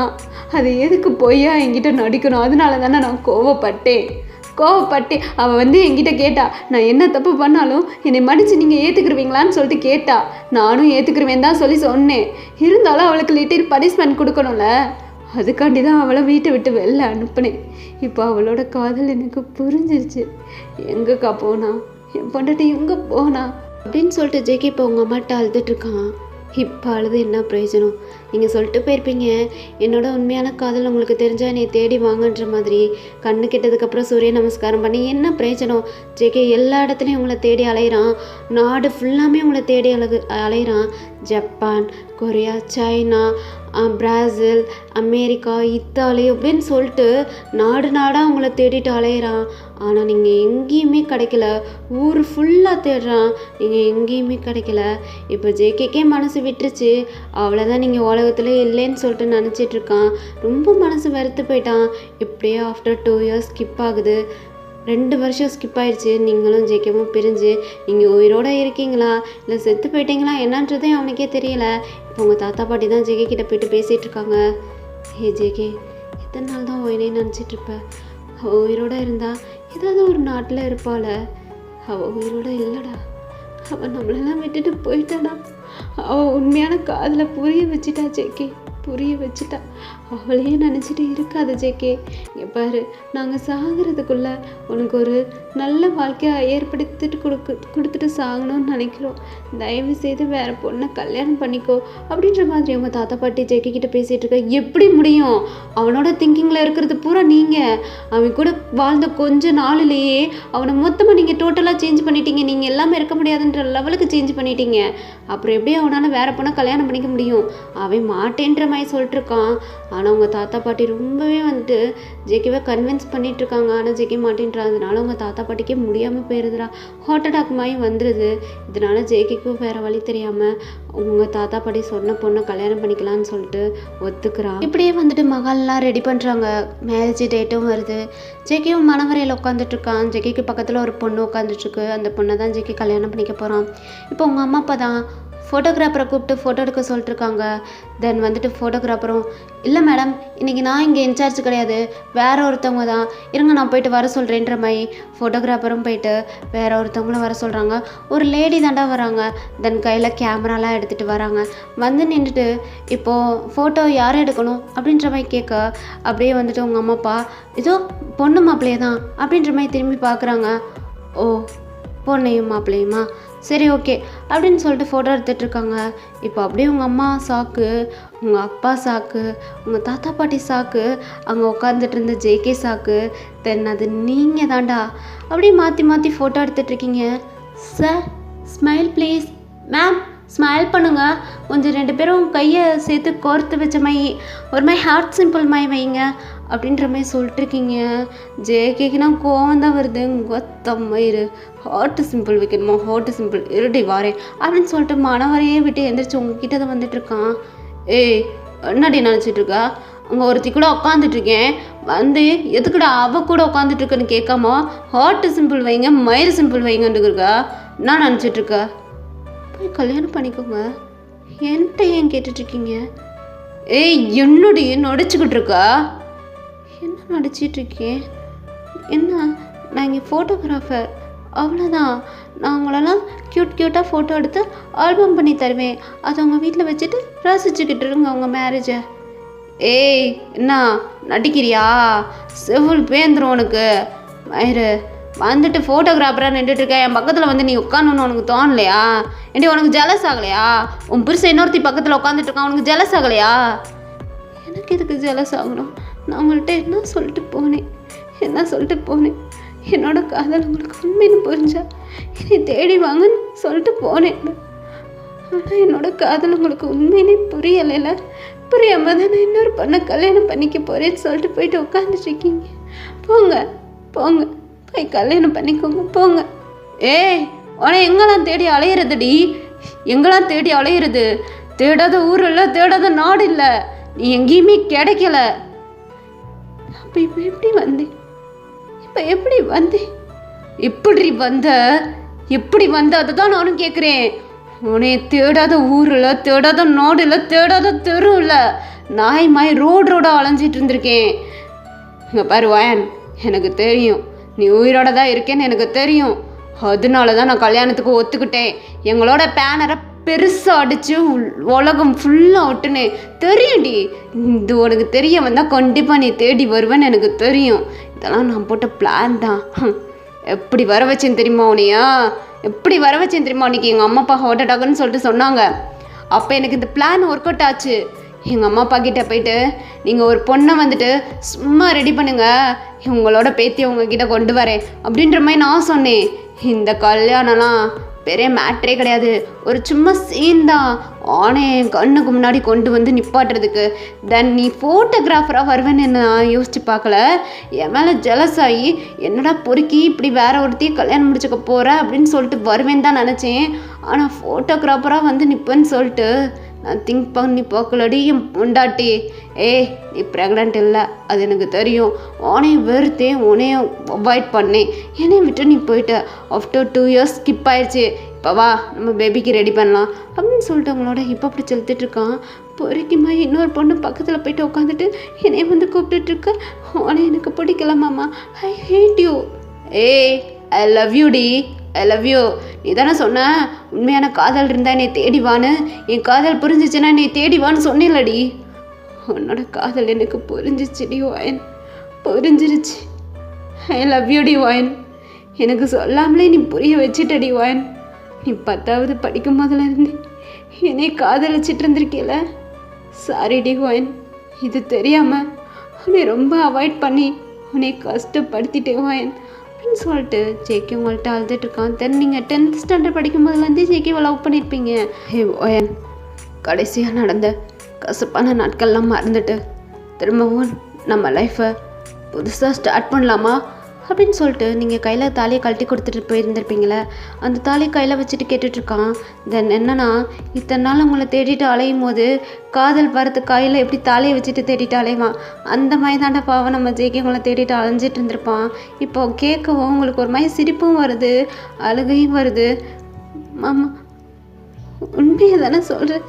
A: அது எதுக்கு பொய்யா என்கிட்ட நடிக்கணும்? அதனால தானே நான் கோவப்பட்டேன். அவள் என்கிட்ட கேட்டா, நான் என்ன தப்பு பண்ணாலும் என்னை மன்னிச்சு நீங்கள் ஏற்றுக்குருவீங்களான்னு சொல்லிட்டு கேட்டா. நானும் ஏற்றுக்குருவேன் தான் சொன்னேன். இருந்தாலும் அவளுக்கு லிட்டில் பனிஷ்மெண்ட் கொடுக்கணும்ல, அதுக்காண்டி தான் அவளை வீட்டை விட்டு வெளில அனுப்புனேன். இப்போ அவளோட காதல் எனக்கு புரிஞ்சிருச்சு. எங்கக்கா போனா, என் பொண்டாட்டி எங்கே போனா அப்படின்னு சொல்லிட்டு ஜேகே இப்போ உங்கள் அம்மாட்ட அழுதுட்ருக்கான். இப்போ அழுது என்ன பிரயோஜனம்? நீங்கள் சொல்லிட்டு போயிருப்பீங்க, என்னோட உண்மையான காதல் உங்களுக்கு தெரிஞ்சால் என்னை தேடி வாங்கன்ற மாதிரி. கண்ணு கெட்டதுக்கப்புறம் சூரிய நமஸ்காரம் பண்ணி என்ன பிரயோஜனம்? ஜேகே எல்லா இடத்துலையும் உங்களை தேடி அலையிறான். நாடு ஃபுல்லாமே உங்களை தேடி அலையிறான். Japan, Korea, China, Brazil, America, Italy அப்படின்னு சொல்லிட்டு நாடாக உங்களை தேடிட்டு அலையிறான். ஆனால் நீங்கள் எங்கேயுமே கிடைக்கல. ஊர் ஃபுல்லாக தேடுறான், நீங்கள் எங்கேயுமே கிடைக்கல. இப்போ ஜேகேக்கே மனசு விட்டுருச்சு. அவ்வளோதான், நீங்கள் உலகத்தில் இல்லைன்னு சொல்லிட்டு நினச்சிட்ருக்கான். ரொம்ப மனசு வெறுத்து போயிட்டான். இப்படியே ஆஃப்டர் 2 years ஸ்கிப் ஆகுது. 2 வருஷம் ஸ்கிப் ஆயிடுச்சு. நீங்களும் ஜேகேவும் பிரிஞ்சு நீங்கள் உயிரோடு இருக்கீங்களா இல்லை செத்து போயிட்டீங்களா என்னன்றதே அவனுக்கே தெரியல. இப்போ உங்கள் தாத்தா பாட்டி தான் ஜேகே கிட்ட போயிட்டு பேசிகிட்டு இருக்காங்க. ஹே ஜேகே, எத்தனை நாள் தான் உயினே நினச்சிட்ருப்ப? அவள் உயிரோடு இருந்தா ஏதாவது ஒரு நாட்டில் இருப்பாள். அவள் உயிரோடு இல்லைடா. அவள் நம்மளெல்லாம் விட்டுட்டு போயிட்டாடா. அவள் உண்மையான காதலை புரிய வச்சுட்டா. அவளையே நினச்சிட்டு இருக்காது ஜேகே. இங்கே பாரு, நாங்கள் சாகிறதுக்குள்ளே உனக்கு ஒரு நல்ல வாழ்க்கையை ஏற்படுத்திட்டு கொடுத்துட்டு சாகணும்னு நினைக்கிறோம். தயவு செய்து வேறு பொண்ணை கல்யாணம் பண்ணிக்கோ அப்படின்ற மாதிரி அவங்க தாத்தா பாட்டி ஜேகே கிட்ட பேசிகிட்டு இருக்க. எப்படி முடியும்? அவனோட திங்கிங்கில் இருக்கிறது பூரா நீங்கள். அவன் கூட வாழ்ந்த கொஞ்ச நாளிலேயே அவனை மொத்தமாக நீங்கள் டோட்டலாக சேஞ்ச் பண்ணிட்டீங்க. நீங்கள் எல்லாமே இருக்க முடியாதுன்ற லெவலுக்கு சேஞ்ச் பண்ணிட்டீங்க. அப்புறம் எப்படி அவனால் வேறு பொண்ணை கல்யாணம் பண்ணிக்க முடியும்? அவன் மாட்டேன்ற மாதிரி சொல்லிட்டுருக்கான். ஆனால் உங்கள் தாத்தா பாட்டி ரொம்பவே ஜேகேவை கன்வின்ஸ் பண்ணிகிட்ருக்காங்க. ஆனால் ஜேகே மாட்டேன்றா. அதனால உங்கள் தாத்தா பாட்டிக்கே முடியாமல் போயிடுதுடா. ஹார்ட் அட்டாக் மாதிரி வந்துடுது. இதனால ஜேகேக்கும் வேறு வழி தெரியாமல் உங்கள் தாத்தா பாட்டி சொன்ன பொண்ணை கல்யாணம் பண்ணிக்கலான்னு சொல்லிட்டு ஒத்துக்கிறான். இப்படியே மகால்லாம் ரெடி பண்ணுறாங்க. மேரேஜ் டேட்டும் வருது. ஜேகேவும் மனவரையில் உட்காந்துட்ருக்கான். ஜேகேக்கு பக்கத்தில் ஒரு பொண்ணு உட்காந்துட்ருக்கு. அந்த பொண்ணை தான் ஜேகே கல்யாணம் பண்ணிக்க போகிறான். இப்போ உங்கள் அம்மா அப்பா தான் ஃபோட்டோகிராஃபரை கூப்பிட்டு ஃபோட்டோ எடுக்க சொல்லிட்டுருக்காங்க. தென் ஃபோட்டோகிராஃபரும், இல்லை மேடம், இன்றைக்கி நான் இங்கே இன்சார்ஜ் கிடையாது, வேறு ஒருத்தவங்க தான், இருங்க நான் போயிட்டு வர சொல்கிறேன்ற மாதிரி ஃபோட்டோகிராஃபரும் போயிட்டு வேறு ஒருத்தவங்களும் வர சொல்கிறாங்க. ஒரு லேடி தாண்டா வராங்க. தென் கையில் கேமராலாம் எடுத்துகிட்டு வராங்க. நின்றுட்டு இப்போது ஃபோட்டோ யார் எடுக்கணும் அப்படின்ற மாதிரி கேட்க, அப்படியே உங்கள் அம்மா அப்பா இதோ பொண்ணு மாப்பிள்ளையே தான் அப்படின்ற மாதிரி திரும்பி பார்க்குறாங்க. ஓ, பொண்ணையும் மாப்பிள்ளையுமா, சரி ஓகே அப்படின்னு சொல்லிட்டு ஃபோட்டோ எடுத்துகிட்ருக்காங்க. இப்போ அப்படியே உங்கள் அம்மா சாக்கு, உங்கள் அப்பா சாக்கு, உங்கள் தாத்தா பாட்டி சாக்கு, அங்கே உட்காந்துட்டு இருந்த ஜேகே சாக்கு, தென் அது நீங்கள் தாண்டா. அப்படியே மாற்றி மாற்றி ஃபோட்டோ எடுத்துகிட்ருக்கீங்க. Sir smile please. Ma'am smile பண்ணுங்க. கொஞ்சம் 2 பேரும் கையை சேர்த்து கோர்த்து வச்ச மாதிரி ஒரு மாதிரி ஹார்ட் சிம்பிள் மாதிரி வைங்க அப்படின்ற மாதிரி சொல்லிட்டுருக்கீங்க. ஜேகேக்குனா கோவம் தான் வருது. கொத்தமயிறு ஹார்ட்டு சிம்பிள் வைக்கணுமா? ஹார்ட்டு சிம்பிள் இருடி வாரேன் அப்படின்னு சொல்லிட்டு மனவரையே விட்டு எந்திரிச்சு உங்ககிட்ட தான் வந்துட்டுருக்கான். ஏய் என்னடி நினச்சிட்ருக்கா? அங்கே ஒருத்தி கூட உட்காந்துட்ருக்கேன், எதுக்குடா அவள் கூட உட்காந்துட்ருக்குன்னு கேட்காம ஹார்ட்டு சிம்பிள் வைங்க, மயிறு சிம்பிள் வைங்கன்னு இருக்கா? நான் நினச்சிட்ருக்க போய் கல்யாணம் பண்ணிக்கோங்க. என்கிட்ட ஏன் கேட்டுட்ருக்கீங்க? ஏய் என்னுடைய நடிச்சுக்கிட்டு இருக்கா? என்ன நடிச்சிட்ருக்கேன்? என்ன நான் இங்கே ஃபோட்டோகிராஃபர், அவ்வளோதான். நான் உங்களெல்லாம் க்யூட்டாக ஃபோட்டோ எடுத்து ஆல்பம் பண்ணி தருவேன். அதை உங்கள் வீட்டில் வச்சுட்டு ரசிச்சுக்கிட்டு இருங்க உங்கள் மேரேஜை.
B: ஏய் என்ன நடிக்கிறியா? செவில் பேந்துரும் உனக்கு. மயிறு வந்துட்டு ஃபோட்டோகிராஃபராக நின்றுட்டுருக்க, என் பக்கத்தில் வந்து நீ உட்காந்துன்னு உனக்கு தோணலையா? ஏண்டி உனக்கு ஜெலஸ் ஆகலையா? உன் புருஷன் இன்னொருத்தி பக்கத்தில் உட்காந்துட்டு இருக்கான், உனக்கு ஜெலஸ் ஆகலையா?
A: எனக்கு எதுக்கு ஜெலஸ் ஆகணும்? நான் உங்கள்கிட்ட என்ன சொல்லிட்டு போனேன்? என்னோட காதல் உங்களுக்கு உண்மைன்னு புரிஞ்சா என்னை தேடி வாங்கன்னு சொல்லிட்டு போனேன். ஆனால் என்னோட காதல் உங்களுக்கு உண்மையினே புரியலைல. புரியாமல் தான் நான் இன்னொரு பொண்ணை கல்யாணம் பண்ணிக்க போகிறேன்னு சொல்லிட்டு போயிட்டு உட்காந்துட்ருக்கீங்க. போங்க போய் கல்யாணம் பண்ணிக்கோங்க, போங்க.
B: ஏய் உன எங்கெல்லாம் தேடி அலையிறதுடி? எங்கெல்லாம் தேடி அலையிறது? தேடாத ஊர் இல்லை, தேடாத நாடு இல்லை, நீ எங்கேயுமே கிடைக்கல.
A: அப்போ இப்போ எப்படி வந்தேன்?
B: எப்படி வந்த அதை தான் நானும் கேட்குறேன். உனே தேடாத ஊர் இல்லை, தேடாத நாடு இல்லை, தேடாத தெரு இல்லை, நாய் ரோடாக அலைஞ்சிட்டு இருந்திருக்கேன். இங்கே பாரு வயன், எனக்கு தெரியும் நீ உயிரோட தான் இருக்கேன்னு எனக்கு தெரியும். அதனால தான் நான் கல்யாணத்துக்கு ஒத்துக்கிட்டேன். எங்களோட பேனரை பெருசாக அடித்து உலகம் ஃபுல்லாக ஒட்டுனே தெரியும்டி. இது உனக்கு தெரிய வந்தால் கண்டிப்பாக நீ தேடி வருவேன்னு எனக்கு தெரியும். இதெல்லாம் நான் போட்ட பிளான் தான். எப்படி வர வச்சேன்னு தெரியுமா உனையா? எப்படி வர வச்சேன்னு தெரியுமா? அன்றைக்கி எங்கள் அம்மா அப்பா ஹார்ட் அட்டாக்னு சொல்லிட்டு சொன்னாங்க. அப்போ எனக்கு இந்த பிளான் ஒர்க் அவுட் ஆச்சு. எங்கள் அம்மா அப்பா கிட்டே போயிட்டு நீங்கள் ஒரு பொண்ணை வந்துட்டு சும்மா ரெடி பண்ணுங்கள், உங்களோட பேத்தி உங்ககிட்ட கொண்டு வரேன் அப்படின்ற மாதிரி நான் சொன்னேன். இந்த கல்யாணம்லாம் பெரிய மேட்ரே கிடையாது, ஒரு சும்மா சீன் தான். ஆனே என் கண்ணுக்கு முன்னாடி கொண்டு வந்து நிப்பாட்டுறதுக்கு. தென் நீ ஃபோட்டோகிராஃபராக வருவேன்னு நான் யோசிச்சு பார்க்கல. என் மேலே ஜெலஸ் ஆகி என்னடா பொறுக்கி இப்படி வேற ஒருத்தையும் கல்யாணம் முடிச்சுக்க போகிற அப்படின்னு சொல்லிட்டு வருவேன்னு தான் நினச்சேன். ஆனால் ஃபோட்டோகிராஃபராக வந்து நிற்பேன்னு சொல்லிட்டு நான் திங்க் பண்ணி பார்க்கலடி என் பொண்டாட்டி. நீ ப்ரெக்னென்ட் இல்லை, அது எனக்கு தெரியும். உனையும் வெறுத்தேன், உனையும் அவாய்ட் பண்ணேன், என்னையும் விட்டு நீ போயிட்ட. ஆஃப்டர் 2 years ஸ்கிப் ஆயிடுச்சு. இப்போ வா நம்ம பேபிக்கு ரெடி பண்ணலாம் அப்படின்னு சொல்லிட்டு அவங்களோட இப்போ அப்படி செலுத்திட்டு இருக்கான். பொறுக்கிமா இன்னொரு பொண்ணு பக்கத்தில் போயிட்டு உட்காந்துட்டு என்னைய வந்து கூப்பிட்டுட்ருக்க. உனே எனக்கு பிடிக்கல மாமா, I hate you. I love you டி, ஐ லவ் யூ. நீ தானே சொன்ன உண்மையான காதல் இருந்தால் என்னை தேடிவான்னு. என் காதல் புரிஞ்சிச்சுன்னா என்னை தேடிவான்னு சொன்னேன்லடி. உன்னோட காதல் எனக்கு புரிஞ்சிச்சுடி வாயன், புரிஞ்சிருச்சு. ஐ லவ் யூ டி வாயன். எனக்கு சொல்லாமலே நீ புரிய வச்சுட்டடி வாயன். நீ 10வது படிக்கும் போதுல இருந்து என்னை காதலிச்சிட்டு இருந்திருக்கேல. சாரி டி வாயன், இது தெரியாமல் உன்னை ரொம்ப அவாய்ட் பண்ணி உன்னை கஷ்டப்படுத்திட்டேன் வாயன் அப்படின்னு சொல்லிட்டு ஜேகே உங்கள்கிட்ட அழுதுட்டுருக்கான். தென் நீங்கள் 10th ஸ்டாண்டர்ட் படிக்கும் போதுலேருந்தே ஜேகேவை லவ் பண்ணியிருப்பீங்க. ஓயன், கடைசியாக நடந்த கசப்பான நாட்கள்லாம் மறந்துட்டு திரும்பவும் நம்ம லைஃப்பை புதுசாக ஸ்டார்ட் பண்ணலாமா அப்படின்னு சொல்லிட்டு நீங்கள் கையில் தாலியை கழட்டி கொடுத்துட்டு போயிருந்திருப்பீங்களே, அந்த தாலியை கையில் வச்சுட்டு கேட்டுட்ருக்கான். தென் என்னன்னா, இத்தனை நாள் உங்களை தேடிட்டு அலையும் போது காதல் வரத்து கையில் எப்படி தாலியை வச்சுட்டு தேடிட்டு அலைவான், அந்த மாதிரி தாண்டா பாவம் நம்ம ஜேகே உங்களை தேடிட்டு அலைஞ்சிட்டு இருந்திருப்பான். இப்போ கேட்கவும் உங்களுக்கு ஒரு மாதிரி சிரிப்பும் வருது, அழுகையும் வருது. மாமா உண்மையை தானே சொல்கிறேன்,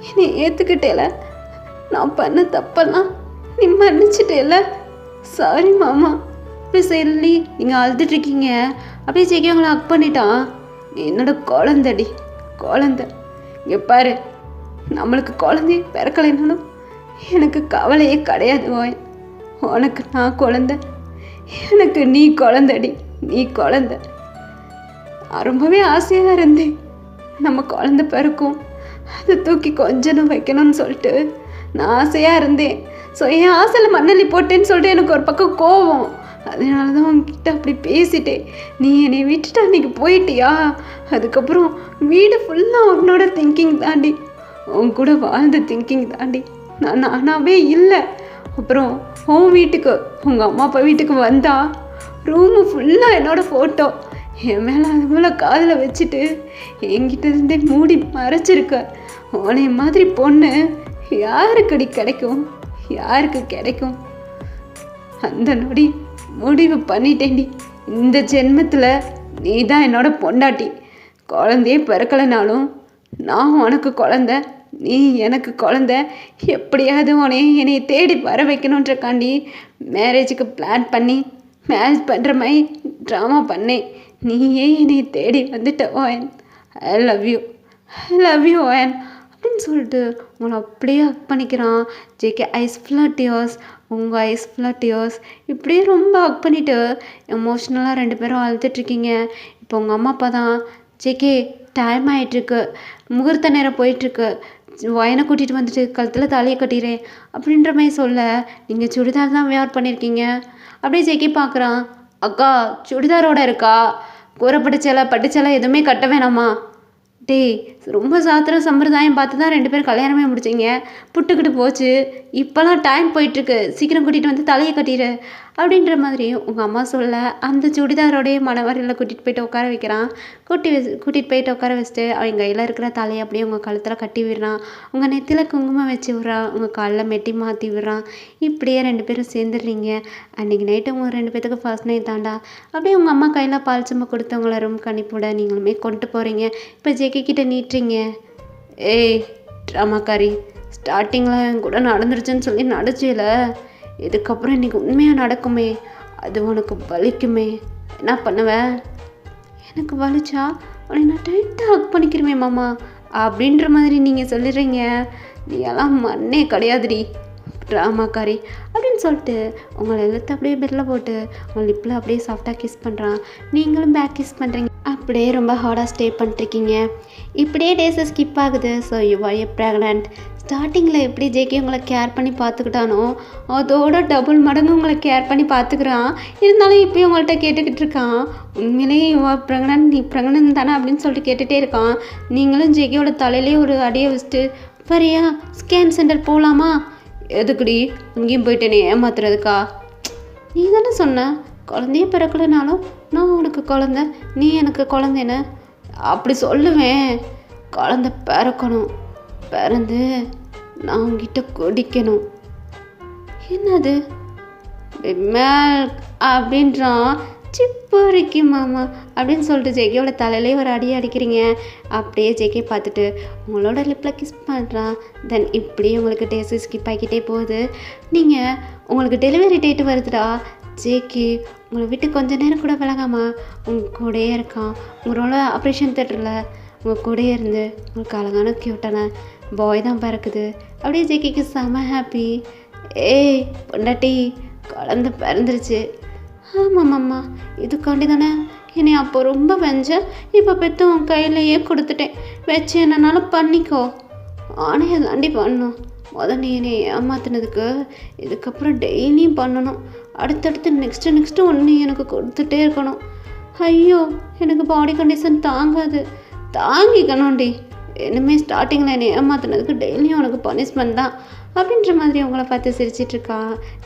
B: என்னை ஏற்றுக்கிட்டேல, நான் பண்ண தப்பெல்லாம் நீ மன்னிச்சிட்டேல. சாரி மாமா. அப்படி சொல்லி நீங்கள் அழுதுட்ருக்கீங்க. அப்படியே ஜெகி உங்களை ஹக் பண்ணிட்டான். நீ என்னோட குழந்தடி, குழந்த. இங்கே பாரு, நம்மளுக்கு குழந்தைய பிறக்கலைனாலும் எனக்கு கவலையே கிடையாது வாயன். உனக்கு நான் குழந்த, எனக்கு நீ குழந்தடி, நீ குழந்த. நான் ரொம்பவே ஆசையாக இருந்தேன் நம்ம குழந்த பிறக்கும், அதை தூக்கி கொஞ்சம் வைக்கணும்னு சொல்லிட்டு நான் ஆசையாக இருந்தேன். ஸோ என் ஆசையில் மண்ணள்ளி போட்டேன்னு சொல்லிட்டு எனக்கு ஒரு பக்கம் கோவம். அதனால தான் உங்ககிட்ட அப்படி பேசிட்டேன். நீ என்னை விட்டுட்டு அன்றைக்கி போயிட்டியா, அதுக்கப்புறம் வீடு ஃபுல்லாக உன்னோட திங்கிங் தாண்டி, உன் கூட வாழ்ந்த திங்கிங் தாண்டி. நான் நானாவே இல்லை. அப்புறம் உன் வீட்டுக்கு, உங்கள் அம்மா அப்பா வீட்டுக்கு வந்தா ரூமு ஃபுல்லாக என்னோடய ஃபோட்டோ, என் மேலே அது போல் காதில் வச்சுட்டு என்கிட்ட இருந்தே மூடி மறைச்சிருக்க. உன்னை மாதிரி பொண்ணு யாருக்கடி கிடைக்கும், யாருக்கு கிடைக்கும்? அந்த நொடி முடிவு பண்ணிட்டேன்டி, இந்த ஜென்மத்தில் நீ தான் என்னோட பொண்டாட்டி. குழந்தையே பிறக்கலைனாலும் நான் உனக்கு குழந்த, நீ எனக்கு குழந்த. எப்படியாவது என்னை தேடி வர வைக்கணுன்றக்காண்டி மேரேஜுக்கு பிளான் பண்ணி மேரேஜ் பண்ணுற மாதிரி ட்ராமா பண்ணேன். நீயே என்னை தேடி வந்துட்ட ஓயன். I love you, I love you ஓயன் அப்படின்னு சொல்லிட்டு உங்களை அப்படியே ஹக் பண்ணிக்கிறான். ஜேகே ஐஸ் ஃபுல்லாக டியர்ஸ், உங்கள் ஐஸ் ஃபுல்லாக டியர்ஸ். இப்படியே ரொம்ப ஹக் பண்ணிவிட்டு எமோஷ்னலாக 2 பேரும் அழுதுட்ருக்கீங்க. இப்போ உங்கள் அம்மா அப்பா தான், ஜேகே டைம் ஆகிட்டுருக்கு, முகூர்த்த நேரம் போயிட்டுருக்கு, ஒயனை கூட்டிகிட்டு வந்துட்டு கழுத்தில் தாலியை கட்டிடுறேன் அப்படின்ற மாதிரி சொல்ல, நீங்கள் சுடிதார் தான் வேர் பண்ணியிருக்கீங்க. அப்படியே ஜேகே பார்க்குறான். அக்கா சுடிதாரோட இருக்கா, கூறப்பட்ட சேலை பட்டு சேலை எதுவுமே கட்ட வேணாமா? டேய் ரொம்ப சாத்திரம் சம்பிரதாயம் பார்த்து தான் 2 பேரும் கல்யாணமே முடிச்சிங்க. புட்டுக்கிட்டு போச்சு. இப்போலாம் டைம் போயிட்டுருக்கு, சீக்கிரம் கூட்டிகிட்டு வந்து தலையை கட்டிடு அப்படின்ற மாதிரி உங்கள் அம்மா சொல்ல, அந்த சுடிதாரோடைய மணவரையில் கூட்டிகிட்டு போயிட்டு உட்கார வைக்கிறான். கூட்டிகிட்டு போயிட்டு உட்கார வச்சுட்டு அவங்க கையில் இருக்கிற தலையை அப்படியே உங்கள் கழுத்தில் கட்டி விடுறான். உங்கள் நெத்தியில் குங்குமம் வச்சு விட்றான். உங்கள் காலில் மெட்டி மாற்றி விடுறான். இப்படியே 2 பேரும் சேர்ந்துடுறீங்க. அன்றைக்கி நைட்டு உங்கள் 2 பேத்துக்கு ஃபர்ஸ்ட் நைட் தாண்டா. அப்படியே உங்கள் அம்மா கையில் பால் சம்பா கொடுத்து உங்களை ரூம்க்கு அனுப்பிவிட நீங்களுமே கொண்டு போகிறீங்க. இப்போ ஜேகே கிட்ட நீட்டுறீங்க. ஏய் ட்ராமாக்காரி, ஸ்டார்டிங்கில் என் கூட நடந்துருச்சுன்னு சொல்லி நடிச்சில, இதுக்கப்புறம் இன்றைக்கி உண்மையாக நடக்குமே, அது உனக்கு வலிக்குமே, என்ன பண்ணுவேன்? எனக்கு வலிச்சா உன்னை நான் டைட்டாக ஹக் பண்ணிக்கிறேன் மாமா அப்படின்ற மாதிரி நீங்கள் சொல்லிடுறீங்க. நீ எல்லாம் மண்ணே கிடையாதுடி ட்ராமாக்காரி அப்படின்னு சொல்லிட்டு உங்களை எழுத்து அப்படியே பெட்டில் போட்டு உங்கள் லிப்பில் அப்படியே சாஃப்டாக கிஸ் பண்ணுறான். நீங்களும் பேக் கிஸ் பண்ணுறீங்க. அப்படியே ரொம்ப ஹார்டாக ஸ்டே பண்ணிட்டுருக்கீங்க. இப்படியே டேஸை ஸ்கிப் ஆகுது. So you are a pregnant. ஸ்டார்டிங்கில் எப்படி ஜேகே உங்களை கேர் பண்ணி பார்த்துக்கிட்டானோ அதோட டபுள் மடங்கு உங்களை கேர் பண்ணி பார்த்துக்கிறான். இருந்தாலும் இப்போயும் உங்கள்கிட்ட கேட்டுக்கிட்டு இருக்கான். உண்மையிலேயே யூ ஆர் ப்ரெக்னென்ட், நீ ப்ரெக்னென்ட் தானே அப்படின்னு சொல்லிட்டு கேட்டுகிட்டே இருக்கான். நீங்களும் ஜேகேயோட தலையிலே ஒரு அடியை வச்சுட்டு, வரியா ஸ்கேன் சென்டர் போகலாமா? எதுக்குடி அங்கேயும் போயிட்டு என்னை ஏமாத்துறதுக்கா? நீ தானே சொன்ன குழந்தைய பிறக்கலைனாலும் நான் உனக்கு குழந்த, நீ எனக்கு குழந்தைன்னு. அப்படி சொல்லுவேன். குழந்த பிறக்கணும், பிறந்து நான் உங்ககிட்ட குடிக்கணும். என்னது மில்க் அப்படின்றான். சிப்பரிக்கு மாமா அப்படின்னு சொல்லிட்டு ஜேகேயோட தலையிலே ஒரு அடி அடிக்கிறீங்க. அப்படியே ஜேகே பார்த்துட்டு உங்களோட லிப்பில் கிஸ் பண்ணுறான். தென் இப்படியே உங்களுக்கு டேஸ்ட் ஸ்கிப் ஆகிக்கிட்டே போகுது. நீங்கள் உங்களுக்கு டெலிவரி டேட்டு வருதுடா. ஜேகே உங்களை விட்டு கொஞ்ச நேரம் கூட விலகாமா உங்கள் கூடயே இருக்கான். உங்களோட ஆப்ரேஷன் தேட்டரில் உங்கள் கூடயே இருந்து உங்களுக்கு அழகான க்யூட்டான பாய் தான் பிறக்குது. அப்படியே ஜேகேக்கு செம ஹாப்பி. ஏய் பொண்டாட்டி குழந்த பிறந்துருச்சு. ஆமாம்மாம்மா, இதுக்காண்டி தானே என்னை அப்போ ரொம்ப வெஞ்சேன். இப்போ பெற்று உன் கையிலையே கொடுத்துட்டேன். வச்சு என்னன்னாலும் பண்ணிக்கோ. ஆனால் தாண்டி பண்ணணும். நீ என்னை ஏமாத்தினதுக்கு இதுக்கப்புறம் டெய்லியும் பண்ணணும். அடுத்தடுத்து நெக்ஸ்ட்டு ஒன்று எனக்கு கொடுத்துட்டே இருக்கணும். ஐயோ எனக்கு பாடி கண்டிஷன் தாங்காது. தாங்கிக்கணும்டி. இனிமேல் ஸ்டார்டிங்கில் என்னை ஏமாத்தினதுக்கு டெய்லியும் உனக்கு பனிஷ்மெண்ட் தான் அப்படின்ற மாதிரி உங்களை பார்த்து சிரிச்சிட்ருக்கா.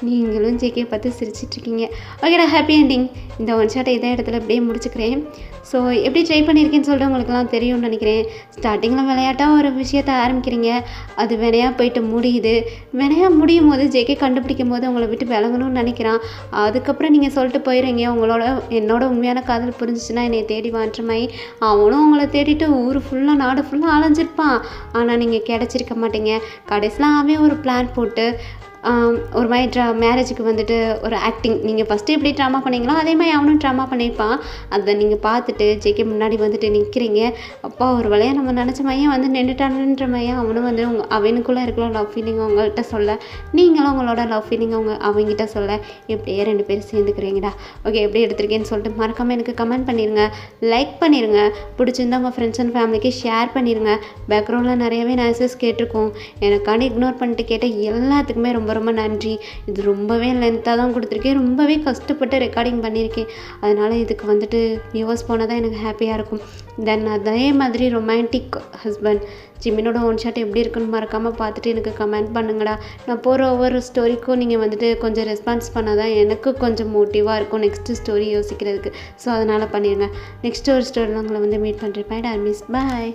B: நீங்களும் ஜேகே பார்த்து சிரிச்சிட்ருக்கீங்க. ஓகேடா, ஹாப்பி எண்டிங். இந்த ஒன் ஷாட்டை இதே இடத்துல அப்படியே முடிச்சுக்கிறேன். ஸோ எப்படி ட்ரை பண்ணியிருக்கேன்னு சொல்லிட்டு உங்களுக்குலாம் தெரியும்னு நினைக்கிறேன். ஸ்டார்டிங்கில் விளையாட்டாக ஒரு விஷயத்தை ஆரம்பிக்கிறீங்க, அது வினையாக போயிட்டு முடியுது. வினையாக முடியும் போது ஜேகே கண்டுபிடிக்கும் போது உங்களை விட்டு விலகணும்னு நினைக்கிறான். அதுக்கப்புறம் நீங்கள் சொல்லிட்டு போயிடுறீங்க என்னோட உண்மையான காதல் புரிஞ்சிச்சுன்னா என்னை தேடி வான்ற மாதிரி. அவனும் உங்களை தேடிட்டு ஊர் ஃபுல்லாக நாடு ஃபுல்லாக அலைஞ்சிருப்பான். ஆனால் நீங்கள் கிடச்சிருக்க மாட்டீங்க. கடைசியில் அவன் ஒரு பிளான் போட்டு ஒரு மாதிரி மேரேஜுக்கு வந்துட்டு ஒரு ஆக்டிங், நீங்கள் ஃபஸ்ட்டு எப்படி ட்ராமா பண்ணீங்களோ அதே மாதிரி அவனும் ட்ராமா பண்ணியிருப்பான். அதை நீங்கள் பார்த்துட்டு ஜேகே முன்னாடி வந்துட்டு நிற்கிறீங்க. அப்பா ஒரு வழியாக நம்ம நினச்ச மையம் வந்து நின்றுட்டானுன்ற மையம் அவனும் வந்து அவனுக்குள்ளே இருக்கிற லவ் ஃபீலிங் அவங்கள்ட்ட சொல்ல, நீங்களும் உங்களோட லவ் ஃபீலிங் அவங்ககிட்ட சொல்ல, இப்படியே 2 பேரும் சேர்ந்துக்கிறீங்கடா. ஓகே, எப்படி எடுத்திருக்கேன்னு சொல்லிட்டு மறக்காமல் எனக்கு கமெண்ட் பண்ணிடுங்க, லைக் பண்ணிடுங்க. பிடிச்சிருந்தா உங்கள் ஃப்ரெண்ட்ஸ் அண்ட் ஃபேமிலிக்கு ஷேர் பண்ணிடுங்க. பேக்ரவுண்டில் நிறையவே நாய்ஸஸ் கேட்டிருக்கோம். எனக்காண்டி இக்னோர் பண்ணிட்டு கேட்ட எல்லாத்துக்குமே ரொம்ப ரொம்ப நன்றி. இது ரொம்பவே லென்த்தாக தான் கொடுத்துருக்கேன். ரொம்பவே கஷ்டப்பட்டு ரெக்கார்டிங் பண்ணியிருக்கேன். அதனால் இதுக்கு வந்துட்டு வியூவர்ஸ் போனால் தான் எனக்கு ஹாப்பியாக இருக்கும். தென் அதே மாதிரி ரொமான்டிக் ஹஸ்பண்ட் ஜிமினோட ஒன் ஷாட் எப்படி இருக்குன்னு மறக்காமல் பார்த்துட்டு எனக்கு கமெண்ட் பண்ணுங்கடா. நான் போகிற ஒவ்வொரு ஸ்டோரிக்கும் நீங்கள் வந்துட்டு கொஞ்சம் ரெஸ்பான்ஸ் பண்ணால் தான் எனக்கு கொஞ்சம் மோட்டிவாக இருக்கும் நெக்ஸ்ட்டு ஸ்டோரி யோசிக்கிறதுக்கு. ஸோ அதனால் பண்ணிடுங்க. நெக்ஸ்ட் ஒரு ஸ்டோரியில் உங்களை வந்து மீட் பண்ணுறேன். பை மிஸ் பாய்.